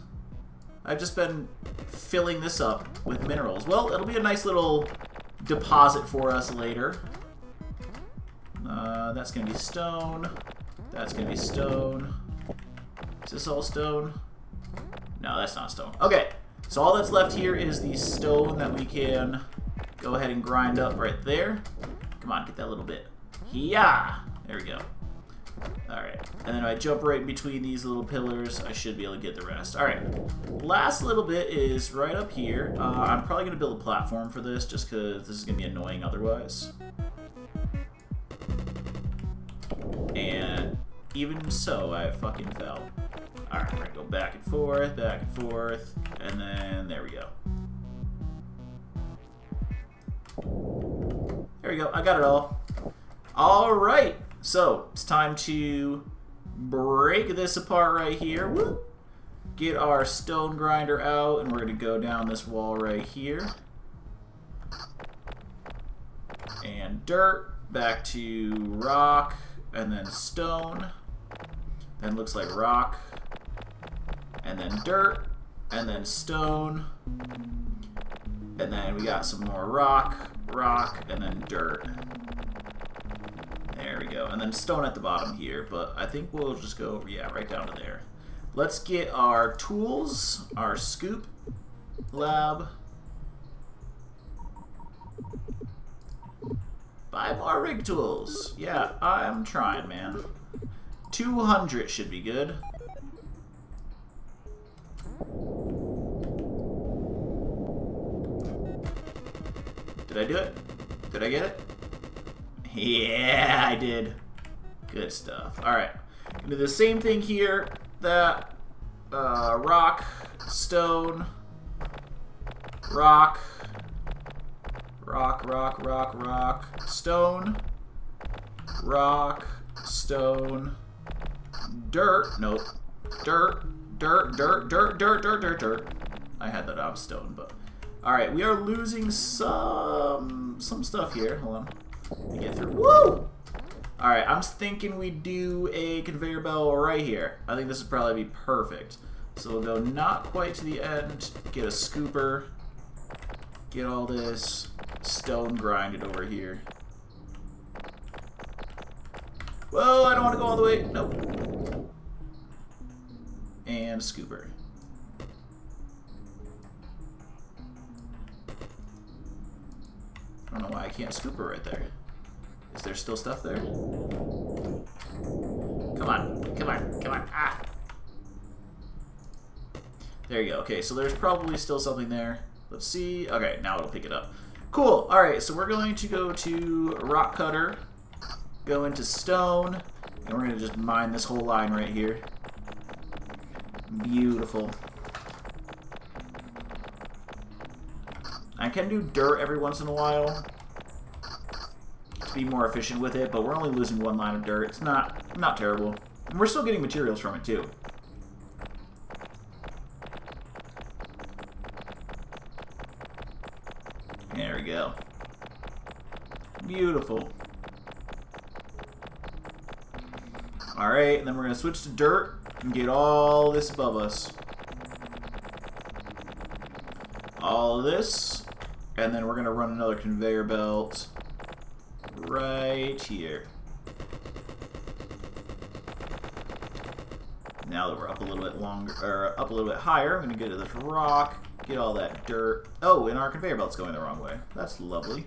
I've just been filling this up with minerals. Well, it'll be a nice little deposit for us later. That's going to be stone. That's gonna be stone. Is this all stone? No, that's not stone. Okay, so all that's left here is the stone that we can go ahead and grind up right there. Come on, get that little bit. Yeah! There we go. Alright, and then if I jump right in between these little pillars, I should be able to get the rest. Alright, last little bit is right up here. I'm probably going to build a platform for this, just because this is going to be annoying otherwise. And even so, I fucking fell. Alright, we're going to go back and forth, and then there we go. There we go, I got it all. Alright, so it's time to break this apart right here. Woo. Get our stone grinder out, and we're going to go down this wall right here. And dirt, back to rock, and then stone. Then looks like rock, and then dirt, and then stone. And then we got some more rock, and then dirt. There we go. And then stone at the bottom here, but I think we'll just go, yeah, right down to there. Let's get our tools, our scoop lab. Buy more rig tools. Yeah, I'm trying, man. 200 should be good. Did I do it? Did I get it? Yeah, I did. Good stuff. Alright. Do the same thing here. That rock, stone, rock, stone, rock, stone, dirt, nope, dirt. I had that out of stone, but alright, we are losing some stuff here. Hold on. Let me get through. Woo! Alright, I'm thinking we do a conveyor belt right here. I think this would probably be perfect. So we'll go not quite to the end, get a scooper, get all this stone grinded over here. Whoa, I don't want to go all the way. Nope. And scooper. I don't know why I can't scooper right there. Is there still stuff there? Come on. Ah! There you go. Okay, so there's probably still something there. Let's see. Okay, now it'll pick it up. Cool. Alright, so we're going to go to rock cutter, go into stone, and we're going to just mine this whole line right here. Beautiful. I can do dirt every once in a while to be more efficient with it, but we're only losing one line of dirt. It's not terrible. And we're still getting materials from it too. There we go. Beautiful. Alright, and then we're going to switch to dirt and get all this above us. All of this. And then we're going to run another conveyor belt right here. Now that we're up a little bit longer, or up a little bit higher, I'm going to get to this rock, get all that dirt. Oh, and our conveyor belt's going the wrong way. That's lovely.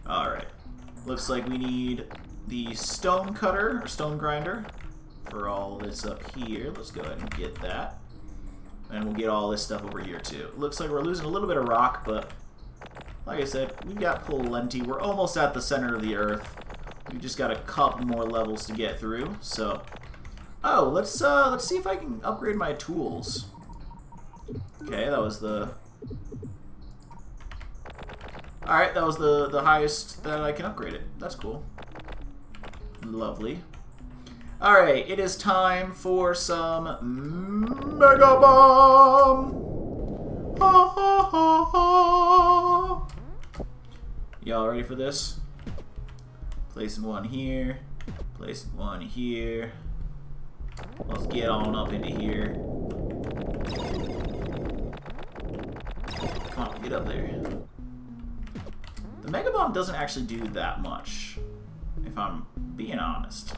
Alright. Looks like we need the stone cutter, or stone grinder, for all this up here. Let's go ahead and get that. And we'll get all this stuff over here too. Looks like we're losing a little bit of rock, but like I said, we've got plenty. We're almost at the center of the earth. We just got a couple more levels to get through. So, oh, let's see if I can upgrade my tools. Okay, that was the. All right, that was the highest that I can upgrade it. That's cool. Lovely. Alright, it is time for some Mega Bomb! Ha ha ha ha! Y'all ready for this? Placing one here. Placing one here. Let's get on up into here. Come on, get up there. The Mega Bomb doesn't actually do that much, if I'm being being honest.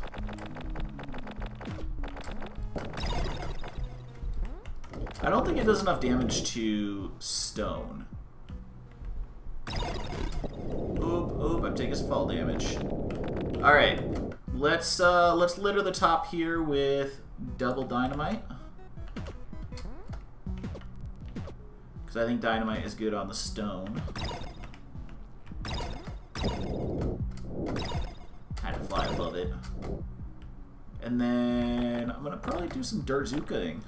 I don't think it does enough damage to stone. Oop, I'm taking some fall damage. Alright. Let's litter the top here with double dynamite. Because I think dynamite is good on the stone. Had to fly above it. And then I'm gonna probably do some dirt zuka-ing.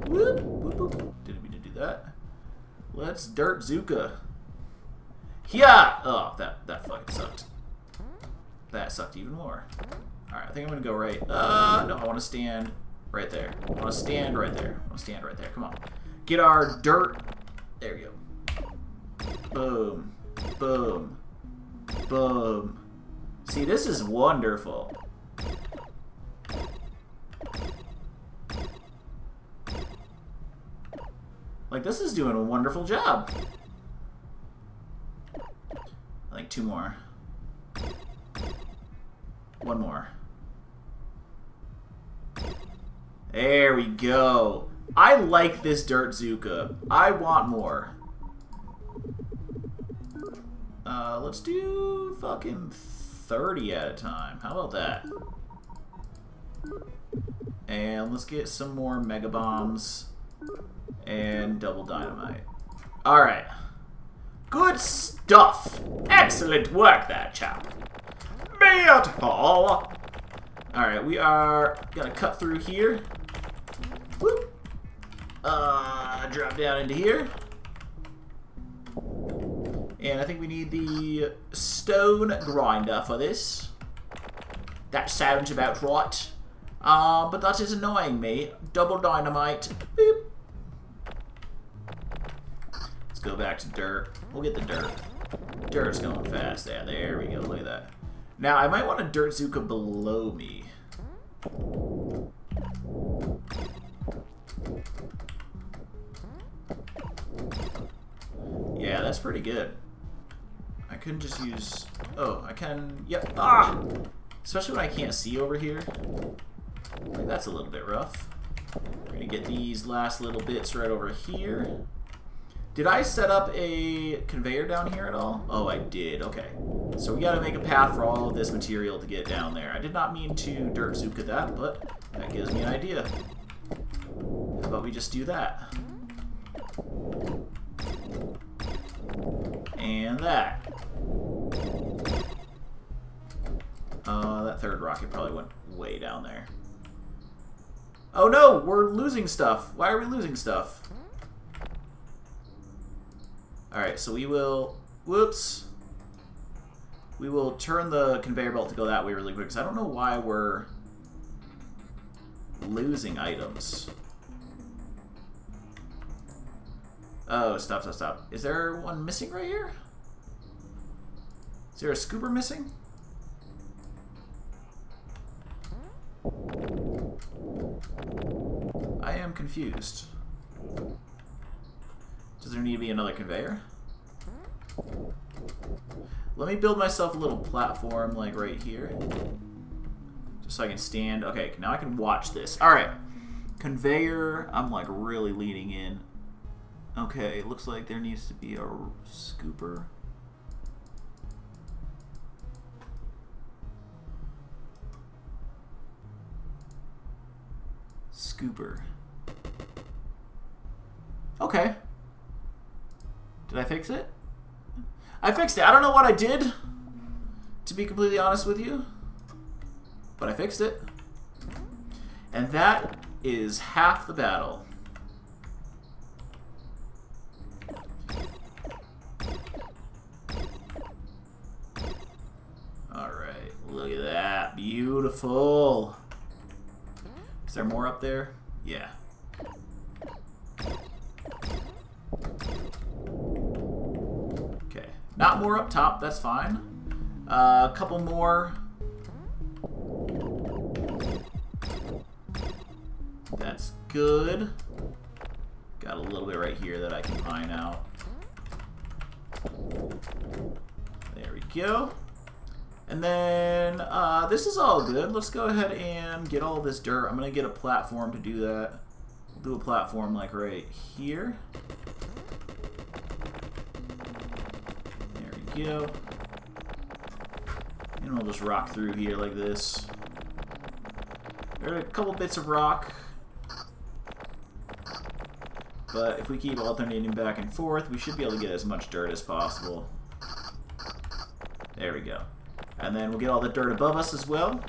Whoop, whoop, whoop. Didn't mean to do that. Let's dirt zuka. Yeah! Oh, that fucking sucked. That sucked even more. Alright, I think I'm gonna go right. No, I want to stand right there. I want to stand right there. I want to stand right there. Come on. Get our dirt. There we go. Boom. Boom. Boom. See, this is wonderful. Like, this is doing a wonderful job. Like, 2 more. 1 more. There we go. I like this dirt zuka. I want more. Let's do fucking 30 at a time. How about that? And let's get some more mega bombs and double dynamite. Alright. Good stuff. Excellent work there, chap. Beautiful. Alright, we are gonna cut through here. Whoop. Drop down into here. And I think we need the stone grinder for this. That sounds about right. But that is annoying me. Double dynamite. Boop. Let's go back to dirt. We'll get the dirt. Dirt's going fast. Yeah, there we go. Look at that. Now, I might want a dirt zuka below me. Yeah, that's pretty good. I couldn't just use... Oh, I can... Yep. Ah! Especially when I can't see over here. Like, that's a little bit rough. We're going to get these last little bits right over here. Did I set up a conveyor down here at all? Oh, I did. Okay. So we got to make a path for all of this material to get down there. I did not mean to dirt zuka that, but that gives me an idea. How about we just do that? And that. That third rocket probably went way down there. Oh no, we're losing stuff. Why are we losing stuff? Alright, so we will... Whoops. We will turn the conveyor belt to go that way really quick, because I don't know why we're losing items. Oh, stop, stop, stop. Is there one missing right here? Is there a scooper missing? I am confused. Does there need to be another conveyor? Let me build myself a little platform, like right here. Just so I can stand. Okay, now I can watch this. Alright. Conveyor, I'm like really leaning in. Okay, it looks like there needs to be a scooper. Scooper. Okay. Did I fix it? I fixed it. I don't know what I did, to be completely honest with you. But I fixed it. And that is half the battle. Alright, look at that. Beautiful. Is there more up there? Yeah. Okay. Not more up top, that's fine. A couple more. That's good. Got a little bit right here that I can mine out. There we go. And then this is all good. Let's go ahead and get all this dirt. I'm going to get a platform to do that. We'll do a platform like right here. There we go. And we'll just rock through here like this. There are a couple bits of rock. But if we keep alternating back and forth, we should be able to get as much dirt as possible. There we go. And then we'll get all the dirt above us as well. And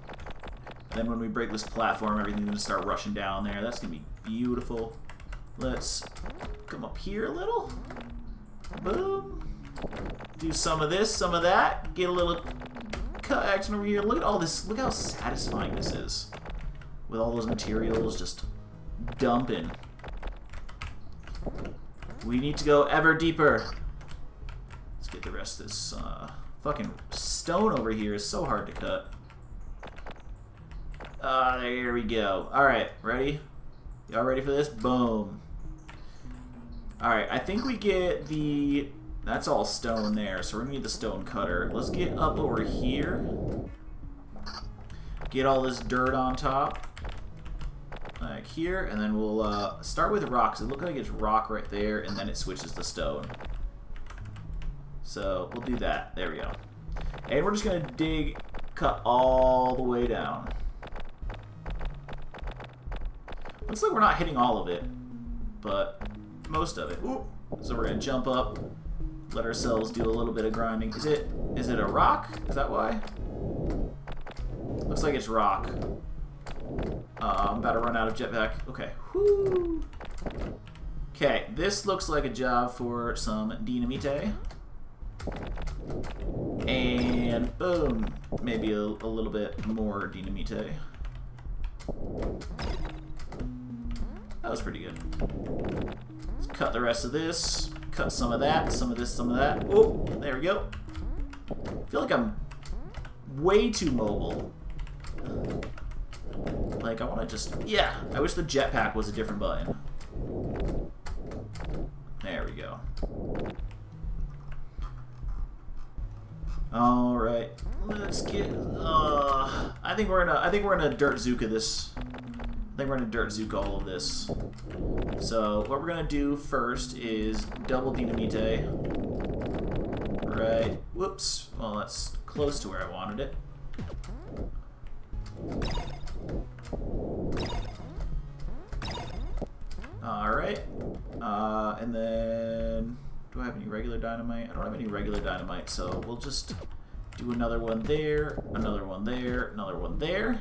then when we break this platform, everything's going to start rushing down there. That's going to be beautiful. Let's come up here a little. Boom. Do some of this, some of that. Get a little cut action over here. Look at all this. Look how satisfying this is. With all those materials just dumping. We need to go ever deeper. Let's get the rest of this fucking stone over here is so hard to cut. There we go. Alright, ready? Y'all ready for this? Boom. Alright, I think we get the... That's all stone there, so we're gonna need the stone cutter. Let's get up over here. Get all this dirt on top. Like here, and then we'll start with rocks. It looks like it's rock right there, and then it switches to stone. So we'll do that. There we go. And we're just gonna cut all the way down. Looks like we're not hitting all of it, but most of it. Ooh. So we're gonna jump up, let ourselves do a little bit of grinding. Is it a rock? Is that why? Looks like it's rock. I'm about to run out of jetpack. Okay. Whoo. Okay, this looks like a job for some dynamite. And boom. Maybe a little bit more dynamite. That was pretty good. Let's cut the rest of this. Cut some of that, some of this, some of that. Oh, there we go. I feel like I'm way too mobile. Like, I want to just... Yeah, I wish the jetpack was a different button. There we go. Alright. Let's get... I think we're gonna dirt Zuka this. I think we're gonna dirt Zuka all of this. So, what we're gonna do first is double dynamite. Right. Whoops. Well, that's close to where I wanted it. Alright. And then... Do I have any regular dynamite? I don't have any regular dynamite, so we'll just do another one there, another one there, another one there.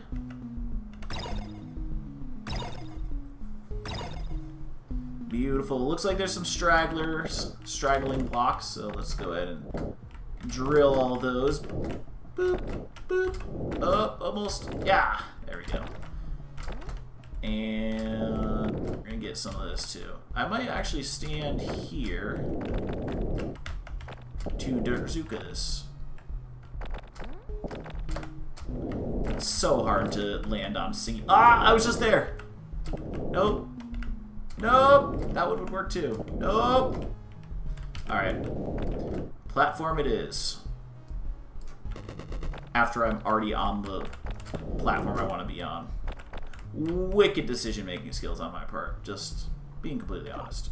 Beautiful. Looks like there's some straggling blocks, so let's go ahead and drill all those. Boop, boop. Oh, almost. Yeah, there we go. And we're gonna get some of this too. I might actually stand here to dirt Zuka this. It's so hard to land on singing. Ah, I was just there. Nope. Nope. That one would work too. Nope. Alright. Platform it is. After I'm already on the platform I want to be on. Wicked decision-making skills on my part. Just being completely honest.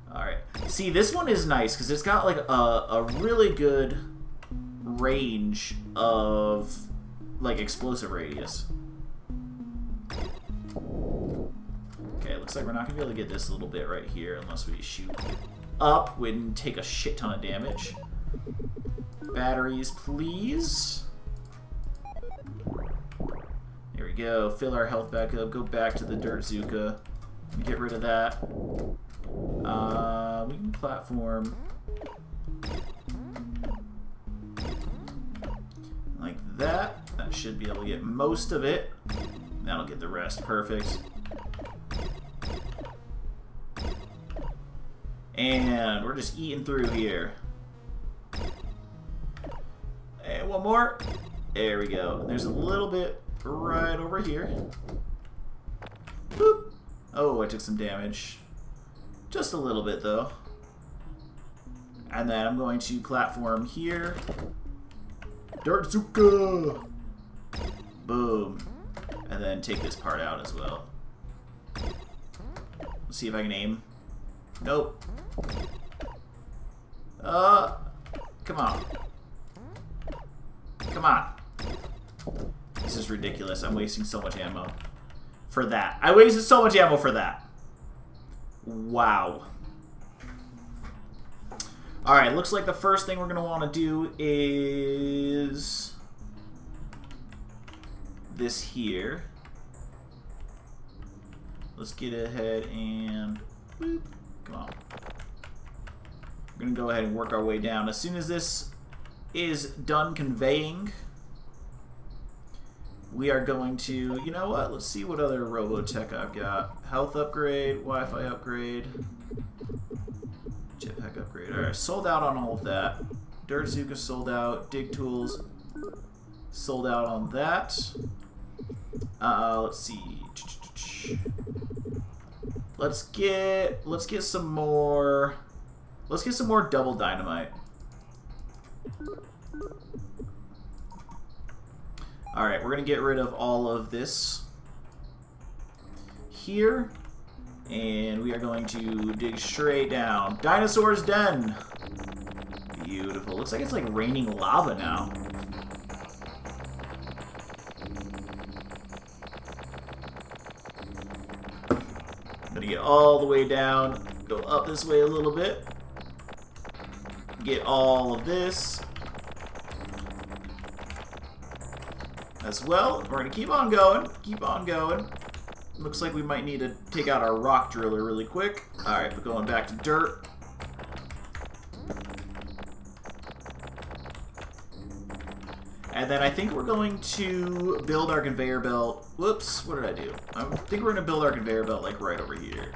Alright. See, this one is nice because it's got like a really good range of like explosive radius. Okay, looks like we're not going to be able to get this little bit right here unless we shoot up and take a shit ton of damage. Batteries, please. Here we go. Fill our health back up. Go back to the dirt Zuka. Get rid of that. We can platform like that. That should be able to get most of it. That'll get the rest. Perfect. And we're just eating through here. And one more. There we go. There's a little bit right over here. Boop. Oh, I took some damage. Just a little bit, though. And then I'm going to platform here. Dirtzuka! Boom. And then take this part out as well. Let's see if I can aim. Nope. Come on. Come on. This is ridiculous. I'm wasting so much ammo for that. I wasted so much ammo for that. Wow. Alright, looks like the first thing we're going to want to do is this here. Let's get ahead and boop. Come on. We're going to go ahead and work our way down. As soon as this is done conveying, we are going to, you know what? Let's see what other Robotech I've got. Health upgrade, Wi-Fi upgrade, jetpack upgrade. Alright, sold out on all of that. Dirtzuka sold out. Dig tools sold out on that. Let's see. Let's get some more. Let's get some more double dynamite. Alright, we're going to get rid of all of this here. And we are going to dig straight down. Dinosaur's Den! Beautiful. Looks like it's like raining lava now. I'm going to get all the way down. Go up this way a little bit. Get all of this as well. We're going to keep on going. Keep on going. Looks like we might need to take out our rock driller really quick. Alright, we're going back to dirt. And then I think we're going to build our conveyor belt. Whoops, what did I do? I think we're going to build our conveyor belt like right over here.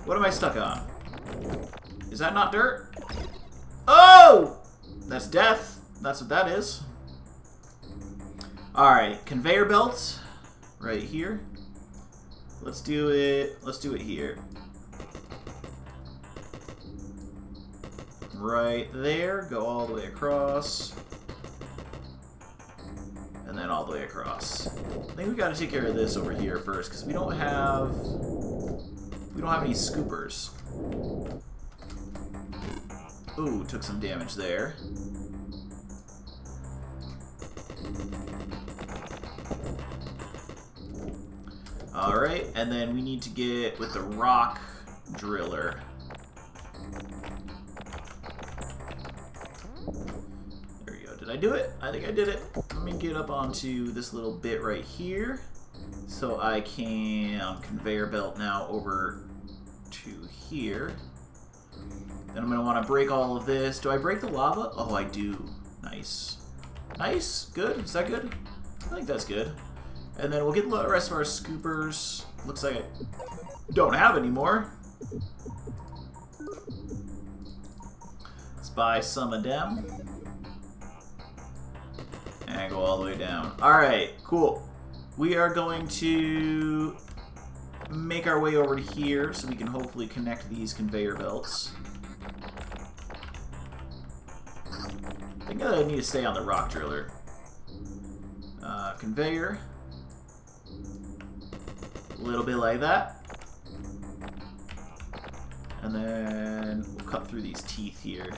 What am I stuck on? Is that not dirt? Oh! That's death. That's what that is. Alright, conveyor belt. Right here. Let's do it. Let's do it here. Right there. Go all the way across. And then all the way across. I think we got to take care of this over here first because we don't have any scoopers. Ooh, took some damage there. Alright, and then we need to get with the rock driller. There we go. Did I do it? I think I did it. Let me get up onto this little bit right here so I can conveyor belt now over to here. Then I'm going to want to break all of this. Do I break the lava? Oh, I do. Nice. Nice. Good. Is that good? I think that's good. And then we'll get the rest of our scoopers. Looks like I don't have any more. Let's buy some of them. And go all the way down. Alright, cool. We are going to make our way over to here so we can hopefully connect these conveyor belts. I think I need to stay on the rock driller. Conveyor. A little bit like that. And then we'll cut through these teeth here.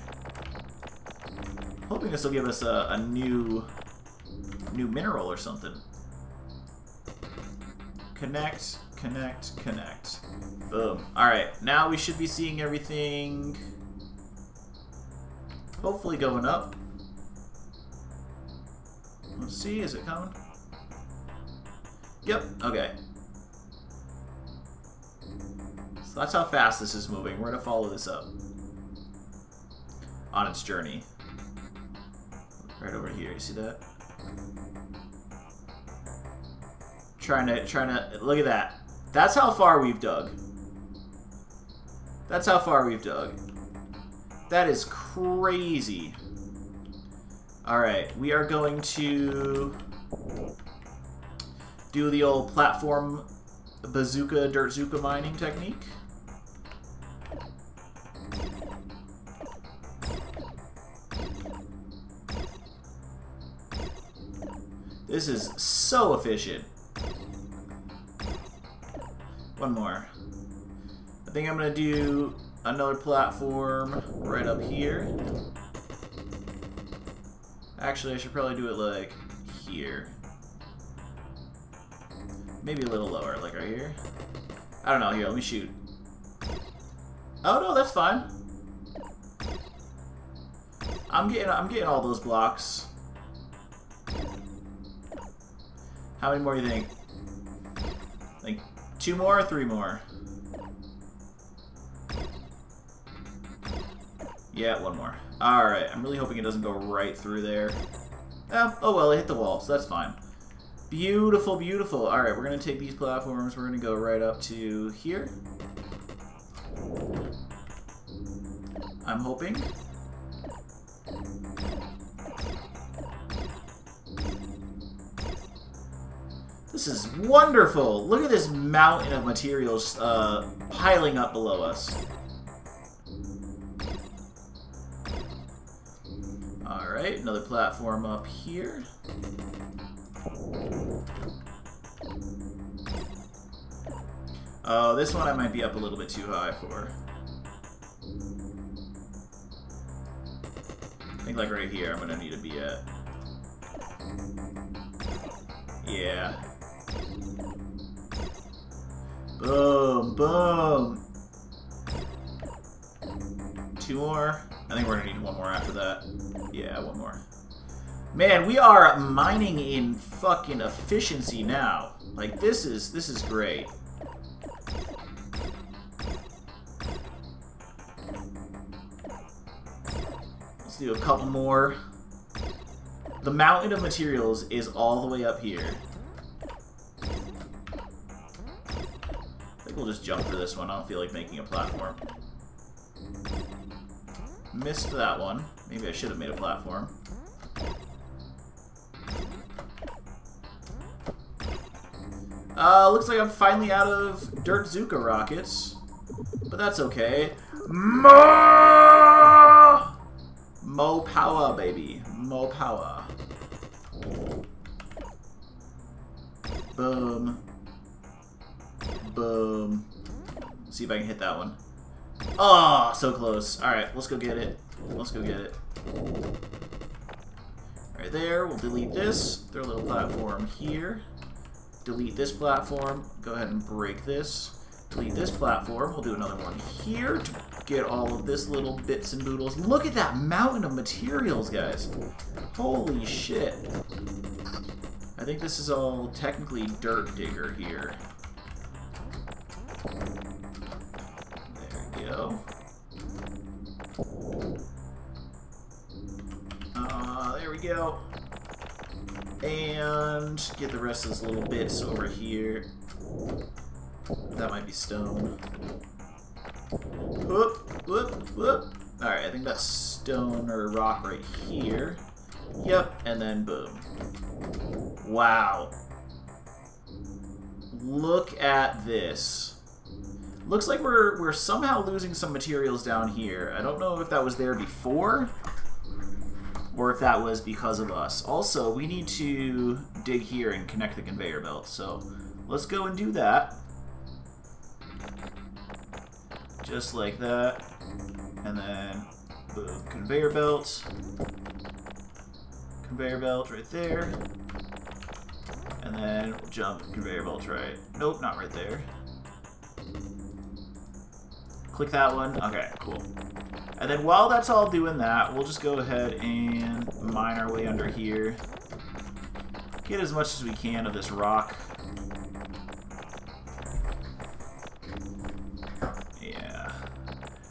Hoping this will give us a new mineral or something. Connect, connect, connect. Boom. Alright, now we should be seeing everything hopefully going up. Let's see, is it coming? Yep, okay. So that's how fast this is moving. We're going to follow this up on its journey. Right over here, you see that? Trying to, look at that. That's how far we've dug. That's how far we've dug. That is crazy. Alright, we are going to do the old platform bazooka, dirtzuka mining technique. This is so efficient. One more. I think I'm gonna do another platform right up here. Actually, I should probably do it like here. Maybe a little lower, like right here. I don't know. Here, let me shoot. Oh no, that's fine. I'm getting all those blocks. How many more do you think? Like 2 more or 3 more? Yeah, 1 more. Alright, I'm really hoping it doesn't go right through there. Oh well, it hit the wall, so that's fine. Beautiful, beautiful. Alright, we're going to take these platforms, we're going to go right up to here. I'm hoping. This is wonderful! Look at this mountain of materials piling up below us. Alright, another platform up here. Oh, this one I might be up a little bit too high for. I think like right here I'm gonna need to be at. Yeah. Boom, boom. 2 more. I think we're gonna need 1 more after that. Yeah, 1 more. Man, we are mining in fucking efficiency now. Like this is great. Let's do a couple more. The mountain of materials is all the way up here. I think we'll just jump for this one. I don't feel like making a platform. Missed that one. Maybe I should have made a platform. Looks like I'm finally out of Dirt Zuka rockets. But that's okay. Mo power, baby. Mo power. Boom. Boom. Let's see if I can hit that one. Oh, so close. Alright, let's go get it. Let's go get it. Right there, we'll delete this. Throw a little platform here. Delete this platform. Go ahead and break this. Delete this platform. We'll do another one here to get all of this little bits and boodles. Look at that mountain of materials, guys. Holy shit. I think this is all technically dirt digger here. There we go. There we go. And get the rest of those little bits over here. That might be stone. Whoop, whoop, whoop. Alright, I think that's stone or rock right here. Yep, and then boom. Wow. Look at this. Looks like we're somehow losing some materials down here. I don't know if that was there before, or if that was because of us. Also, we need to dig here and connect the conveyor belt, so let's go and do that. Just like that. And then, boom, conveyor belt. Conveyor belt right there. And then we'll jump conveyor belt right. Nope, not right there. Click that one. Okay, cool. And then while that's all doing that, we'll just go ahead and mine our way under here. Get as much as we can of this rock. Yeah.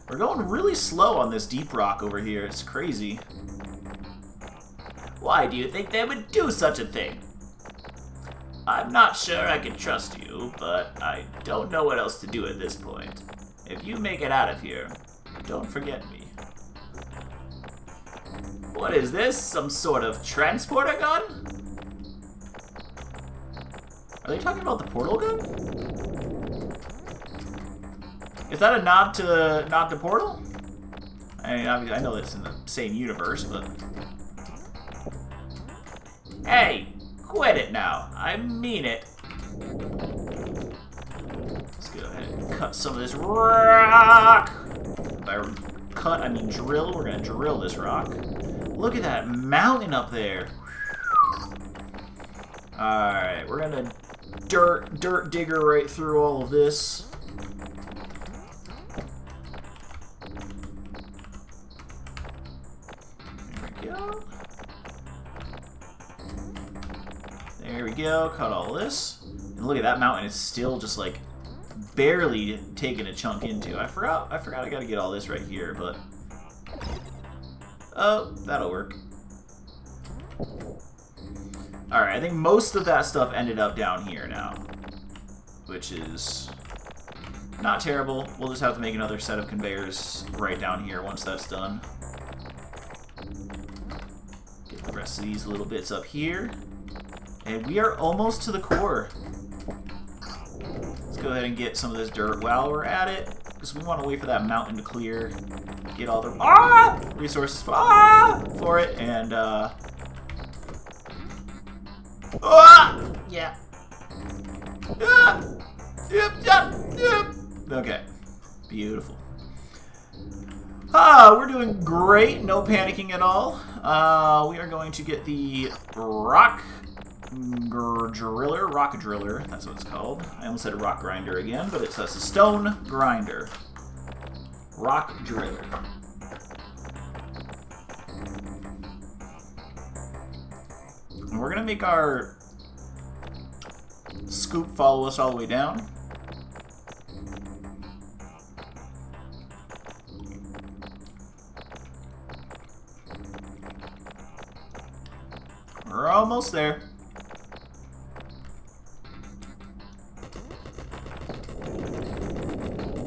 We're going really slow on this deep rock over here. It's crazy. Why do you think they would do such a thing? I'm not sure I can trust you, but I don't know what else to do at this point. If you make it out of here, don't forget me. What is this? Some sort of transporter gun? Are they talking about the portal gun? Is that a nod to Portal? I mean, I know it's in the same universe, but... Hey! Quit it now. I mean it. Let's go ahead and cut some of this rock. By cut, I mean drill. We're going to drill this rock. Look at that mountain up there. Alright, we're going to dirt digger right through all of this. There we go, cut all this. And look at that mountain, it's still just like barely taking a chunk into. I forgot I gotta get all this right here, but oh, that'll work. Alright, I think most of that stuff ended up down here now, which is not terrible. We'll just have to make another set of conveyors right down here once that's done. Get the rest of these little bits up here. And we are almost to the core. Let's go ahead and get some of this dirt while we're at it, because we want to wait for that mountain to clear. Get all the resources for it, and yeah. Yep. Okay. Beautiful. We're doing great. No panicking at all. We are going to get the rock driller. That's what it's called. I almost said rock grinder again, but it's a stone grinder. Rock driller. And we're going to make our scoop follow us all the way down. We're almost there.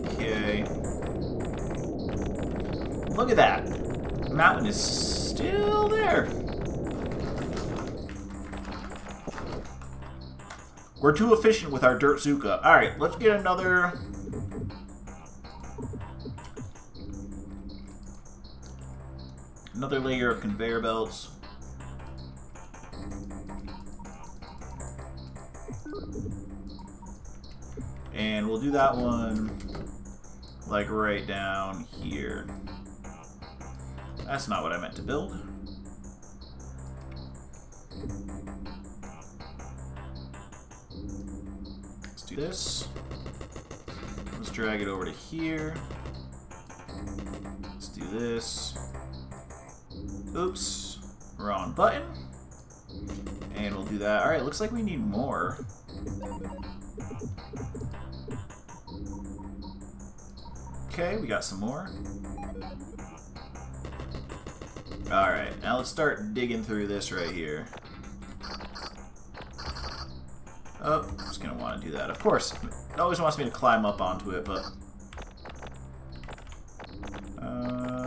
Okay. Look at that. The mountain is still there. We're too efficient with our dirt Zuka. Alright, let's get another layer of conveyor belts. And we'll do that one like right down here. That's not what I meant to build. Let's do this. Let's drag it over to here. Let's do this. Oops. Wrong button. And we'll do that. Alright, looks like we need more. Okay, we got some more. Alright, now let's start digging through this right here. Oh, I'm just going to want to do that. Of course, it always wants me to climb up onto it, but...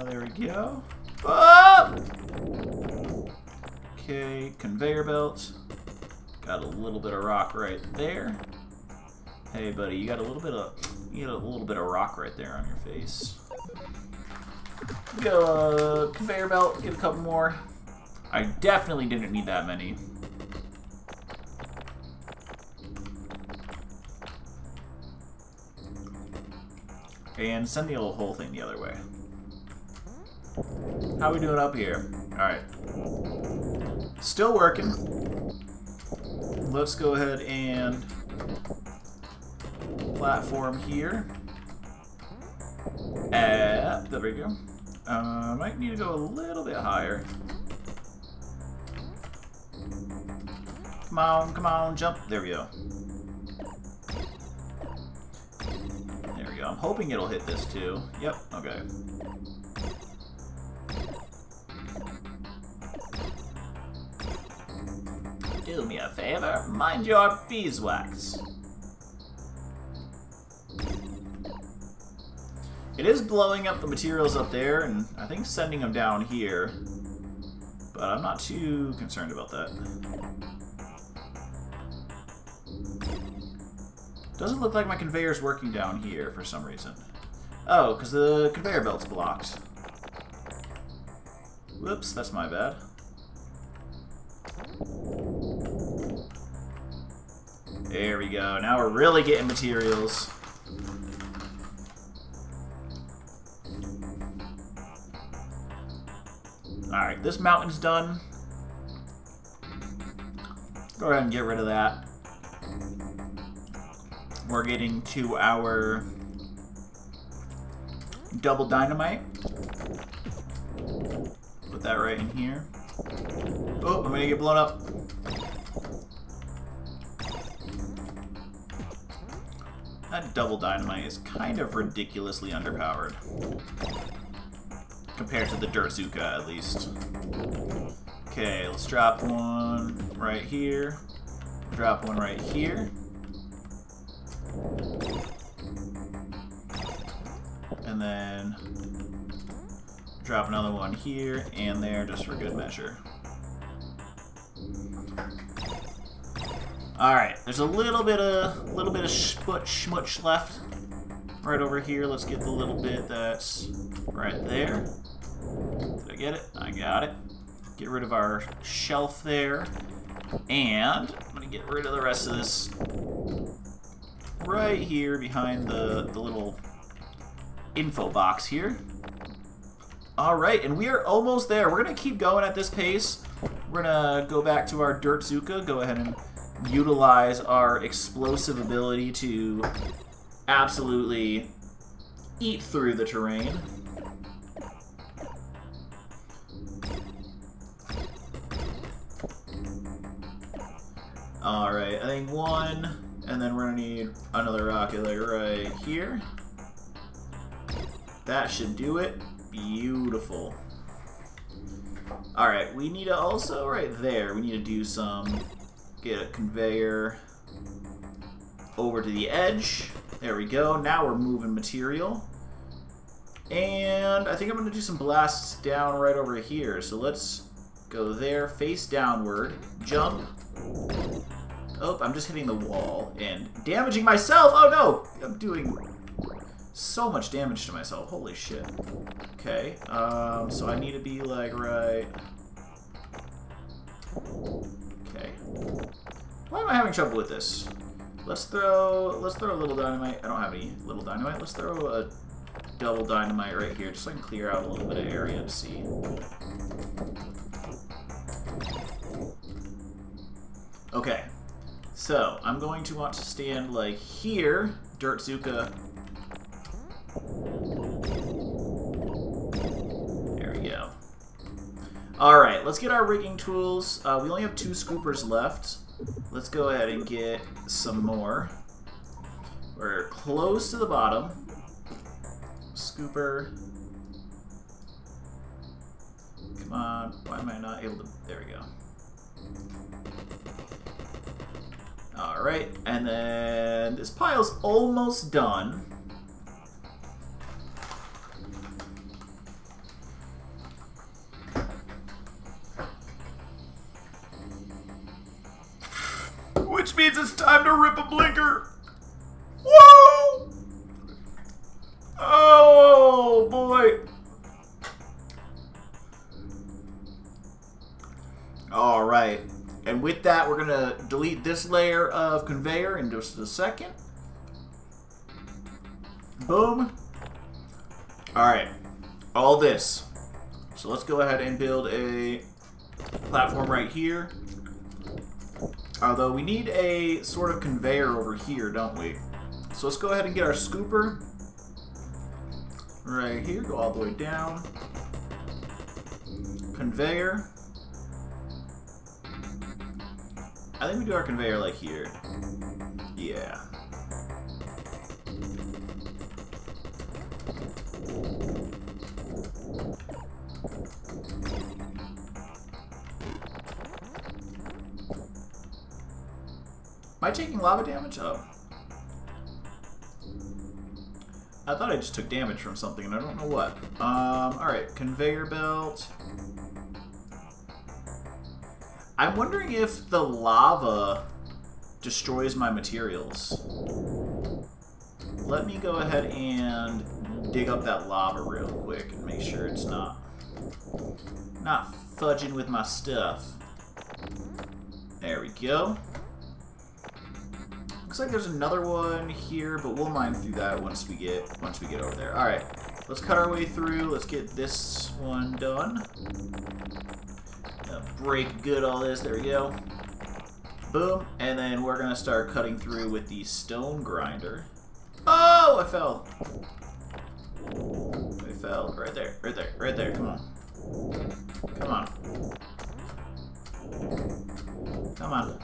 there we go. Oh! Okay, conveyor belt. Got a little bit of rock right there. Hey, buddy, you got a little bit of rock right there on your face. Go conveyor belt. Get a couple more. I definitely didn't need that many. And send the whole thing the other way. How are we doing up here? Alright. Still working. Let's go ahead and platform here. There we go. Might need to go a little bit higher. Come on, jump. There we go. There we go. I'm hoping it'll hit this too. Yep, okay. Do me a favor, mind your beeswax. It is blowing up the materials up there, and I think sending them down here, but I'm not too concerned about that. Doesn't look like my conveyor's working down here for some reason. Oh, because the conveyor belt's blocked. Whoops, that's my bad. There we go. Now we're really getting materials. Alright, this mountain's done. Go ahead and get rid of that. We're getting to our double dynamite. Put that right in here. Oh, I'm gonna get blown up. That double dynamite is kind of ridiculously underpowered. Compared to the Dirtzuka, at least. Okay, let's drop one right here. Drop one right here. And then drop another one here and there, just for good measure. Alright, there's a little bit of schmutz left right over here. Let's get the little bit that's right there. Did I get it? I got it. Get rid of our shelf there. And I'm going to get rid of the rest of this right here behind the little info box here. Alright, and we are almost there. We're going to keep going at this pace. We're going to go back to our Dirtzuka, go ahead and utilize our explosive ability to absolutely eat through the terrain. Alright, I think one, and then we're going to need another rocket like right here. That should do it. Beautiful. Alright, we need to also, right there, we need to do some, get a conveyor over to the edge. There we go. Now we're moving material. And I think I'm going to do some blasts down right over here. So let's go there, face downward, jump. Oh, I'm just hitting the wall and damaging myself. Oh no! I'm doing so much damage to myself. Holy shit. Okay, so I need to be like right... Okay. Why am I having trouble with this? Let's throw a little dynamite. I don't have any little dynamite. Let's throw a double dynamite right here, just so I can clear out a little bit of area to see. Okay. So, I'm going to want to stand like here, Dirtzuka. There we go. Alright, let's get our rigging tools. We only have 2 scoopers left. Let's go ahead and get some more. We're close to the bottom. Scooper. Come on. Why am I not able to... There we go. Alright, and then this pile's almost done. Which means it's time to rip a blinker. Whoa! Oh, boy. Alright. And with that, we're going to delete this layer of conveyor in just a second. Boom. Alright. All this. So let's go ahead and build a platform right here. Although we need a sort of conveyor over here, don't we? So let's go ahead and get our scooper. Right here. Go all the way down. Conveyor. I think we do our conveyor like here. Yeah. Am I taking lava damage? Oh. I thought I just took damage from something and I don't know what. Alright, conveyor belt. I'm wondering if the lava destroys my materials. Let me go ahead and dig up that lava real quick and make sure it's not fudging with my stuff. There we go. Looks like there's another one here, but we'll mine through that once we get over there. All right, let's cut our way through. Let's get this one done. Break good all this. There we go. Boom, and then we're gonna start cutting through with the stone grinder. Oh, I fell. I fell right there, right there, right there. Come on, come on, come on,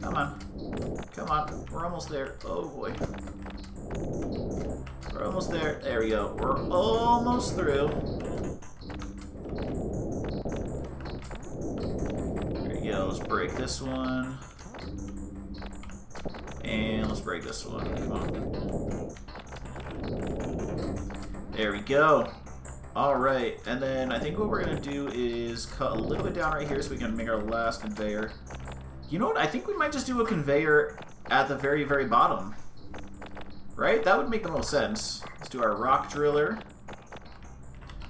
come on, come on. We're almost there. Oh boy, we're almost there. There we go. We're almost through. Let's break this one. And let's break this one. Come on. There we go. Alright, and then I think what we're going to do is cut a little bit down right here so we can make our last conveyor. You know what? I think we might just do a conveyor at the very, very bottom. Right? That would make the most sense. Let's do our rock driller.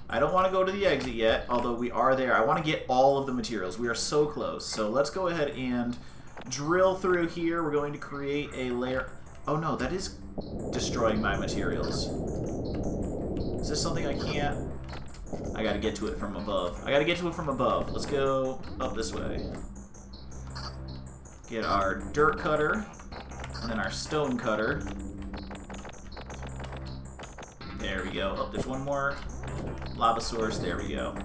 I don't want to go to the exit yet, although we are there. I want to get all of the materials. We are so close. So let's go ahead and drill through here. We're going to create a layer. Oh no, that is destroying my materials. Is this something I can't? I got to get to it from above. I got to get to it from above. Let's go up this way. Get our dirt cutter, and then our stone cutter. There we go. Oh, there's one more lava source. There we go.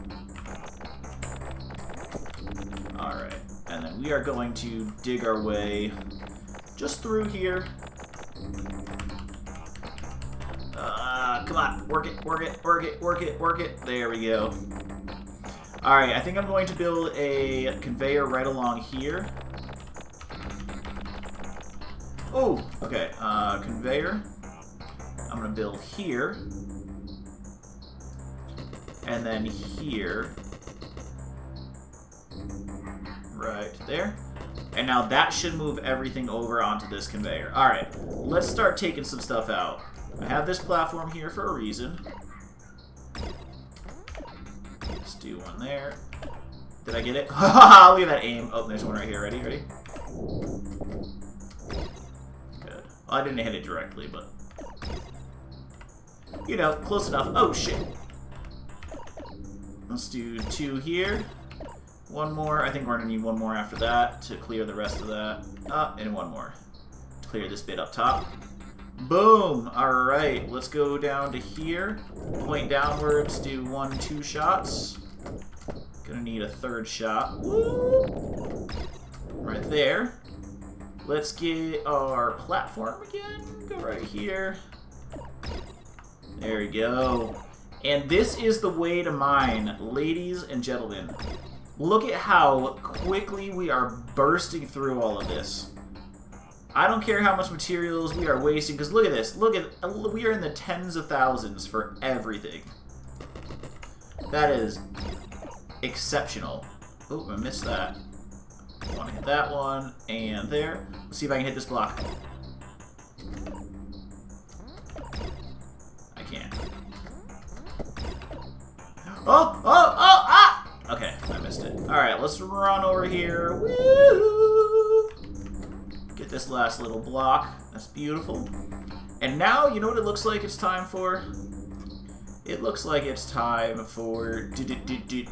Alright. And then we are going to dig our way just through here. Come on. Work it, work it, work it, work it, work it. There we go. Alright, I think I'm going to build a conveyor right along here. Oh, okay. Conveyor. I'm going to build here. And then here. Right there. And now that should move everything over onto this conveyor. Alright, let's start taking some stuff out. I have this platform here for a reason. Let's do one there. Did I get it? Haha, look at that aim. Oh, there's one right here. Ready? Ready? Good. Well, I didn't hit it directly, but... you know, close enough. Oh, shit. Let's do 2 here. One more. I think we're going to need one more after that to clear the rest of that. And one more to clear this bit up top. Boom! Alright, let's go down to here. Point downwards, do 1, 2 shots. Gonna need a 3rd shot. Woo! Right there. Let's get our platform again. Go right here. There we go. And this is the way to mine, ladies and gentlemen. Look at how quickly we are bursting through all of this. I don't care how much materials we are wasting, because look at this. Look at, we are in the tens of thousands for everything. That is exceptional. Oh, I missed that. I want to hit that one, and there. Let's see if I can hit this block. I can't. Oh, oh, oh, ah! Okay, I missed it. Alright, let's run over here. Woo! Get this last little block. That's beautiful. And now, you know what it looks like it's time for? It looks like it's time for dynamite.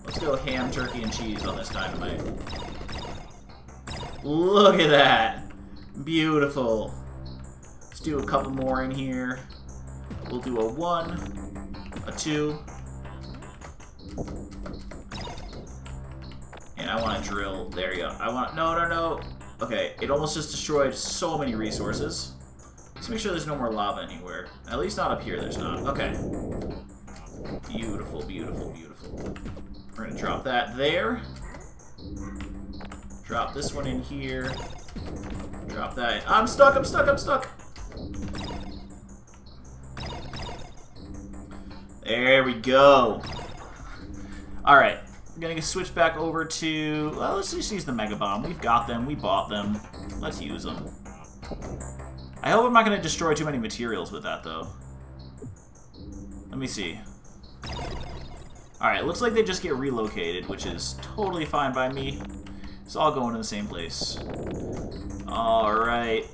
Let's go ham, turkey, and cheese on this dynamite. Look at that! Beautiful. Let's do a couple more in here. We'll do a 1, a 2. And I want to drill. There you go. I want... No, no, no. Okay, it almost just destroyed so many resources. Let's make sure there's no more lava anywhere. At least not up here, there's not. Okay. Beautiful, beautiful, beautiful. We're going to drop that there. Drop this one in here. Drop that in. I'm stuck, I'm stuck, I'm stuck! There we go. Alright. We're going to switch back over to... well, let's just use the Mega Bomb. We've got them. We bought them. Let's use them. I hope I'm not going to destroy too many materials with that, though. Let me see. Alright, looks like they just get relocated, which is totally fine by me. It's all going to the same place. Alright.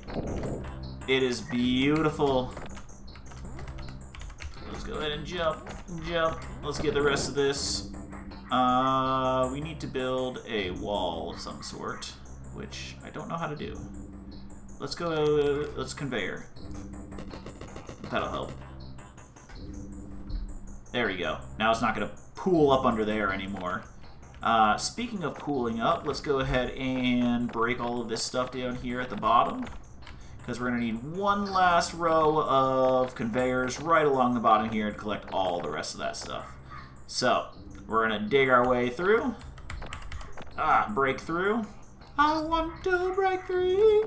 It is beautiful. Let's go ahead and jump. Jump. Let's get the rest of this. We need to build a wall of some sort, which I don't know how to do. Let's go, let's conveyor. That'll help. There we go. Now it's not going to pool up under there anymore. Speaking of pooling up, let's go ahead and break all of this stuff down here at the bottom, because we're going to need one last row of conveyors right along the bottom here to collect all the rest of that stuff. So, we're going to dig our way through. Break through. I want to break through.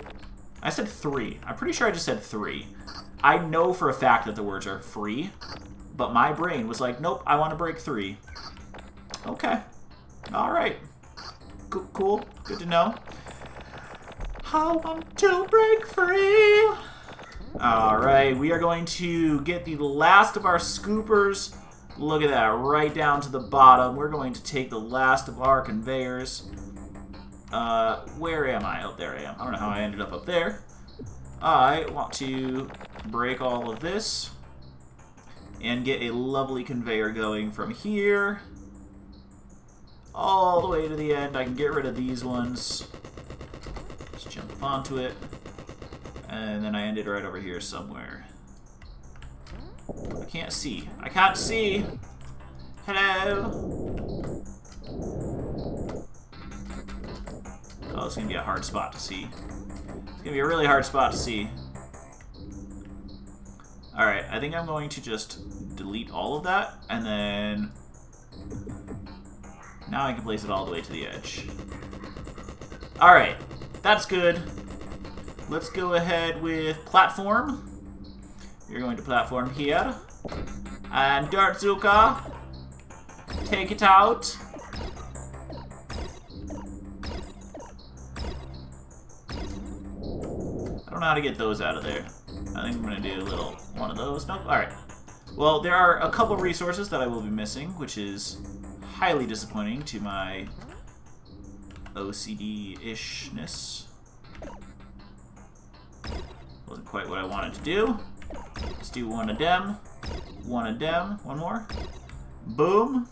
I said 3. I'm pretty sure I just said 3. I know for a fact that the words are free, but my brain was like, nope, I want to break 3. Okay. Alright. Cool. Good to know. I want to break free. Alright, we are going to get the last of our scoopers. Look at that, right down to the bottom. We're going to take the last of our conveyors. Where am I? Oh, there I am. I don't know how I ended up there. I want to break all of this and get a lovely conveyor going from here all the way to the end. I can get rid of these ones. Just jump onto it. And then I ended right over here somewhere. I can't see. I can't see! Hello! Oh, it's gonna be a hard spot to see. It's gonna be a really hard spot to see. Alright, I think I'm going to just delete all of that, and then now I can place it all the way to the edge. Alright, that's good. Let's go ahead with platform. You're going to platform here. And Dartzuka, take it out. I don't know how to get those out of there. I think I'm going to do a little one of those. Nope. Alright. Well, there are a couple resources that I will be missing, which is highly disappointing to my OCD-ishness. Wasn't quite what I wanted to do. Let's do one of them. One of them. One more. Boom.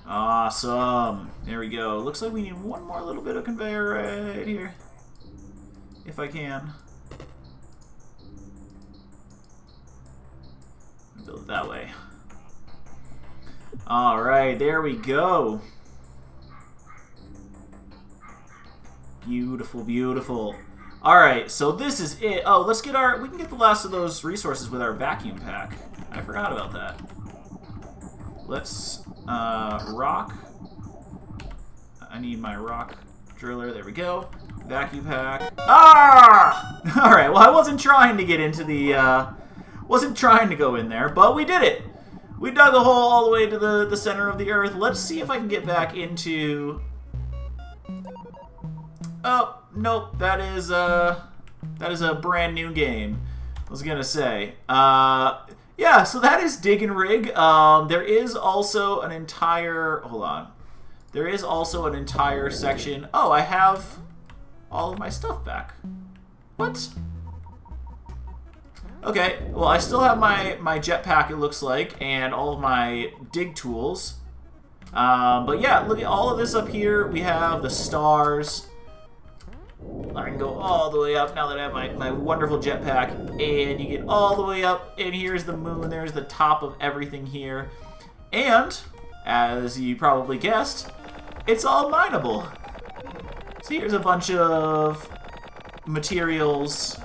Awesome. There we go. Looks like we need one more little bit of conveyor right here. If I can. Build it that way. Alright, there we go. Beautiful, beautiful. Alright, so this is it. Oh, let's get we can get the last of those resources with our vacuum pack. I forgot about that. Let's, rock. I need my rock driller. There we go. Vacuum pack. Ah! Alright, well, I wasn't trying to get into the, wasn't trying to go in there, but we did it. We dug a hole all the way to the center of the earth. Let's see if I can get back into... Oh, nope, that is a brand new game. I was gonna say. Yeah, so that is Dig and Rig. There is also an entire... Hold on. There is also an entire section... Oh, I have all of my stuff back. What? Okay, well, I still have my jetpack, it looks like, and all of my dig tools. But yeah, look at all of this up here. We have the stars. I can go all the way up now that I have my wonderful jetpack. And you get all the way up, and here's the moon. There's the top of everything here. And, as you probably guessed, it's all mineable. So here's a bunch of materials,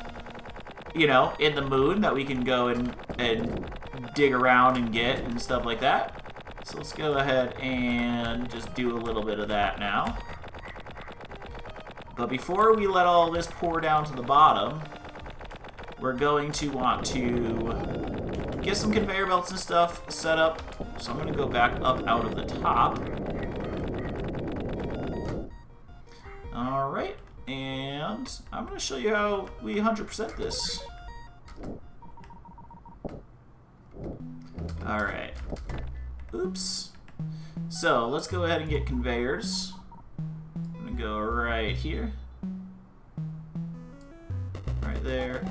you know, in the moon that we can go and dig around and get and stuff like that. So let's go ahead and just do a little bit of that now. But before we let all this pour down to the bottom, we're going to want to get some conveyor belts and stuff set up. So I'm going to go back up out of the top. Alright, and I'm going to show you how we 100% this. Alright. Oops. So, let's go ahead and get conveyors. I'm going to go right here. Right there.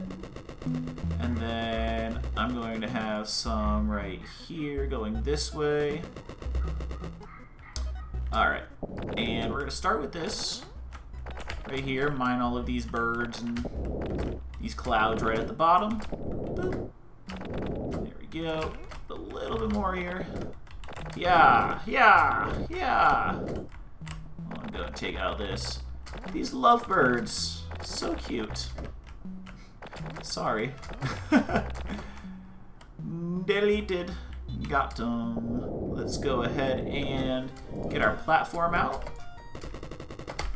And then I'm going to have some right here going this way. Alright. And we're going to start with this. Right here. Mine all of these birds and these clouds right at the bottom. Boop. There we go. A little bit more here. Yeah. I'm going to take out this. These lovebirds. So cute. Sorry. Deleted. Got them. Let's go ahead and get our platform out.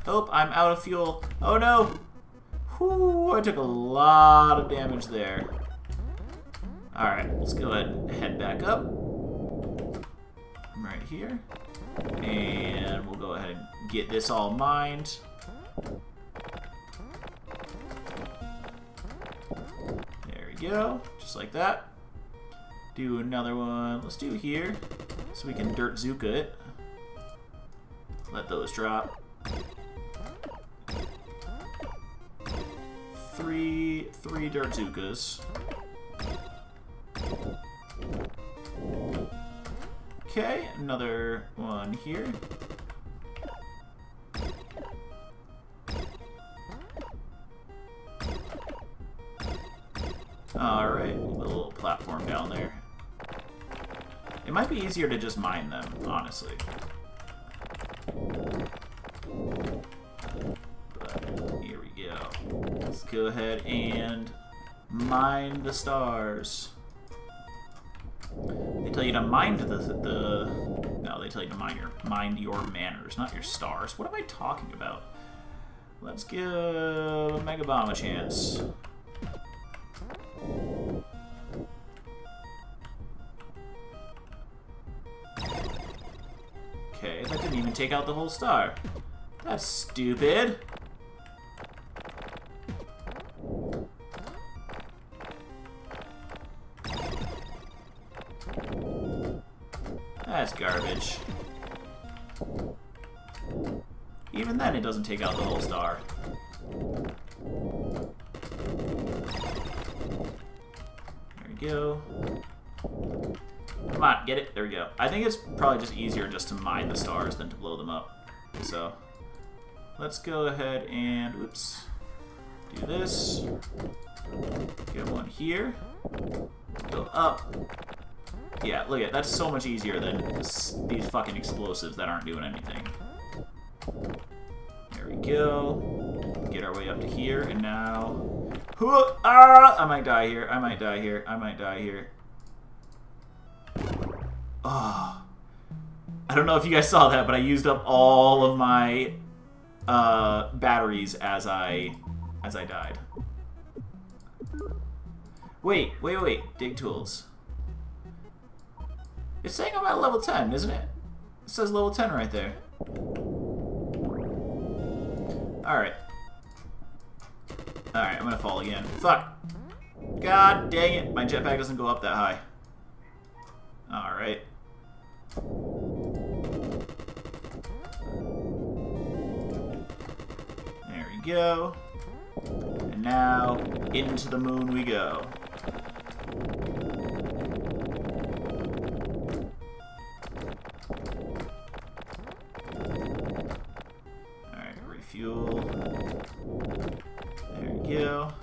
Oh, I'm out of fuel. Oh no! Whew, I took a lot of damage there. Alright, let's go ahead and head back up. Right here. And we'll go ahead and get this all mined. There we go. Just like that. Do another one. Let's do here. So we can dirt zuka it. Let those drop. Three dirt zukas. Okay, another one here. Alright, a little platform down there. It might be easier to just mine them, honestly. But here we go. Let's go ahead and mine the stars. They tell you to mind no, they tell you to mind your manners, not your stars. What am I talking about? Let's give Mega Bomb a chance. Okay, that didn't even take out the whole star. That's stupid. That's garbage. Even then, it doesn't take out the whole star. There we go. Come on, get it. There we go. I think it's probably just easier just to mine the stars than to blow them up. So, let's go ahead and, oops, do this. Get one here. Go up. Yeah, look at that's so much easier than these fucking explosives that aren't doing anything. There we go. Get our way up to here, and now... I might die here. I might die here. Oh. I don't know if you guys saw that, but I used up all of my batteries as I died. Wait. Dig tools. It's saying I'm at level 10, isn't it? It says level 10 right there. Alright. Alright, I'm gonna fall again. Fuck. God dang it. My jetpack doesn't go up that high. Alright. There we go. And now, into the moon we go. Fuel. There we go.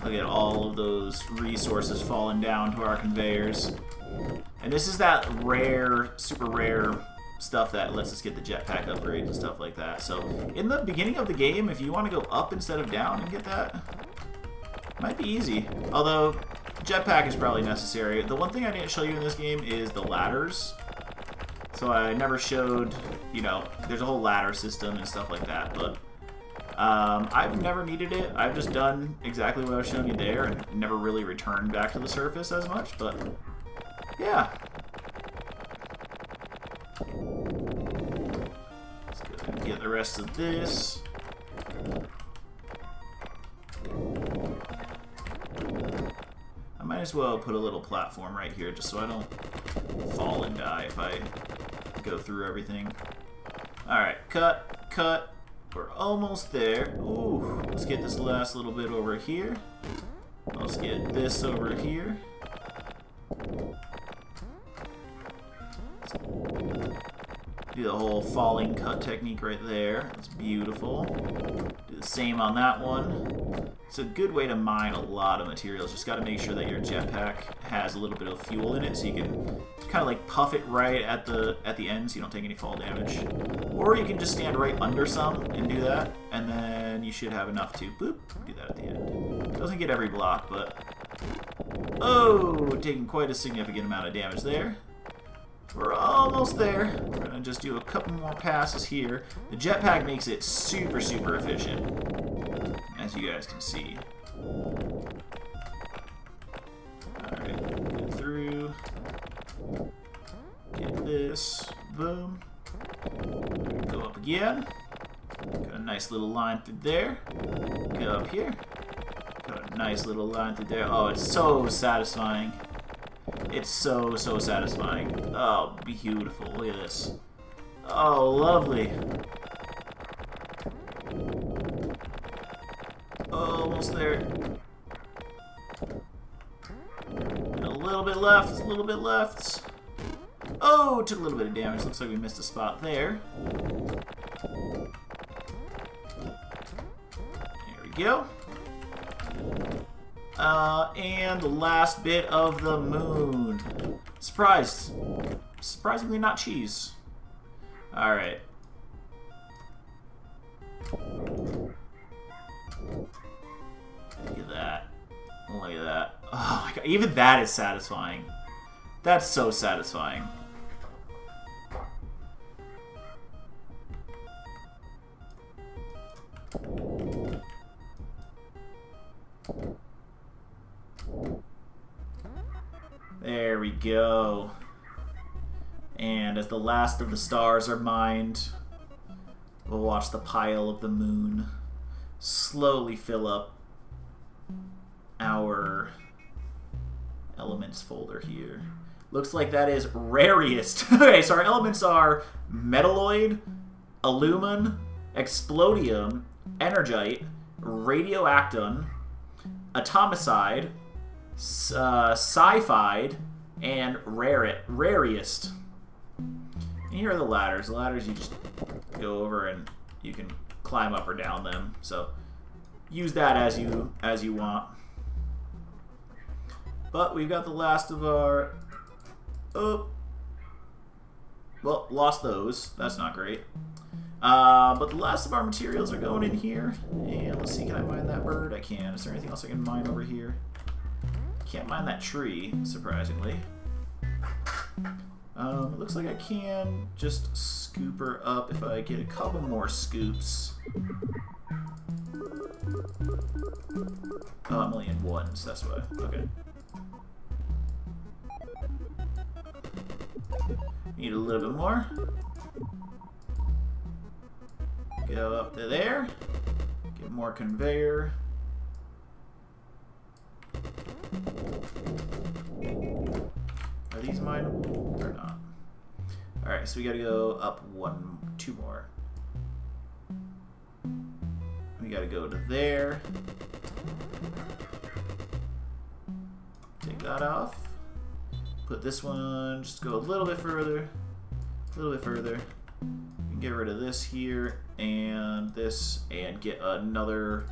Look at all of those resources falling down to our conveyors. And this is that rare, super rare stuff that lets us get the jetpack upgrades and stuff like that. So in the beginning of the game, if you want to go up instead of down and get that, it might be easy. Although jetpack is probably necessary. The one thing I didn't show you in this game is the ladders. So I never showed, you know, there's a whole ladder system and stuff like that, but I've never needed it. I've just done exactly what I was showing you there and never really returned back to the surface as much, but yeah. Let's go ahead and get the rest of this. I might as well put a little platform right here just so I don't fall and die if I go through everything. Alright, cut, cut. We're almost there. Ooh, let's get this last little bit over here. Let's get this over here. Do the whole falling cut technique right there. That's beautiful. Do the same on that one. It's a good way to mine a lot of materials. Just got to make sure that your jetpack has a little bit of fuel in it, so you can kind of like puff it right at the end, so you don't take any fall damage. Or you can just stand right under some and do that, and then you should have enough to boop. Do that at the end. Doesn't get every block, but oh, taking quite a significant amount of damage there. We're almost there. We're gonna just do a couple more passes here. The jetpack makes it super, super efficient, as you guys can see. Alright, get through. Get this. Boom. Go up again. Got a nice little line through there. Go up here. Got a nice little line through there. Oh, it's so satisfying. It's so, so satisfying. Oh, beautiful. Look at this. Oh, lovely. Almost there. And a little bit left, a little bit left. Oh, took a little bit of damage. Looks like we missed a spot there. There we go. And the last bit of the moon. Surprised. Surprisingly not cheese. Alright. Look at that. Look at that. Oh my god. Even that is satisfying. That's so satisfying. There we go. And as the last of the stars are mined, we'll watch the pile of the moon slowly fill up our elements folder here. Looks like that is rarest. Okay, so our elements are metalloid, alumen, explodium, energite, radioactin, atomicide, sci-fi, and rarest. And here are the ladders. The ladders you just go over and you can climb up or down them. So use that as you want. But we've got the last of our... Oh. Well, lost those. That's not great. But the last of our materials are going in here. And let's see, can I mine that bird? I can. Is there anything else I can mine over here? Can't mine that tree, surprisingly. It looks like I can just scoop her up if I get a couple more scoops. Oh, I'm only in one, so that's why. Okay. Need a little bit more. Go up to there. Get more conveyor. Are these mineable or not? Alright, so we gotta go up two more. We gotta go to there. Take that off. Put this one, just go a little bit further. A little bit further. Get rid of this here and this and get another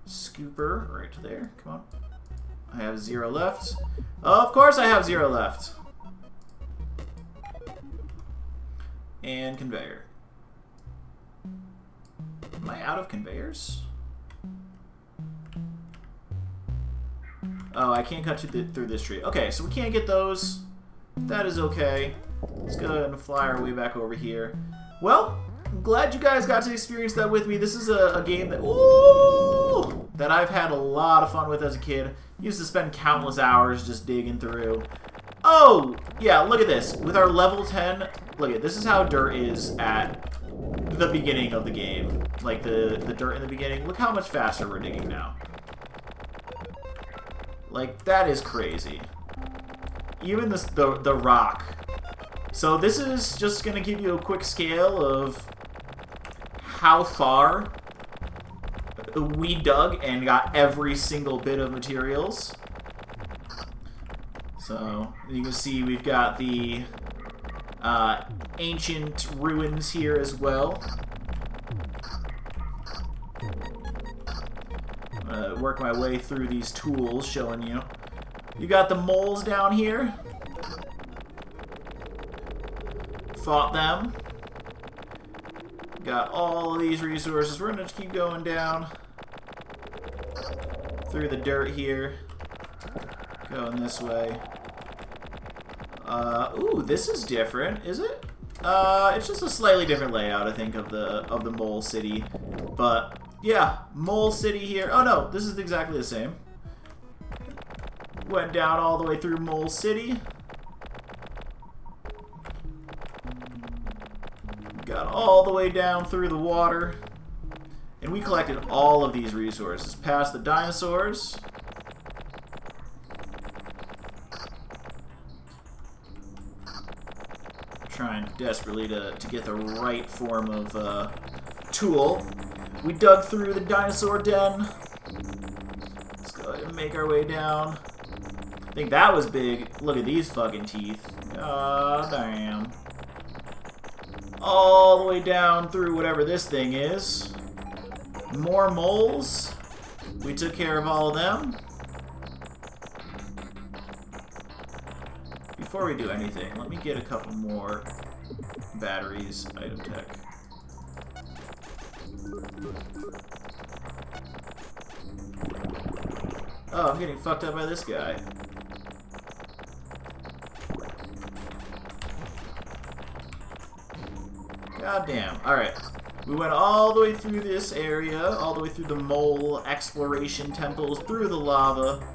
scooper right there. Come on. I have 0 left. Oh, of course I have 0 left. And conveyor. Am I out of conveyors? Oh, I can't cut through this tree. Okay, so we can't get those. That is okay. Let's go ahead and fly our way back over here. Well, I'm glad you guys got to experience that with me. This is a game that, ooh, that I've had a lot of fun with as a kid. Used to spend countless hours just digging through. Oh, yeah, look at this. With our level 10, look at this is how dirt is at the beginning of the game. Like the dirt in the beginning. Look how much faster we're digging now. Like, that is crazy. Even this, the rock. So this is just going to give you a quick scale of how far we dug and got every single bit of materials. So you can see we've got the ancient ruins here as well. I'm gonna work my way through these tools showing you. You got the moles down here. Fought them. Got all of these resources. We're gonna keep going down through the dirt here. Going this way. Ooh, this is different, is it? It's just a slightly different layout, I think, of the mole city. But yeah, mole city here. Oh no, this is exactly the same. Went down all the way through Mole City. Got all the way down through the water. And we collected all of these resources. Past the dinosaurs. Trying desperately to get the right form of tool. We dug through the dinosaur den. Let's go ahead and make our way down. I think that was big. Look at these fucking teeth. Oh, damn. All the way down through whatever this thing is. More moles. We took care of all of them. Before we do anything, let me get a couple more batteries. Item tech. Oh, I'm getting fucked up by this guy. God damn. Alright. We went all the way through this area, all the way through the mole exploration temples, through the lava.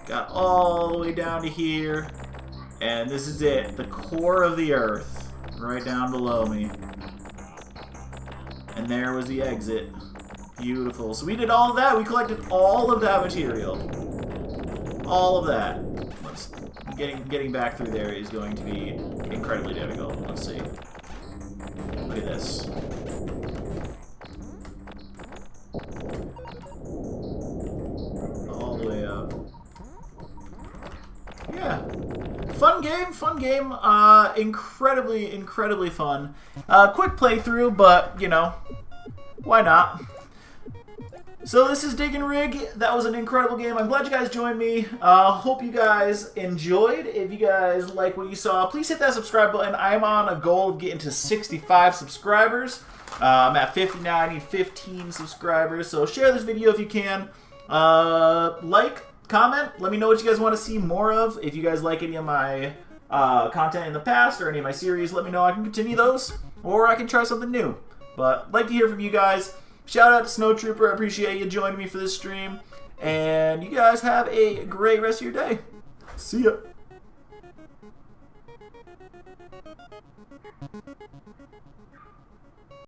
Got all the way down to here. And this is it. The core of the earth. Right down below me. And there was the exit. Beautiful. So we did all of that. We collected all of that material. All of that. Getting back through there is going to be incredibly difficult. Let's see. Look at this. All the way up. Yeah. Fun game, fun game. Incredibly, incredibly fun. Quick playthrough, but, you know, why not? So this is Dig and Rig. That was an incredible game. I'm glad you guys joined me. Hope you guys enjoyed. If you guys like what you saw, please hit that subscribe button. I'm on a goal of getting to 65 subscribers. I'm at 59. I need 15 subscribers. So share this video if you can. Like, comment. Let me know what you guys want to see more of. If you guys like any of my content in the past or any of my series, let me know. I can continue those. Or I can try something new. But I'd like to hear from you guys. Shout out to Snow Trooper. I appreciate you joining me for this stream. And you guys have a great rest of your day. See ya.